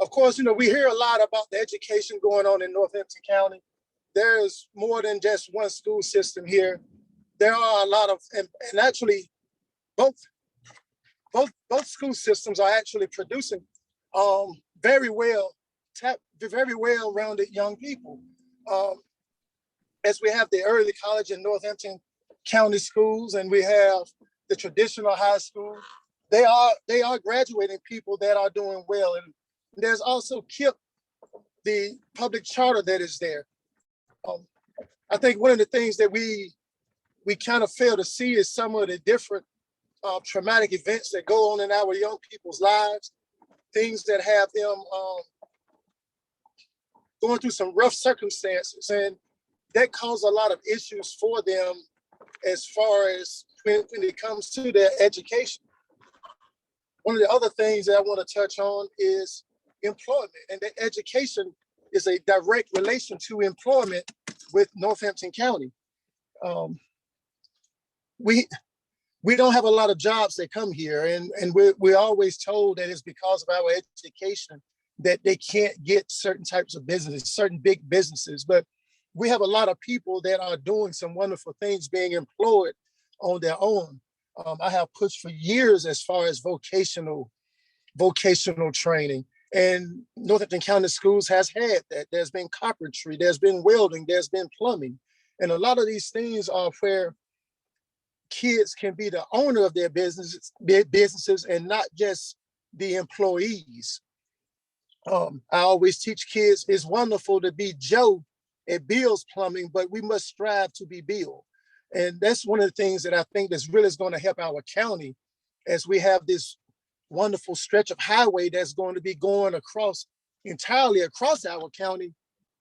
[SPEAKER 14] Of course, we hear a lot about the education going on in Northampton County. There's more than just one school system here. There are a lot of, and actually both school systems are actually producing very well-rounded young people. As we have the early college in Northampton County schools, and we have the traditional high school, they are graduating people that are doing well. And there's also KIPP, the public charter that is there. I think one of the things that we kind of fail to see is some of the different traumatic events that go on in our young people's lives, things that have them going through some rough circumstances, and that causes a lot of issues for them as far as when it comes to their education. One of the other things that I want to touch on is employment, and that education is a direct relation to employment with Northampton County. We don't have a lot of jobs that come here, and we're always told that it's because of our education that they can't get certain types of businesses, certain big businesses. But we have a lot of people that are doing some wonderful things, being employed on their own. I have pushed for years as far as vocational training, and Northampton County Schools has had that. There's been carpentry, there's been welding, there's been plumbing, and a lot of these things are where kids can be the owner of their businesses and not just the employees. I always teach kids it's wonderful to be Joe at Bill's Plumbing, but we must strive to be Bill. And that's one of the things that I think that's really going to help our county, as we have this wonderful stretch of highway that's going to be going entirely across our county.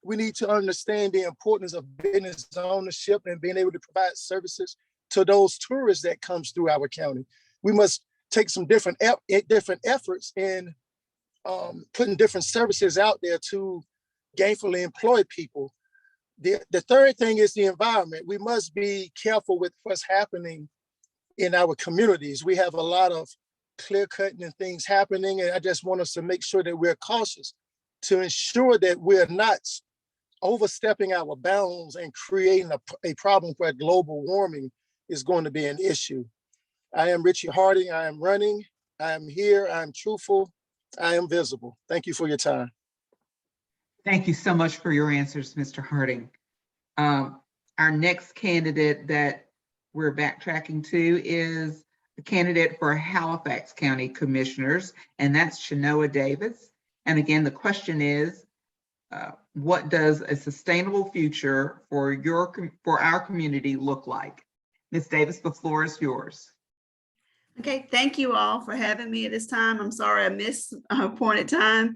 [SPEAKER 14] We need to understand the importance of business ownership and being able to provide services to those tourists that comes through our county. We must take some different efforts in putting different services out there to gainfully employ people. The third thing is the environment. We must be careful with what's happening in our communities. We have a lot of clear cutting and things happening, and I just want us to make sure that we're cautious to ensure that we're not overstepping our bounds and creating a problem where global warming is going to be an issue. I am Richie Harding. I am running. I am here. I am truthful. I am visible. Thank you for your time.
[SPEAKER 3] Thank you so much for your answers, Mr. Harding. Our next candidate that we're backtracking to is the candidate for Halifax County Commissioners, and that's Shanoa Davis. And again, the question is, what does a sustainable future for our community look like? Ms. Davis, the floor is yours.
[SPEAKER 15] Okay, thank you all for having me at this time. I'm sorry I missed appointed time.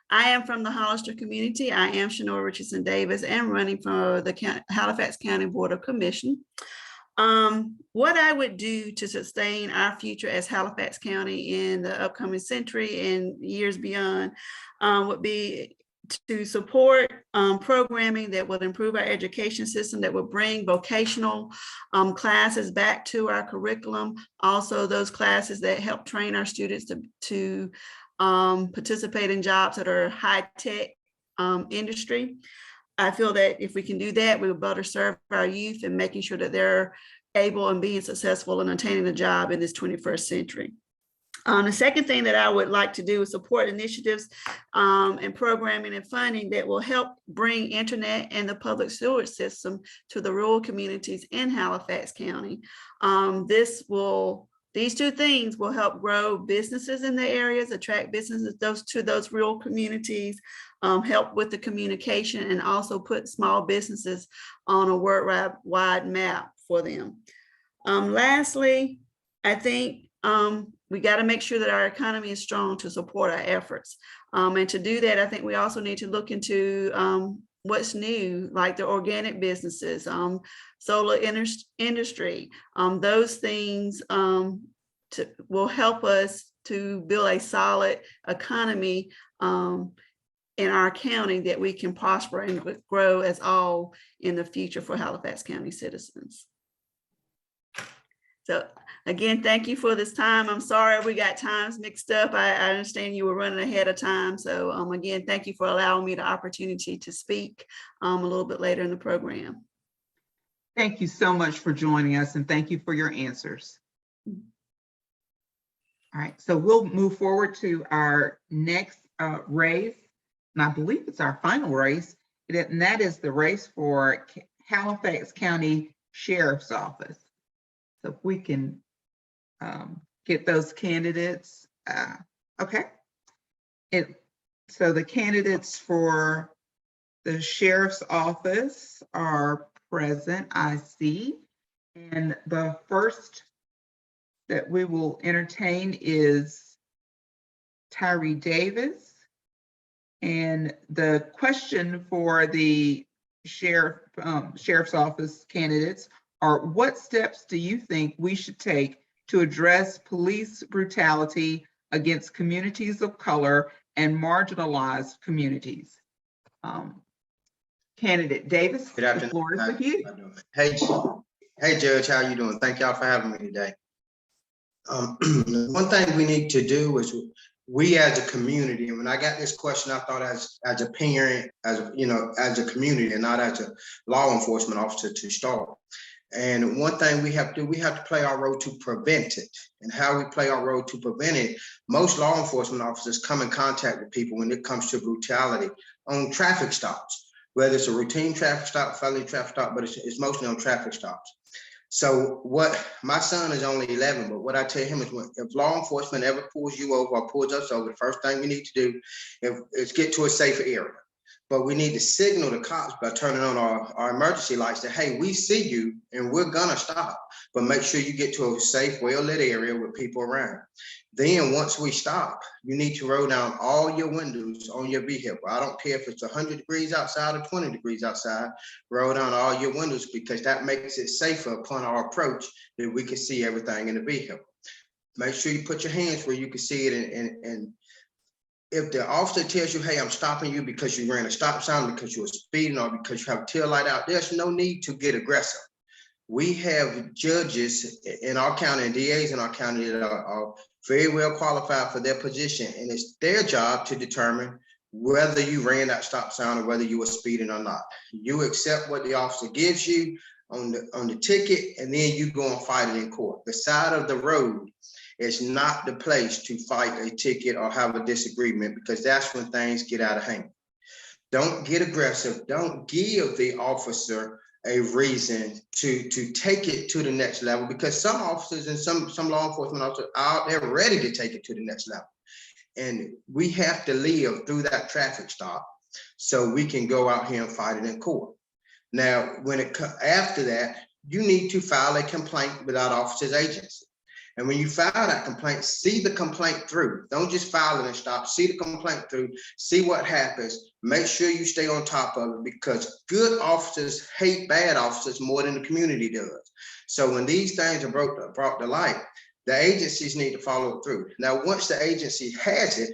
[SPEAKER 15] I am from the Hollister community. I am Shanoa Richardson Davis and running for the Halifax County Board of Commission. What I would do to sustain our future as Halifax County in the upcoming century and years beyond would be to support programming that will improve our education system, that will bring vocational classes back to our curriculum. Also, those classes that help train our students to participate in jobs that are high-tech industry. I feel that if we can do that, we will better serve our youth and making sure that they're able and being successful in attaining a job in this 21st century. The second thing that I would like to do is support initiatives and programming and funding that will help bring internet and the public sewage system to the rural communities in Halifax County. These two things will help grow businesses in the areas, attract businesses to those rural communities, help with the communication, and also put small businesses on a worldwide map for them. Lastly, I think we got to make sure that our economy is strong to support our efforts. And to do that, I think we also need to look into what's new, like the organic businesses, solar industry. Those things will help us to build a solid economy in our county that we can prosper and grow as all in the future for Halifax County citizens. So again, thank you for this time. I'm sorry we got times mixed up. I understand you were running ahead of time. So again, thank you for allowing me the opportunity to speak a little bit later in the program.
[SPEAKER 3] Thank you so much for joining us, and thank you for your answers. All right, so we'll move forward to our next race, and I believe it's our final race, and that is the race for Halifax County Sheriff's Office. So if we can get those candidates, okay. So the candidates for the Sheriff's Office are present, I see. And the first that we will entertain is Tyree Davis. And the question for the Sheriff's Office candidates are, what steps do you think we should take to address police brutality against communities of color and marginalized communities. Candidate Davis,
[SPEAKER 16] Good
[SPEAKER 3] the
[SPEAKER 16] afternoon.
[SPEAKER 3] floor is with you.
[SPEAKER 16] Hey, Judge, how you doing? Thank y'all for having me today. One thing we need to do is we as a community, and when I got this question, I thought as a parent, as a community, and not as a law enforcement officer to start. And one thing we have to do, we have to play our role to prevent it. And how we play our role to prevent it, most law enforcement officers come in contact with people when it comes to brutality on traffic stops, whether it's a routine traffic stop, felony traffic stop, but it's mostly on traffic stops. So what, my son is only 11, but what I tell him is if law enforcement ever pulls you over or pulls us over, the first thing we need to do is get to a safer area. But we need to signal the cops by turning on our emergency lights that, hey, we see you and we're gonna stop, but make sure you get to a safe, well-lit area with people around. Then once we stop, you need to roll down all your windows on your vehicle. I don't care if it's 100 degrees outside or 20 degrees outside, roll down all your windows because that makes it safer upon our approach that we can see everything in the vehicle. Make sure you put your hands where you can see it, and if the officer tells you, hey, I'm stopping you because you ran a stop sign, because you were speeding, or because you have a tail light out, there's no need to get aggressive. We have judges in our county and DAs in our county that are very well qualified for their position, and it's their job to determine whether you ran that stop sign or whether you were speeding or not. You accept what the officer gives you on the ticket, and then you go and fight it in court. The side of the road is not the place to fight a ticket or have a disagreement, because that's when things get out of hand. Don't get aggressive. Don't give the officer a reason to take it to the next level, because some officers and some law enforcement officers are out there ready to take it to the next level. And we have to live through that traffic stop so we can go out here and fight it in court. Now, after that, you need to file a complaint with that officer's agency. And when you file that complaint, see the complaint through. Don't just file it and stop. See the complaint through, see what happens. Make sure you stay on top of it, because good officers hate bad officers more than the community does. So when these things are brought to light, the agencies need to follow through. Now, once the agency has it,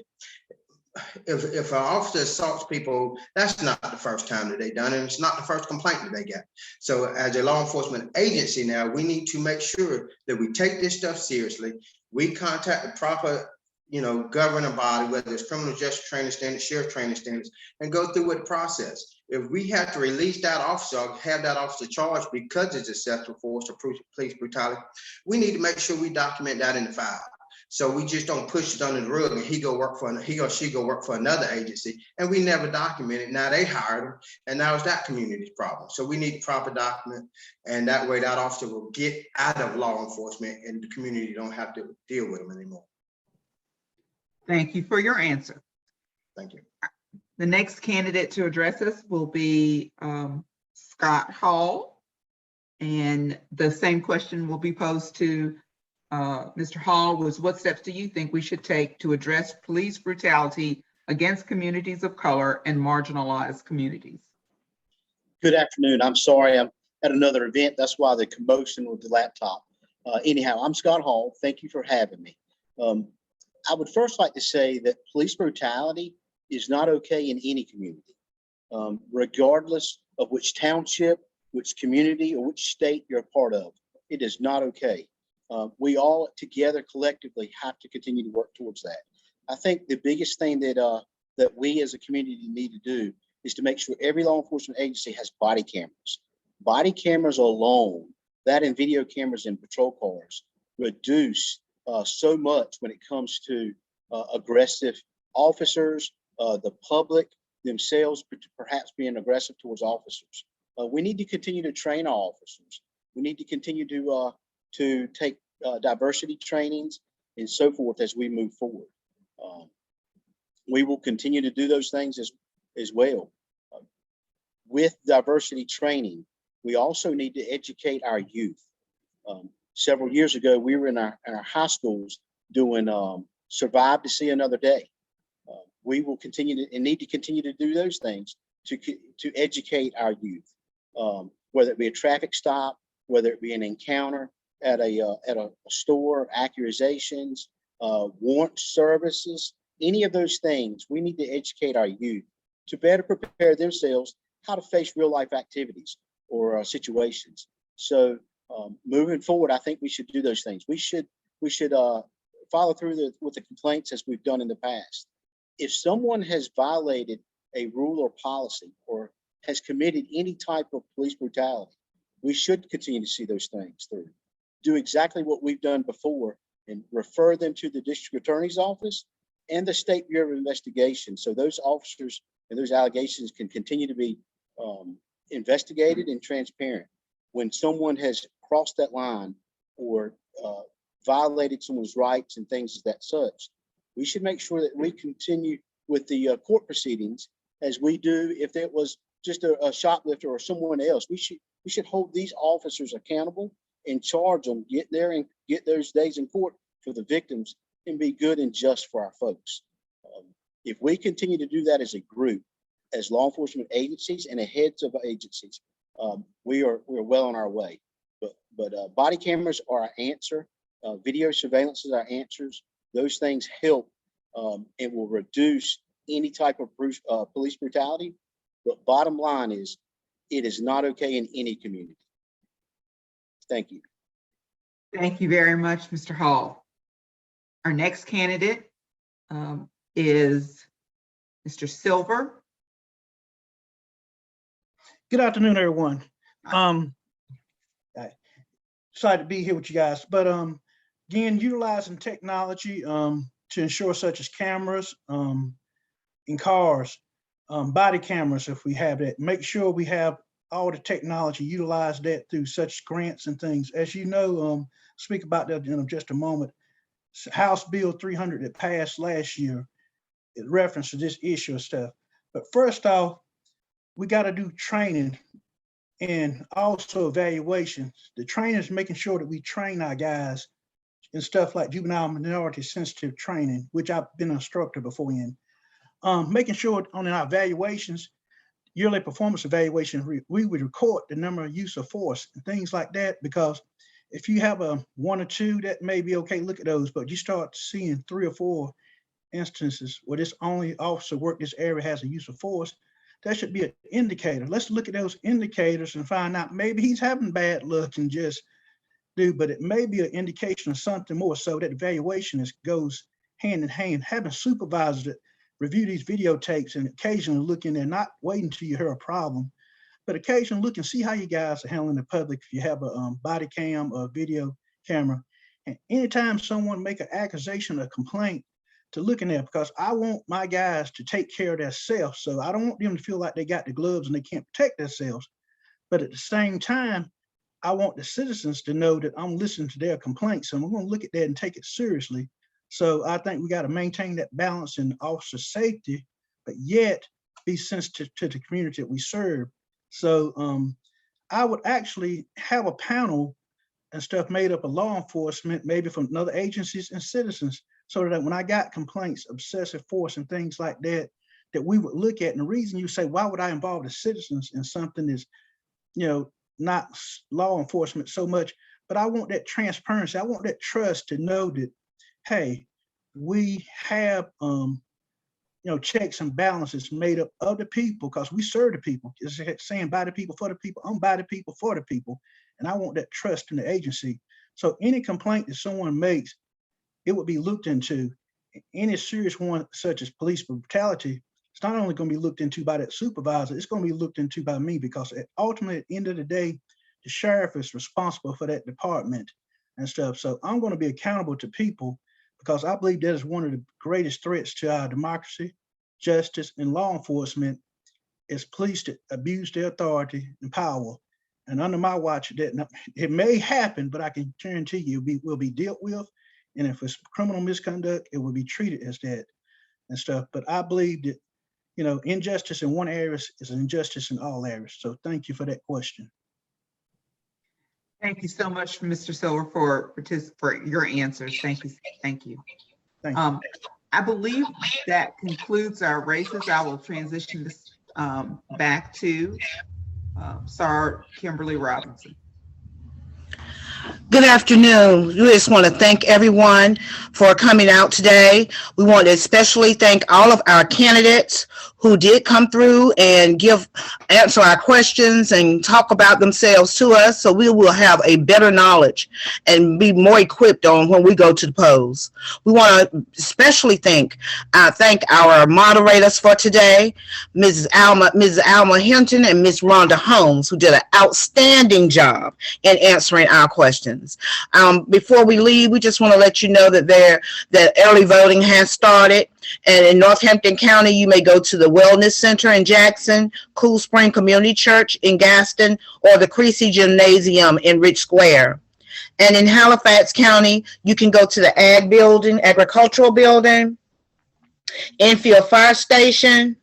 [SPEAKER 16] if an officer assaults people, that's not the first time that they've done it, and it's not the first complaint that they get. So as a law enforcement agency now, we need to make sure that we take this stuff seriously. We contact the proper, governing body, whether it's criminal justice training standards, sheriff training standards, and go through with the process. If we have to release that officer, have that officer charged because it's excessive force or police brutality, we need to make sure we document that in the file. So we just don't push it under the rug and he or she go work for another agency, and we never document it. Now they hired him, and now it's that community's problem. So we need proper document, and that way that officer will get out of law enforcement and the community don't have to deal with him anymore.
[SPEAKER 3] Thank you for your answer.
[SPEAKER 16] Thank you.
[SPEAKER 3] The next candidate to address us will be Scott Hall. And the same question will be posed to Mr. Hall, was what steps do you think we should take to address police brutality against communities of color and marginalized communities?
[SPEAKER 17] Good afternoon. I'm sorry, I'm at another event. That's why the commotion with the laptop. Anyhow, I'm Scott Hall. Thank you for having me. I would first like to say that police brutality is not okay in any community, regardless of which township, which community, or which state you're a part of. It is not okay. We all together collectively have to continue to work towards that. I think the biggest thing that we as a community need to do is to make sure every law enforcement agency has body cameras. Body cameras alone, that and video cameras in patrol cars, reduce so much when it comes to aggressive officers, the public themselves perhaps being aggressive towards officers. We need to continue to train our officers. We need to continue to take diversity trainings and so forth as we move forward. We will continue to do those things as well. With diversity training, we also need to educate our youth. Several years ago, we were in our high schools doing Survive to See Another Day. We will continue to and need to continue to do those things to educate our youth, whether it be a traffic stop, whether it be an encounter at a store, accusations, warrant services, any of those things, we need to educate our youth to better prepare themselves how to face real life activities or situations. So moving forward, I think we should do those things. We should follow through with the complaints as we've done in the past. If someone has violated a rule or policy or has committed any type of police brutality, we should continue to see those things through. Do exactly what we've done before and refer them to the district attorney's office and the State Bureau of Investigation, so those officers and those allegations can continue to be investigated and transparent. When someone has crossed that line or violated someone's rights and things of that such, we should make sure that we continue with the court proceedings as we do if it was just a shoplifter or someone else. We should hold these officers accountable and charge them, get there and get those days in court for the victims and be good and just for our folks. If we continue to do that as a group, as law enforcement agencies and the heads of agencies, we're well on our way. But body cameras are our answer. Video surveillance is our answers. Those things help and will reduce any type of police brutality. But bottom line is, it is not okay in any community. Thank you.
[SPEAKER 3] Thank you very much, Mr. Hall. Our next candidate is Mr. Silver.
[SPEAKER 18] Good afternoon, everyone. Excited to be here with you guys. But again, utilizing technology to ensure such as cameras in cars, body cameras, if we have that, make sure we have all the technology, utilize that through such grants and things. As you know, speak about that in just a moment. House Bill 300 that passed last year, it references this issue of stuff. But first off, we got to do training and also evaluations. The training is making sure that we train our guys in stuff like juvenile minority sensitive training, which I've been an instructor before in. Making sure on our evaluations, yearly performance evaluation, we would record the number of use of force and things like that, because if you have a 1 or 2, that may be okay, look at those, but you start seeing 3 or 4 instances where this only officer work this area has a use of force, that should be an indicator. Let's look at those indicators and find out maybe he's having bad luck and just do, but it may be an indication of something more. So that evaluation goes hand in hand. Having supervisors that review these videotapes and occasionally look in there, not waiting until you hear a problem, but occasionally look and see how you guys are handling the public. If you have a body cam or video camera, and anytime someone make an accusation or complaint, to look in there, because I want my guys to take care of themselves. So I don't want them to feel like they got the gloves and they can't protect themselves. But at the same time, I want the citizens to know that I'm listening to their complaints. So I'm going to look at that and take it seriously. So I think we got to maintain that balance in officer safety, but yet be sensitive to the community that we serve. So I would actually have a panel and stuff made up of law enforcement, maybe from other agencies and citizens, so that when I got complaints of excessive force and things like that, that we would look at. And the reason you say, why would I involve the citizens in something is, not law enforcement so much, but I want that transparency. I want that trust to know that, hey, we have, checks and balances made up of the people, because we serve the people. It's saying by the people, for the people. I'm by the people, for the people. And I want that trust in the agency. So any complaint that someone makes, it would be looked into. Any serious one, such as police brutality, it's not only going to be looked into by that supervisor, it's going to be looked into by me, because ultimately at the end of the day, the sheriff is responsible for that department and stuff. So I'm going to be accountable to people, because I believe that is one of the greatest threats to our democracy, justice, and law enforcement is police that abuse their authority and power. And under my watch, that it may happen, but I can guarantee you will be dealt with. And if it's criminal misconduct, it will be treated as that and stuff. But I believe that, injustice in one area is an injustice in all areas. So thank you for that question.
[SPEAKER 3] Thank you so much, Mr. Silver, for your answers. Thank you. Thank you.
[SPEAKER 18] Thank you.
[SPEAKER 3] I believe that concludes our races. I will transition this back to Kimberly Robinson.
[SPEAKER 2] Good afternoon. We just want to thank everyone for coming out today. We want to especially thank all of our candidates who did come through and answer our questions and talk about themselves to us, so we will have a better knowledge and be more equipped on when we go to the polls. We want to especially thank our moderators for today, Mrs. Alma Hinton and Ms. Rhonda Holmes, who did an outstanding job in answering our questions. Before we leave, we just want to let you know that early voting has started. And in Northampton County, you may go to the Wellness Center in Jackson, Cool Spring Community Church in Gaston, or the Creasy Gymnasium in Rich Square. And in Halifax County, you can go to the Agricultural Building, Enfield Fire Station,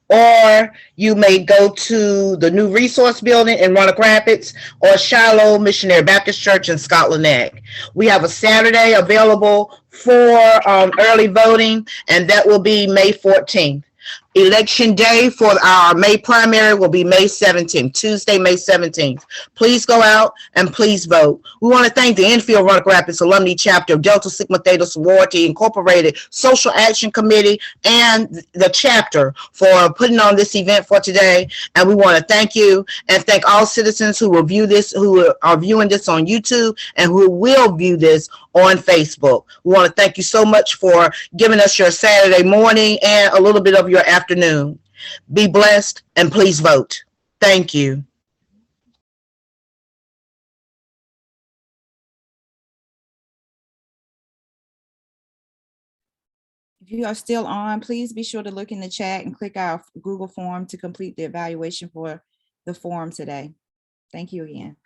[SPEAKER 2] or you may go to the new Resource Building in Roanoke Rapids, or Shiloh Missionary Baptist Church in Scotland Neck. We have a Saturday available for early voting, and that will be May 14th. Election day for our May primary will be May 17th, Tuesday, May 17th. Please go out and please vote. We want to thank the Enfield-Roanoke Rapids Alumni Chapter of Delta Sigma Theta Sorority Incorporated Social Action Committee and the chapter for putting on this event for today. And we want to thank you and thank all citizens who will view this, who are viewing this on YouTube and who will view this on Facebook. We want to thank you so much for giving us your Saturday morning and a little bit of your afternoon. Be blessed and please vote. Thank you.
[SPEAKER 9] If you are still on, please be sure to look in the chat and click our Google form to complete the evaluation for the forum today. Thank you again.